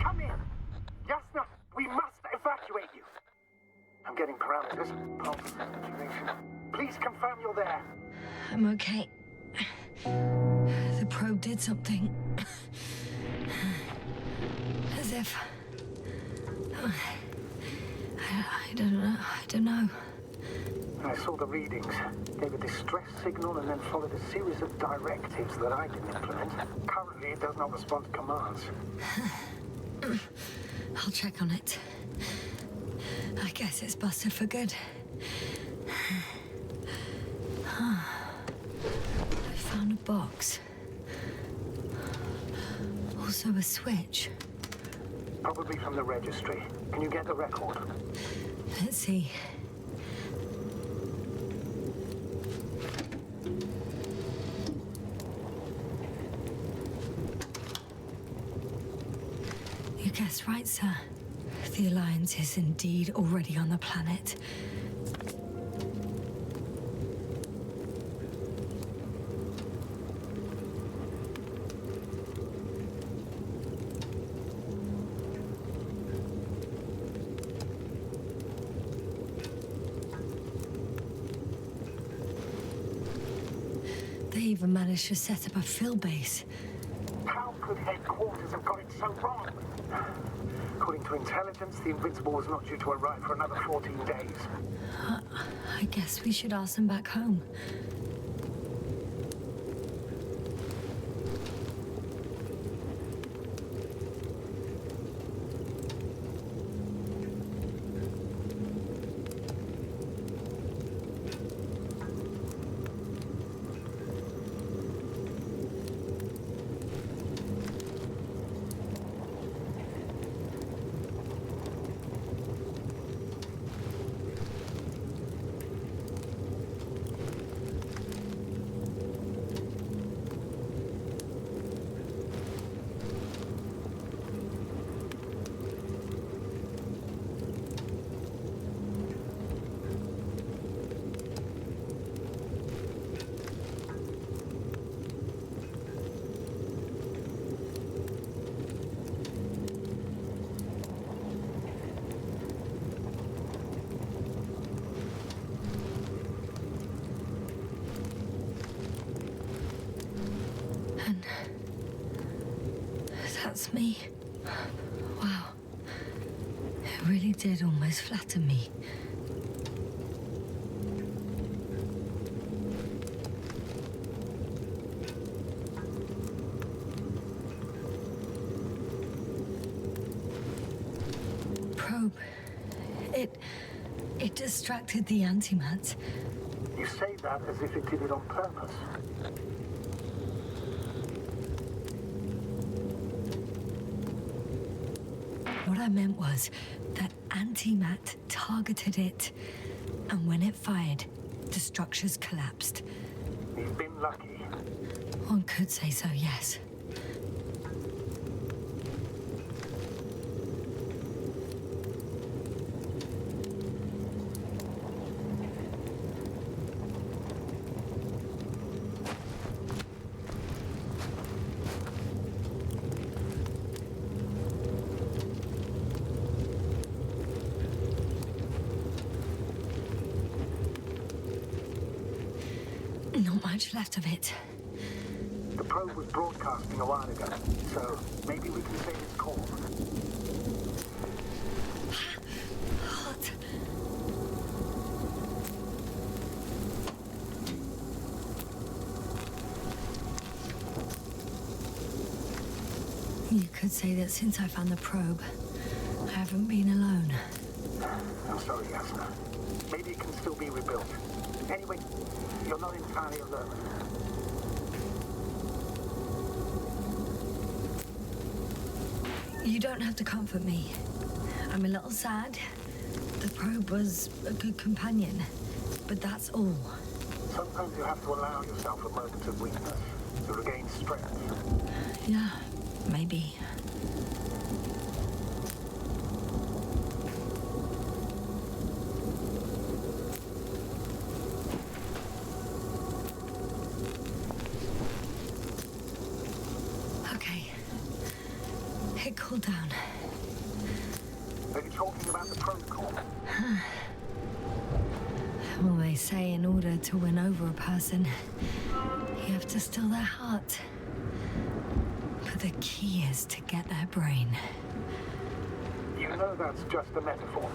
Speaker 8: Come in! Jasna, we must evacuate you! I'm getting parameters. Pulse, duration. Please confirm you're there.
Speaker 2: I'm okay. The probe did something. As if... I don't know.
Speaker 8: I saw the readings, gave a distress signal, and then followed a series of directives that I didn't implement. Currently, it does not respond to commands.
Speaker 2: I'll check on it. I guess it's busted for good. I found a box. Also a switch.
Speaker 8: Probably from the registry. Can you get the record?
Speaker 2: Let's see. You guessed right, sir. The Alliance is indeed already on the planet. They even managed to set up a fill base.
Speaker 8: How could headquarters have got it so wrong? According to intelligence, the Invincible was not due to arrive for another 14 days.
Speaker 2: I guess we should ask them back home. That's me. Wow. It really did almost flatter me. Probe. It distracted the antimat.
Speaker 8: You say that as if it did it on purpose.
Speaker 2: What I meant was that antimat targeted it, and when it fired, the structures collapsed.
Speaker 8: You've been lucky.
Speaker 2: One could say so, yes. Not much left of it.
Speaker 8: The probe was broadcasting a while ago, so maybe we can save its call.
Speaker 2: Hot. You could say that since I found the probe, I haven't been alone.
Speaker 8: I'm sorry, Yasna. Maybe it can still be rebuilt. Anyway, you're not entirely alone.
Speaker 2: You don't have to comfort me. I'm a little sad. The probe was a good companion, but that's all.
Speaker 8: Sometimes you have to allow yourself a moment of weakness to regain strength.
Speaker 2: Yeah, maybe. Okay. It cooled down.
Speaker 8: Are you talking about the probe core?
Speaker 2: Well, they say in order to win over a person, you have to steal their heart. But the key is to get their brain.
Speaker 8: You know that's just a metaphor.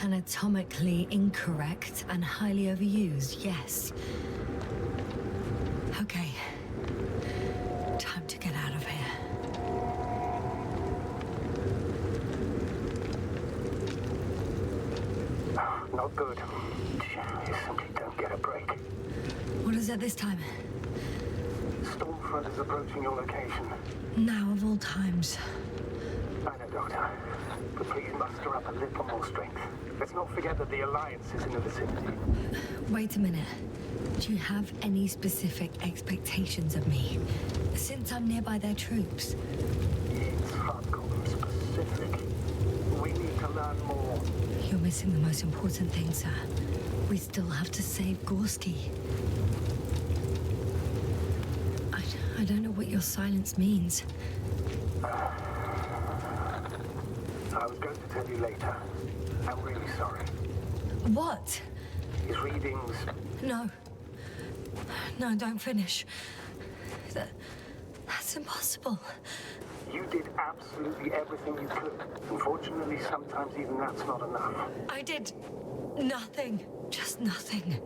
Speaker 2: Anatomically incorrect and highly overused, yes. Okay. Time to get out of here.
Speaker 8: Not good. You simply don't get a break.
Speaker 2: What is it this time?
Speaker 8: Stormfront is approaching your location.
Speaker 2: Now of all times.
Speaker 8: I know, Doctor. But please muster up a little more strength. Let's not forget that the Alliance is in the vicinity.
Speaker 2: Wait a minute. Do you have any specific expectations of me? Since I'm nearby their troops.
Speaker 8: It's hard to call them specific. We need to learn more.
Speaker 2: You're missing the most important thing, sir. We still have to save Gorski. I don't know what your silence means.
Speaker 8: I was going to tell you later. I'm really sorry.
Speaker 2: What?
Speaker 8: His readings...
Speaker 2: No. No, don't finish. That's impossible.
Speaker 8: You did absolutely everything you could. Unfortunately, sometimes even that's not enough.
Speaker 2: I did nothing. Just nothing.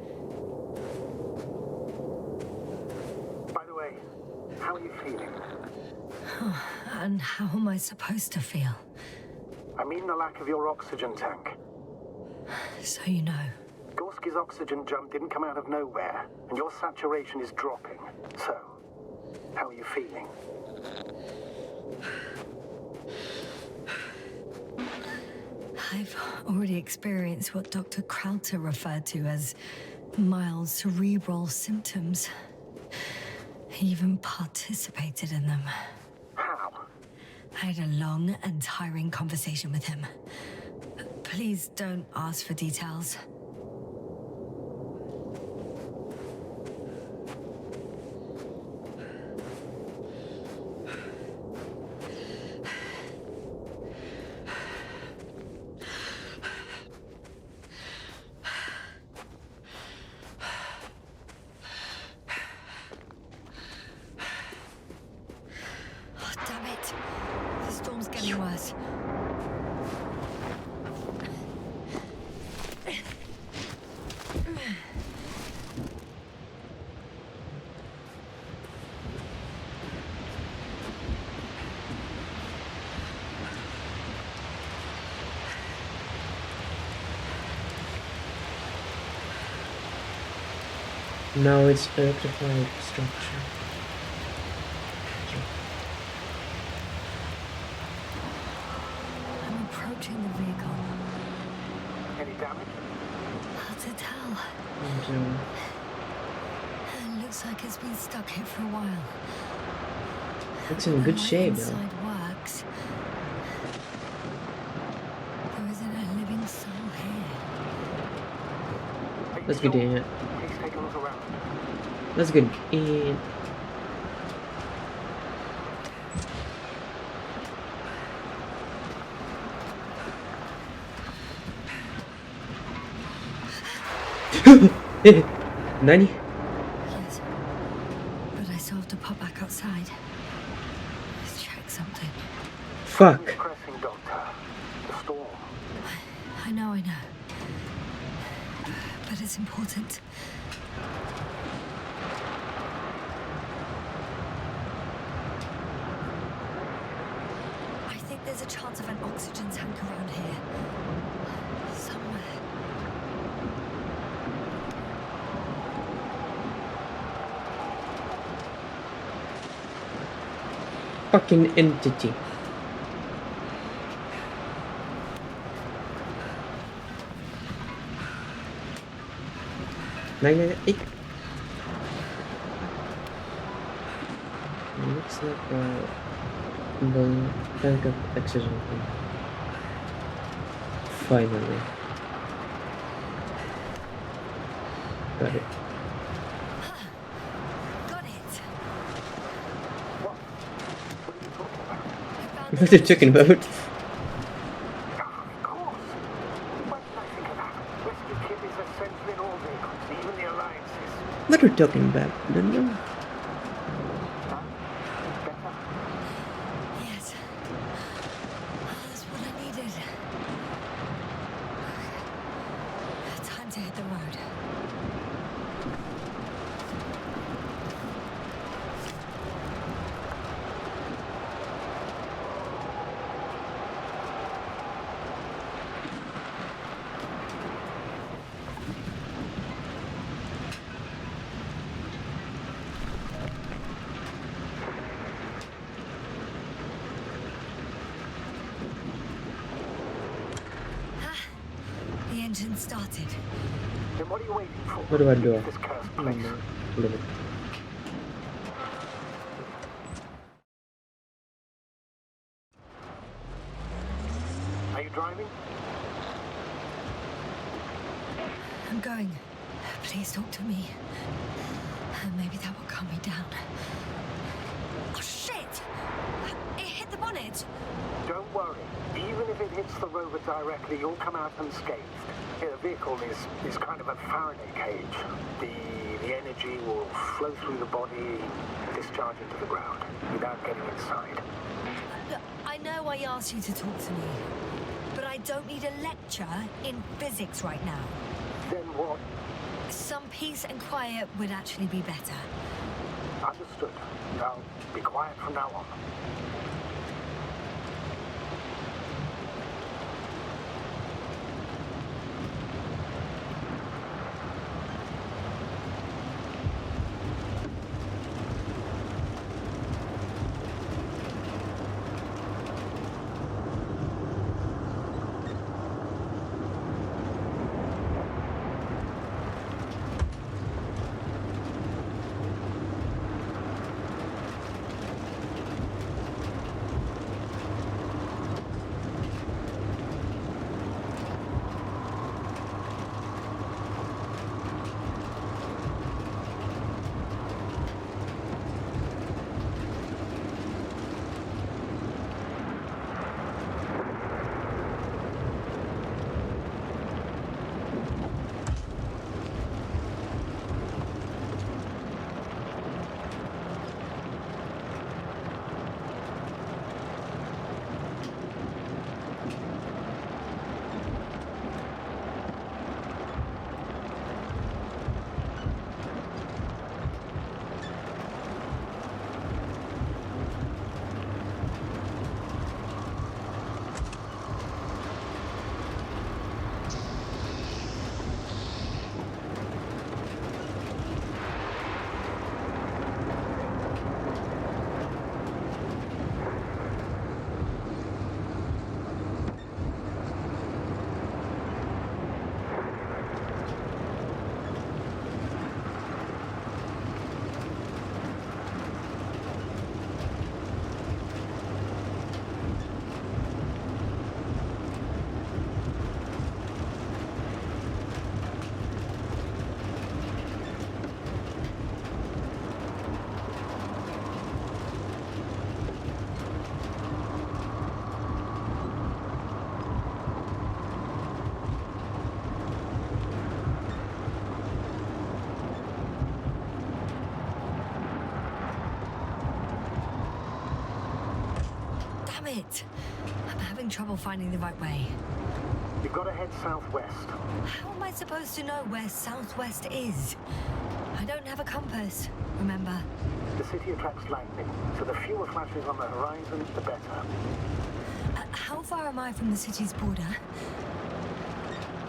Speaker 8: By the way, how are you feeling?
Speaker 2: And how am I supposed to feel?
Speaker 8: I mean the lack of your oxygen tank.
Speaker 2: So you know.
Speaker 8: Gorski's oxygen jump didn't come out of nowhere, and your saturation is dropping. So, how are you feeling?
Speaker 2: I've already experienced what Dr. Krauter referred to as mild cerebral symptoms. He even participated in them.
Speaker 8: How?
Speaker 2: I had a long and tiring conversation with him. Please don't ask for details. Oh, damn it. The storm's getting worse.
Speaker 1: Now it's electrified structure.
Speaker 2: approaching the vehicle.
Speaker 8: Any damage?
Speaker 2: Hard to tell.
Speaker 1: And,
Speaker 2: It looks like it's been stuck here for a while.
Speaker 1: it's in
Speaker 2: The
Speaker 1: good
Speaker 2: light
Speaker 1: shape though.
Speaker 2: inside works. There isn't a living soul here.
Speaker 1: Let's get in.
Speaker 8: Please take a look around.
Speaker 1: Let's get in. Nani?
Speaker 2: Yes. But I still have to pop back outside. Let's check something.
Speaker 1: Fuck.
Speaker 8: Pressing, Doctor. The storm.
Speaker 2: I know. But it's important. I think there's a chance of an oxygen tank around here. Somewhere.
Speaker 1: Fucking entity. Nine, 8. Looks like the tank of oxygen. Finally. Got it.
Speaker 2: Got it.
Speaker 1: What are you talking about?
Speaker 8: Of course. Why did I think of that? Rescue kit is essential in all vehicles, even the Alliances.
Speaker 1: What are you talking about? Don't know.
Speaker 8: Better?
Speaker 2: Yes. That's what I needed. Time to hit the road. The engine started.
Speaker 8: Then what are you waiting for?
Speaker 1: What do I do?
Speaker 8: This cursed place.
Speaker 1: Leave it.
Speaker 8: Are you driving?
Speaker 2: I'm going. Please talk to me. Maybe that will calm me down. Oh, shit! It hit the bonnet!
Speaker 8: Don't worry. Even if it hits the rover directly, you'll come out unscathed. Yeah, the vehicle is kind of a Faraday cage. The energy will flow through the body, discharge into the ground, without getting inside.
Speaker 2: Look, I know I asked you to talk to me, but I don't need a lecture in physics right now.
Speaker 8: Then what?
Speaker 2: Some peace and quiet would actually be better.
Speaker 8: Understood. I'll be quiet from now on.
Speaker 2: Damn it! I'm having trouble finding the right way.
Speaker 8: You've got to head southwest.
Speaker 2: How am I supposed to know where southwest is? I don't have a compass, remember?
Speaker 8: The city attracts lightning, so the fewer flashes on the horizon, the better.
Speaker 2: How far am I from the city's border?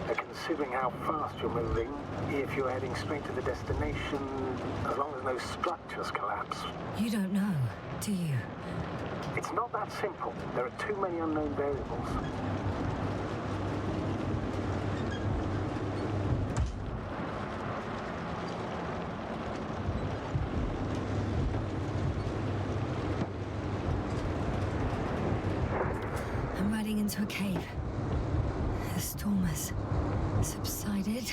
Speaker 8: Considering how fast you're moving, if you're heading straight to the destination, as long as no structures collapse.
Speaker 2: You don't know, do you?
Speaker 8: It's not that simple. There are too many unknown variables.
Speaker 2: I'm riding into a cave. The storm has subsided.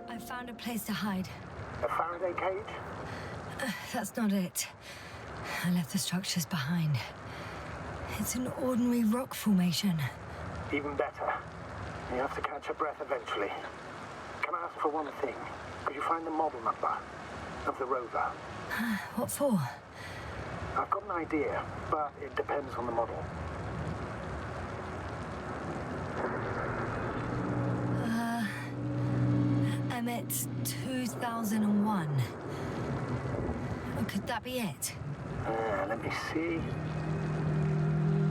Speaker 2: I found a place to hide.
Speaker 8: A Faraday cage?
Speaker 2: That's not it. I left the structures behind. It's an ordinary rock formation.
Speaker 8: Even better. You have to catch your breath eventually. Can I ask for one thing? Could you find the model number of the rover?
Speaker 2: What for?
Speaker 8: I've got an idea, but it depends on the model.
Speaker 2: Emmett's 2001. Could that be it?
Speaker 8: Let me see.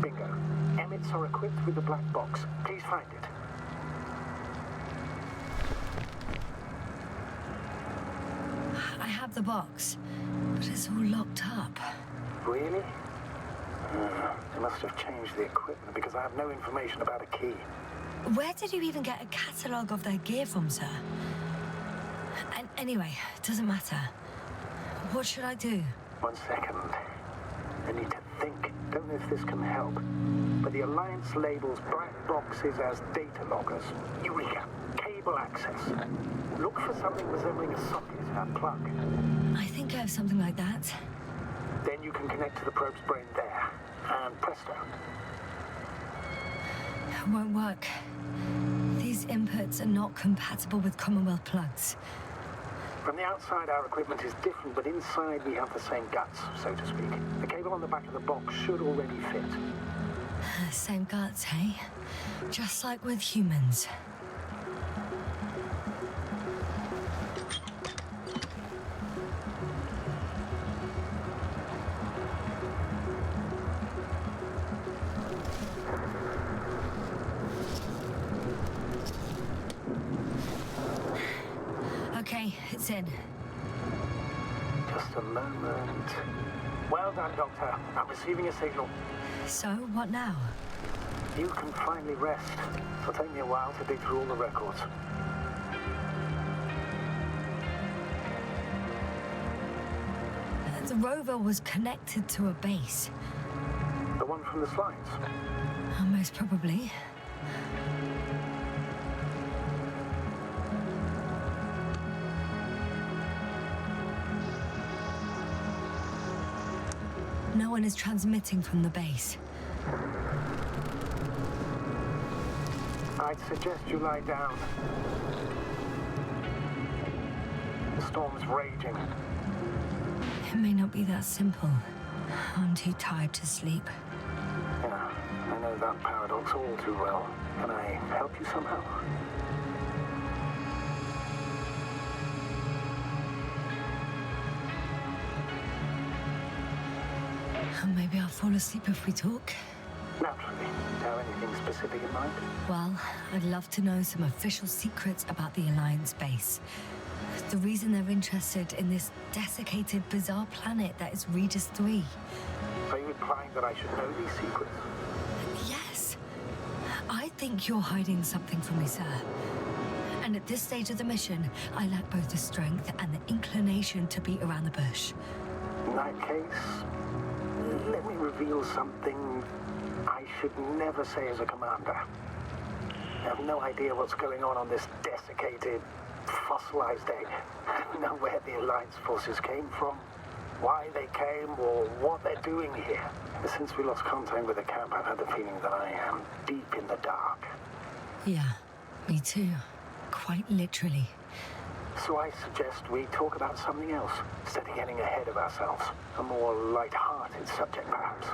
Speaker 8: Bingo. Emmets are equipped with the black box. Please find it.
Speaker 2: I have the box, but it's all locked up.
Speaker 8: Really? They must have changed the equipment because I have no information about a key.
Speaker 2: Where did you even get a catalogue of their gear from, sir? And anyway, it doesn't matter. What should I do?
Speaker 8: 1 second. I need to think. Don't know if this can help. But the Alliance labels black boxes as data loggers. Eureka! Cable access. Look for something resembling a socket, a plug.
Speaker 2: I think I have something like that.
Speaker 8: Then you can connect to the probe's brain there. And presto.
Speaker 2: It won't work. These inputs are not compatible with Commonwealth plugs.
Speaker 8: From the outside, our equipment is different, but inside we have the same guts, so to speak. The cable on the back of the box should already fit.
Speaker 2: Same guts, hey? Just like with humans. Okay, it's in.
Speaker 8: Just a moment. Well done, Doctor. I'm receiving a signal.
Speaker 2: So, what now?
Speaker 8: You can finally rest. It'll take me a while to dig through all the records.
Speaker 2: The rover was connected to a base.
Speaker 8: The one from the slides?
Speaker 2: Most probably. No one is transmitting from the base.
Speaker 8: I'd suggest you lie down. The storm's raging.
Speaker 2: It may not be that simple. I'm too tired to sleep.
Speaker 8: Yeah, I know that paradox all too well. Can I help you somehow?
Speaker 2: Maybe I'll fall asleep if we talk.
Speaker 8: Naturally. Do you have anything specific in mind?
Speaker 2: Well, I'd love to know some official secrets about the Alliance base. The reason they're interested in this desiccated, bizarre planet that is Regis 3.
Speaker 8: Are you implying that I should know these secrets?
Speaker 2: Yes. I think you're hiding something from me, sir. And at this stage of the mission, I lack both the strength and the inclination to beat around the bush.
Speaker 8: In that case, let me reveal something I should never say as a commander. I have no idea what's going on this desiccated, fossilized egg. I don't know where the Alliance forces came from, why they came, or what they're doing here? Since we lost contact with the camp, I've had the feeling that I am deep in the dark.
Speaker 2: Yeah, me too. Quite literally.
Speaker 8: So I suggest we talk about something else, instead of getting ahead of ourselves. A more light-hearted subject, perhaps.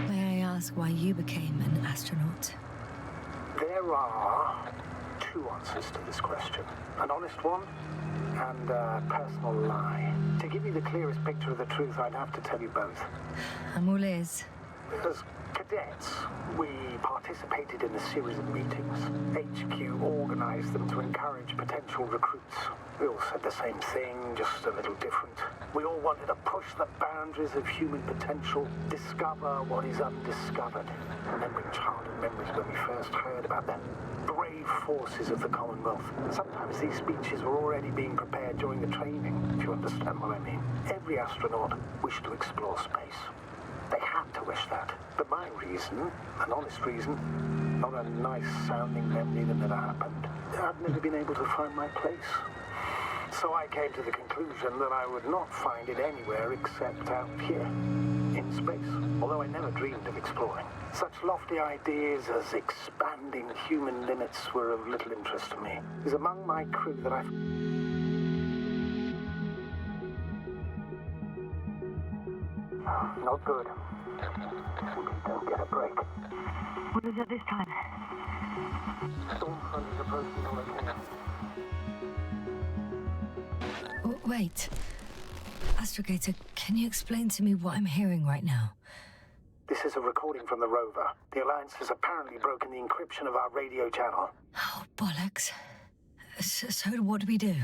Speaker 2: May I ask why you became an astronaut?
Speaker 8: There are two answers to this question. An honest one and a personal lie. To give you the clearest picture of the truth, I'd have to tell you both.
Speaker 2: I'm all ears.
Speaker 8: As cadets, we participated in a series of meetings. HQ organized them to encourage potential recruits. We all said the same thing, just a little different. We all wanted to push the boundaries of human potential, discover what is undiscovered. Remembering childhood memories when we first heard about the brave forces of the Commonwealth. Sometimes these speeches were already being prepared during the training, if you understand what I mean. Every astronaut wished to explore space. They had to wish that. But my reason, an honest reason, not a nice-sounding memory that never happened. I'd never been able to find my place. So I came to the conclusion that I would not find it anywhere except out here, in space, although I never dreamed of exploring. Such lofty ideas as expanding human limits were of little interest to me. It was among my crew that I... Not good. Simply don't get a break.
Speaker 13: What is it this time?
Speaker 8: Storm front is approaching the location.
Speaker 2: Wait. Astrogator, can you explain to me what I'm hearing right now?
Speaker 8: This is a recording from the rover. The Alliance has apparently broken the encryption of our radio channel.
Speaker 2: Oh, bollocks. So what do we do?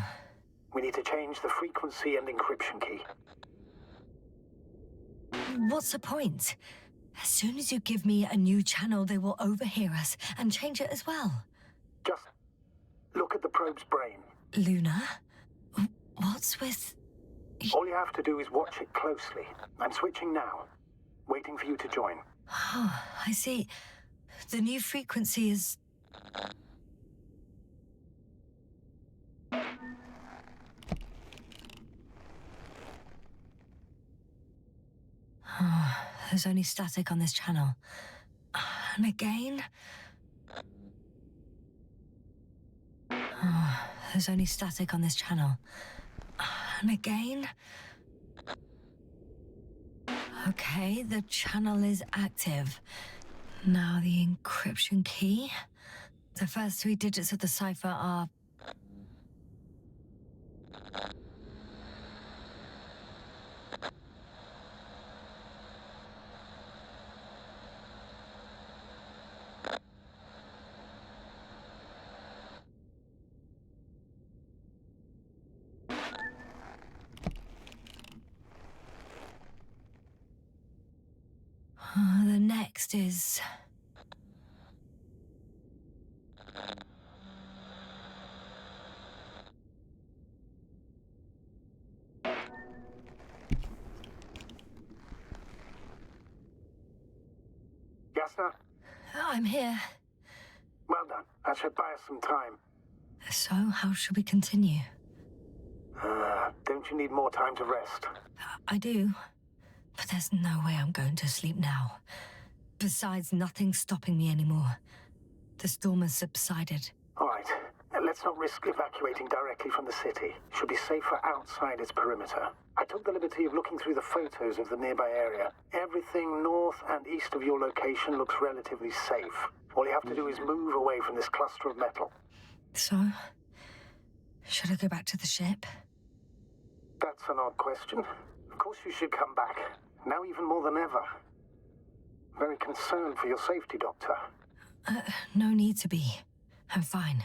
Speaker 8: We need to change the frequency and encryption key.
Speaker 2: What's the point? As soon as you give me a new channel, they will overhear us and change it as well.
Speaker 8: Just look at the probe's brain.
Speaker 2: Luna? What's with...
Speaker 8: All you have to do is watch it closely. I'm switching now. Waiting for you to join.
Speaker 2: Oh, I see. The new frequency is... Oh, there's only static on this channel. And again... Oh, there's only static on this channel. And again... Okay, the channel is active. Now the encryption key. The first 3 digits of the cipher are... The next is...
Speaker 8: Yasna?
Speaker 2: I'm here.
Speaker 8: Well done. That should buy us some time.
Speaker 2: So, how should we continue?
Speaker 8: Don't you need more time to rest?
Speaker 2: I do. But there's no way I'm going to sleep now. Besides, nothing's stopping me anymore. The storm has subsided.
Speaker 8: All right. Let's not risk evacuating directly from the city. It should be safer outside its perimeter. I took the liberty of looking through the photos of the nearby area. Everything north and east of your location looks relatively safe. All you have to do is move away from this cluster of metal.
Speaker 2: So, should I go back to the ship?
Speaker 8: That's an odd question. Of course you should come back. Now even more than ever. Very concerned for your safety, Doctor.
Speaker 2: No need to be. I'm fine.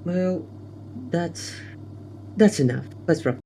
Speaker 1: Well, that's enough. Let's wrap.